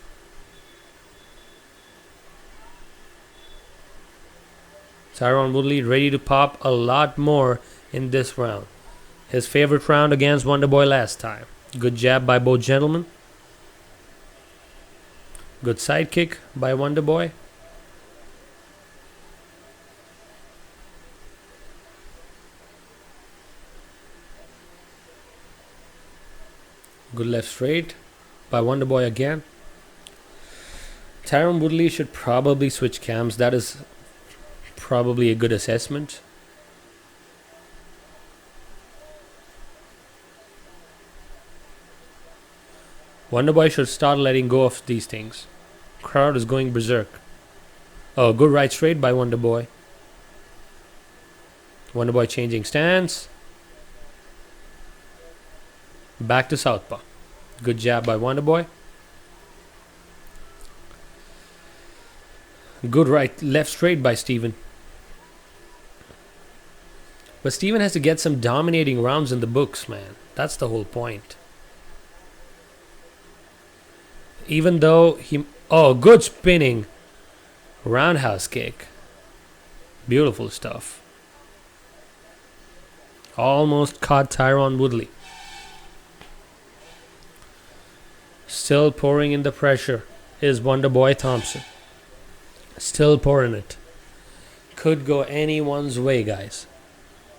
[SPEAKER 1] Tyron Woodley ready to pop a lot more in this round. His favorite round against Wonderboy last time. Good jab by both gentlemen. Good side kick by Wonderboy. Good left straight by Wonderboy again. Tyron Woodley should probably switch cams. That is probably a good assessment. Wonderboy should start letting go of these things. Crowd is going berserk. Oh, good right straight by Wonderboy. Wonderboy changing stance. Back to southpaw. Good jab by Wonderboy. Good left straight by Steven. But Steven has to get some dominating rounds in the books, man. That's the whole point. Even though he... Oh, good spinning. Roundhouse kick. Beautiful stuff. Almost caught Tyron Woodley. Still pouring in the pressure is Wonderboy Thompson. Still pouring it. Could go anyone's way, guys.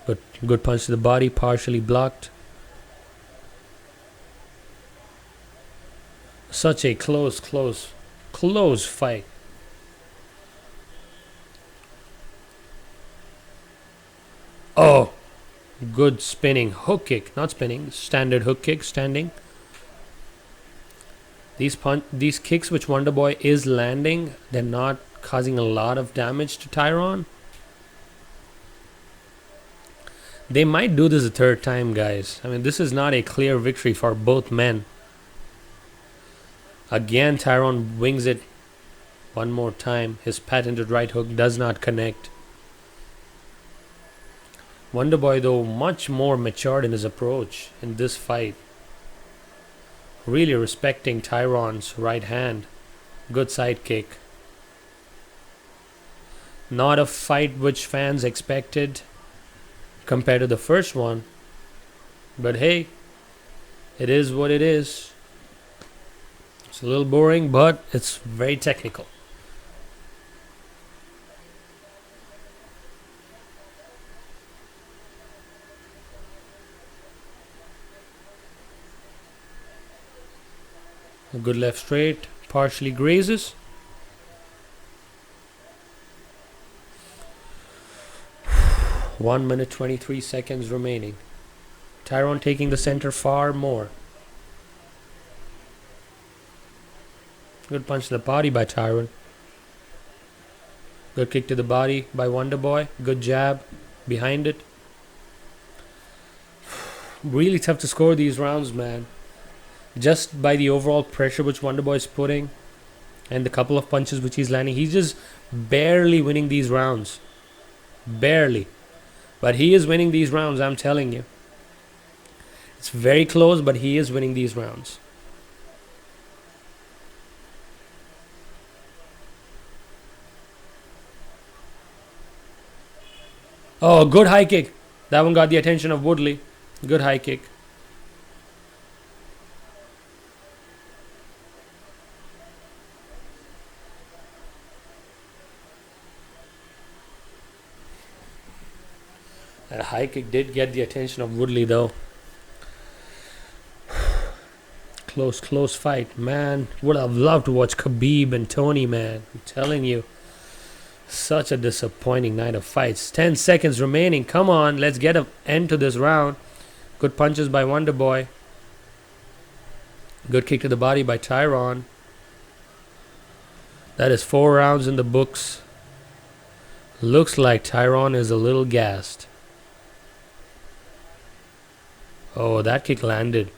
[SPEAKER 1] But good punch to the body, partially blocked. Such a close fight. Oh, good spinning hook kick, not spinning, standard hook kick, standing. These kicks which Wonderboy is landing, they're not causing a lot of damage to Tyron. They might do this a third time, guys. I mean, this is not a clear victory for both men. Again, Tyron wings it one more time. His patented right hook does not connect. Wonderboy, though, much more matured in his approach in this fight. Really respecting Tyron's right hand. Good side kick. Not a fight which fans expected compared to the first one. But hey, it is what it is. It's a little boring, but it's very technical. A good left straight, partially grazes. One minute 23 seconds remaining. Tyron taking the center far more. Good punch to the body by Tyron. Good kick to the body by Wonderboy. Good jab behind it. Really tough to score these rounds, man. Just by the overall pressure which Wonderboy is putting and the couple of punches which he's landing, he's just barely winning these rounds. Barely. But he is winning these rounds, I'm telling you. It's very close, but he is winning these rounds. Oh, good high kick. That one got the attention of Woodley. Good high kick. That high kick did get the attention of Woodley, though. Close fight. Man, would have loved to watch Khabib and Tony, man. I'm telling you. Such a disappointing night of fights. 10 seconds remaining. Come on, let's get an end to this round. Good punches by Wonderboy. Good kick to the body by Tyron. That is 4 rounds in the books. Looks like Tyron is a little gassed. Oh, that kick landed.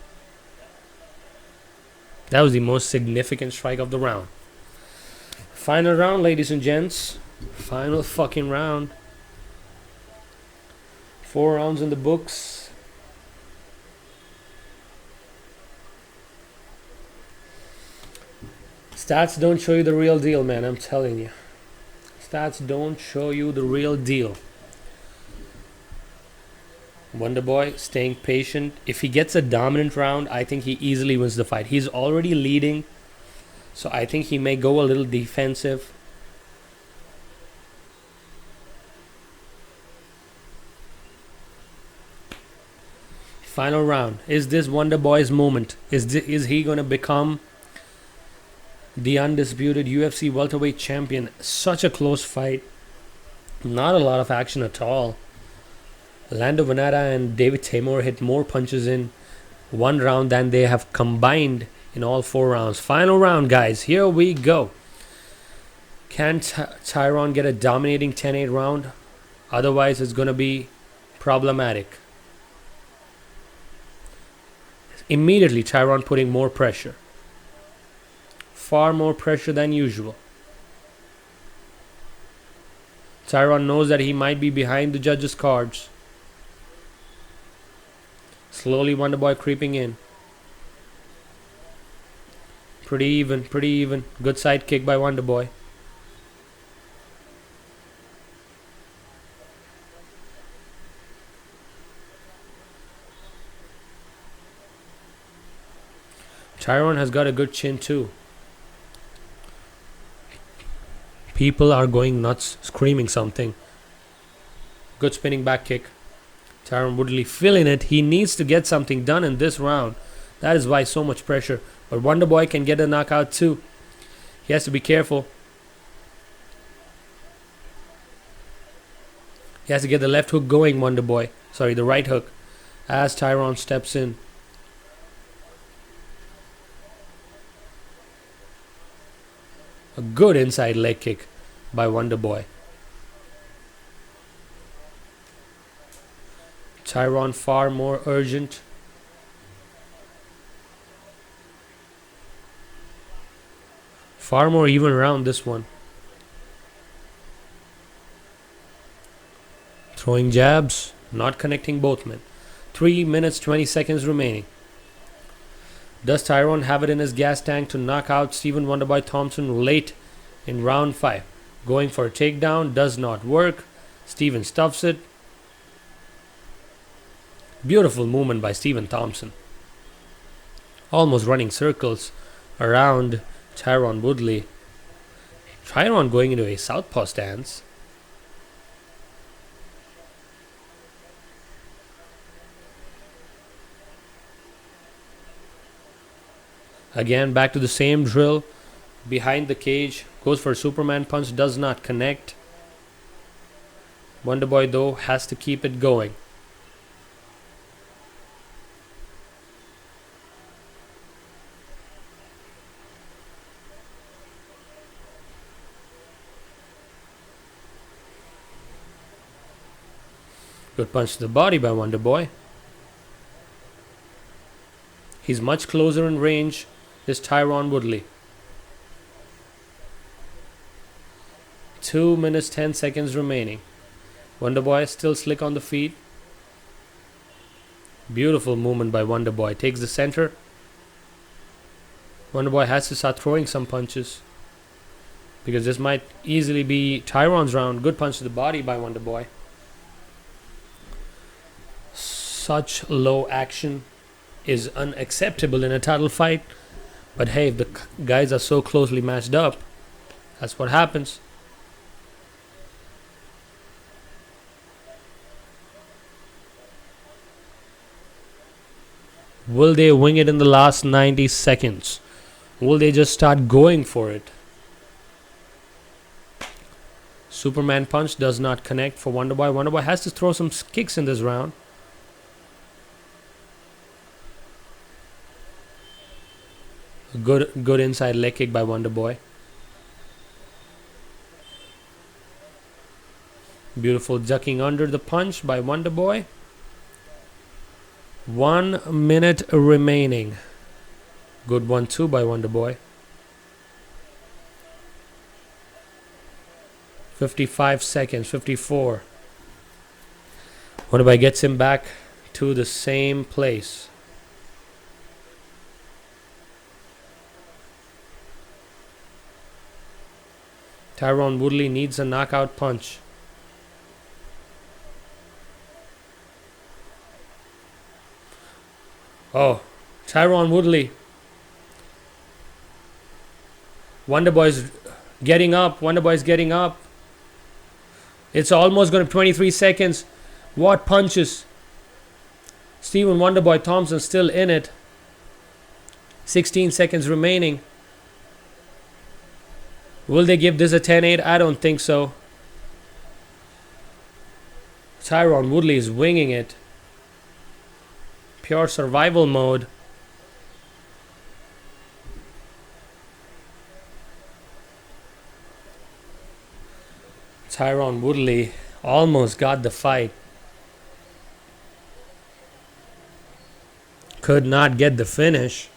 [SPEAKER 1] That was the most significant strike of the round. Final round, ladies and gents. Final fucking round. 4 rounds in the books. Stats don't show you the real deal, man. I'm telling you. Stats don't show you the real deal. Wonderboy staying patient. If he gets a dominant round, I think he easily wins the fight. He's already leading, so I think he may go a little defensive. Final round. Is this Wonderboy's moment? Is he going to become the undisputed UFC welterweight champion? Such a close fight. Not a lot of action at all. Lando Vanatta and David Teymur hit more punches in one round than they have combined in all 4 rounds. Final round, guys. Here we go. Can Tyron get a dominating 10-8 round? Otherwise, it's going to be problematic. Immediately, Tyron putting more pressure. Far more pressure than usual. Tyron knows that he might be behind the judges' cards. Slowly, Wonderboy creeping in. Pretty even, pretty even. Good side kick by Wonderboy. Tyron has got a good chin too. People are going nuts, screaming something. Good spinning back kick. Tyron Woodley feeling it. He needs to get something done in this round. That is why so much pressure. But Wonderboy can get a knockout too. He has to be careful. He has to get the left hook going, Wonderboy. Sorry, the right hook. As Tyron steps in. A good inside leg kick by Wonderboy. Tyron far more urgent. Far more even around this one. Throwing jabs, not connecting both men. 3 minutes 20 seconds remaining. Does Tyron have it in his gas tank to knock out Stephen Wonderboy Thompson late in round 5? Going for a takedown does not work. Stephen stuffs it. Beautiful movement by Stephen Thompson. Almost running circles around Tyron Woodley. Tyron going into a southpaw stance. Again, back to the same drill. Behind the cage. Goes for a Superman punch. Does not connect. Wonderboy, though, has to keep it going. Good punch to the body by Wonderboy. He's much closer in range. Is Tyron Woodley. 2 minutes 10 seconds remaining. Wonderboy still slick on the feet. Beautiful movement by Wonderboy. Takes the center. Wonderboy has to start throwing some punches, because this might easily be Tyron's round. Good punch to the body by Wonderboy. Such low action is unacceptable in a title fight. But hey, if the guys are so closely matched up, that's what happens. Will they wing it in the last 90 seconds? Will they just start going for it? Superman punch does not connect for Wonderboy. Wonderboy has to throw some kicks in this round. Good inside leg kick by Wonderboy. Beautiful ducking under the punch by Wonderboy. 1 minute remaining. Good 1-2 by Wonderboy. 55 seconds, 54. Wonderboy gets him back to the same place. Tyron Woodley needs a knockout punch. Oh, Tyron Woodley. Wonderboy's getting up. Wonderboy's getting up. It's almost going to 23 seconds. What punches? Stephen Wonderboy Thompson still in it. 16 seconds remaining. Will they give this a 10-8? I don't think so. Tyron Woodley is winging it. Pure survival mode. Tyron Woodley almost got the fight. Could not get the finish.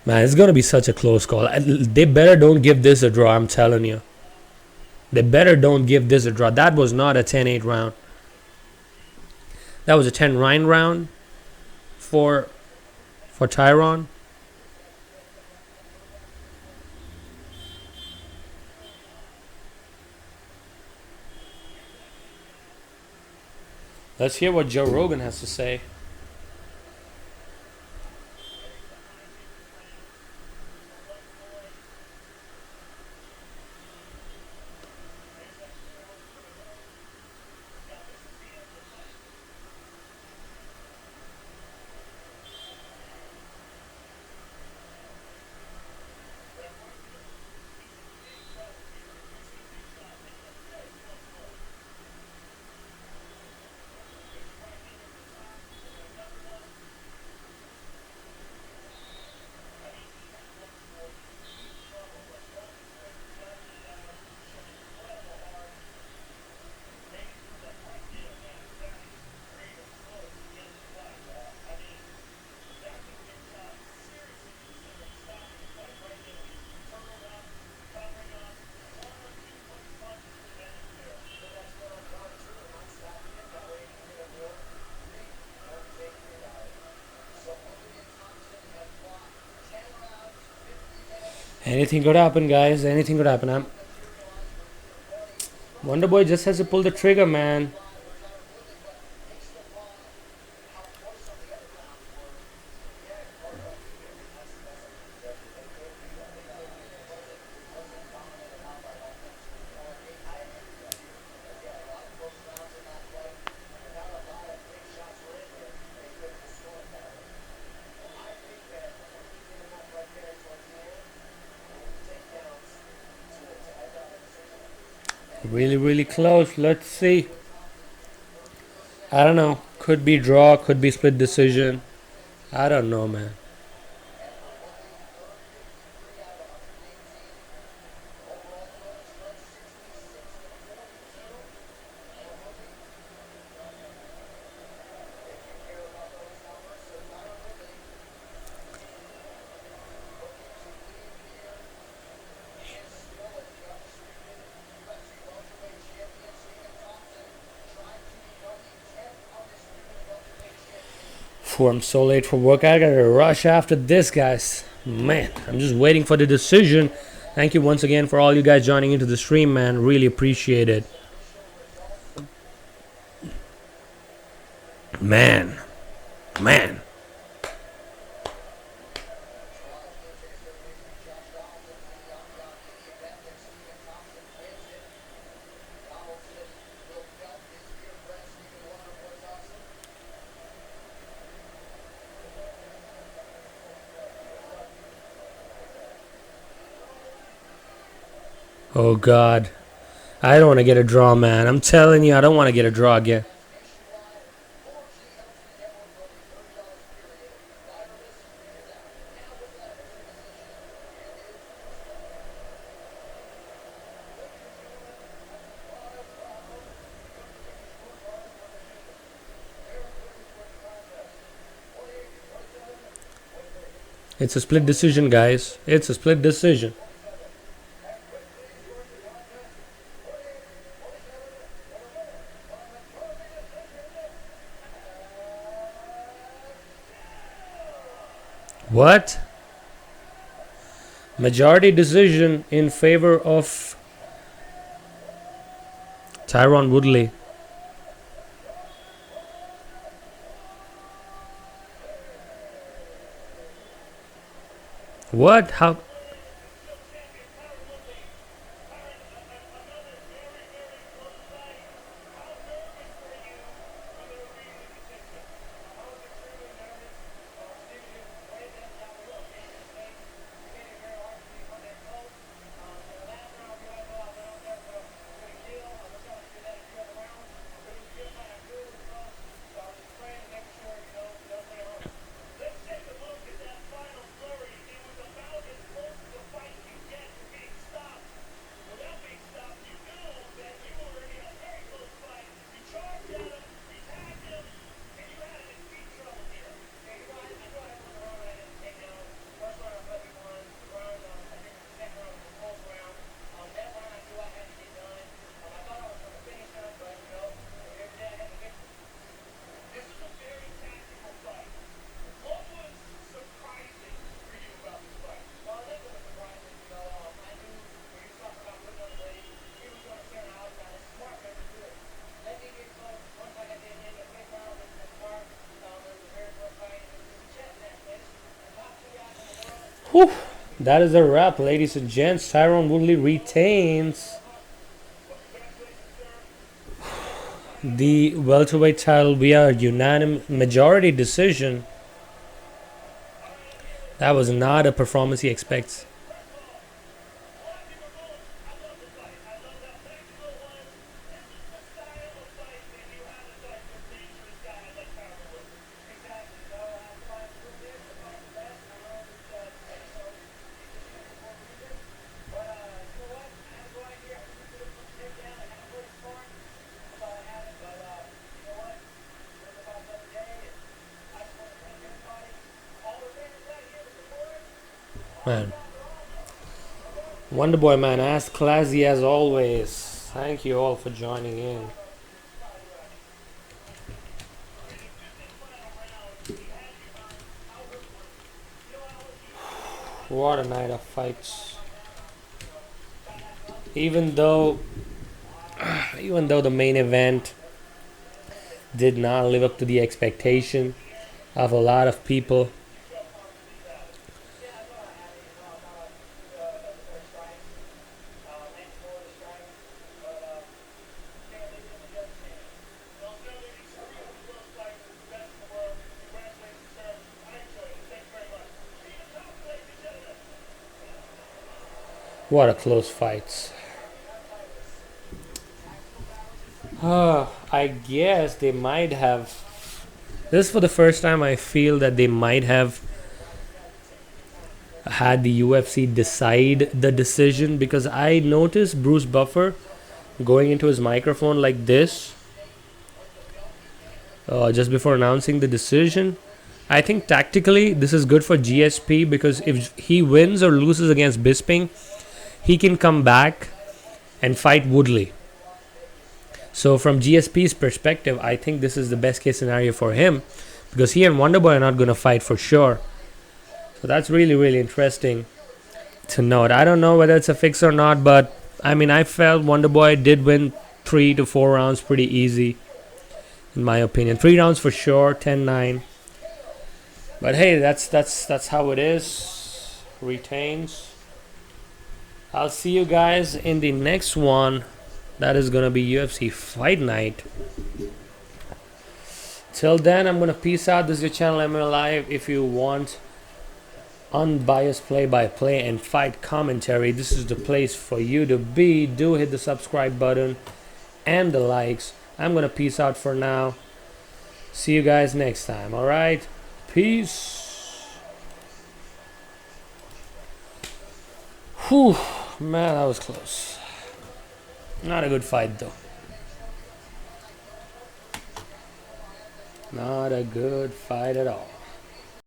[SPEAKER 1] Man, it's going to be such a close call. They better don't give this a draw, I'm telling you. They better don't give this a draw. That was not a 10-8 round. That was a 10-9 round for Tyron. Let's hear what Joe Rogan has to say. Anything could happen, guys. Anything could happen. Wonder Boy just has to pull the trigger, man. Really, really close. Let's see. I don't know. Could be draw, could be split decision. I don't know, man. I'm so late for work. I gotta rush after this, guys. Man, I'm just waiting for the decision. Thank you once again for all you guys joining into the stream, man. Really appreciate it. Man. Oh, God. I don't want to get a draw, man. I'm telling you, I don't want to get a draw again. It's a split decision, guys. It's a split decision. What? Majority decision in favor of Tyron Woodley. What? How? Whew. That is a wrap, ladies and gents. Tyron Woodley retains the welterweight title via unanimous majority decision. That was not a performance he expects. Man. Wonderboy, man, as classy as always. Thank you all for joining in. What a night of fights. Even though the main event did not live up to the expectation of a lot of people, what a close fight. I guess they might have. This is for the first time I feel that they might have had the UFC decide the decision, because I noticed Bruce Buffer going into his microphone like this just before announcing the decision. I think tactically this is good for GSP, because if he wins or loses against Bisping, he can come back and fight Woodley. So from GSP's perspective, I think this is the best case scenario for him, because he and Wonderboy are not going to fight for sure. So that's really, really interesting to note. I don't know whether it's a fix or not, but I mean, I felt Wonderboy did win 3 to 4 rounds pretty easy, in my opinion. 3 rounds for sure, 10-9. But hey, that's how it is. Retains. I'll see you guys in the next one. That is going to be UFC Fight Night. Till then, I'm going to peace out. This is your channel, ML Live. If you want unbiased play-by-play and fight commentary, this is the place for you to be. Do hit the subscribe button and the likes. I'm going to peace out for now. See you guys next time. All right? Peace. Whew. Man, that was close. Not a good fight, though. Not a good fight at all.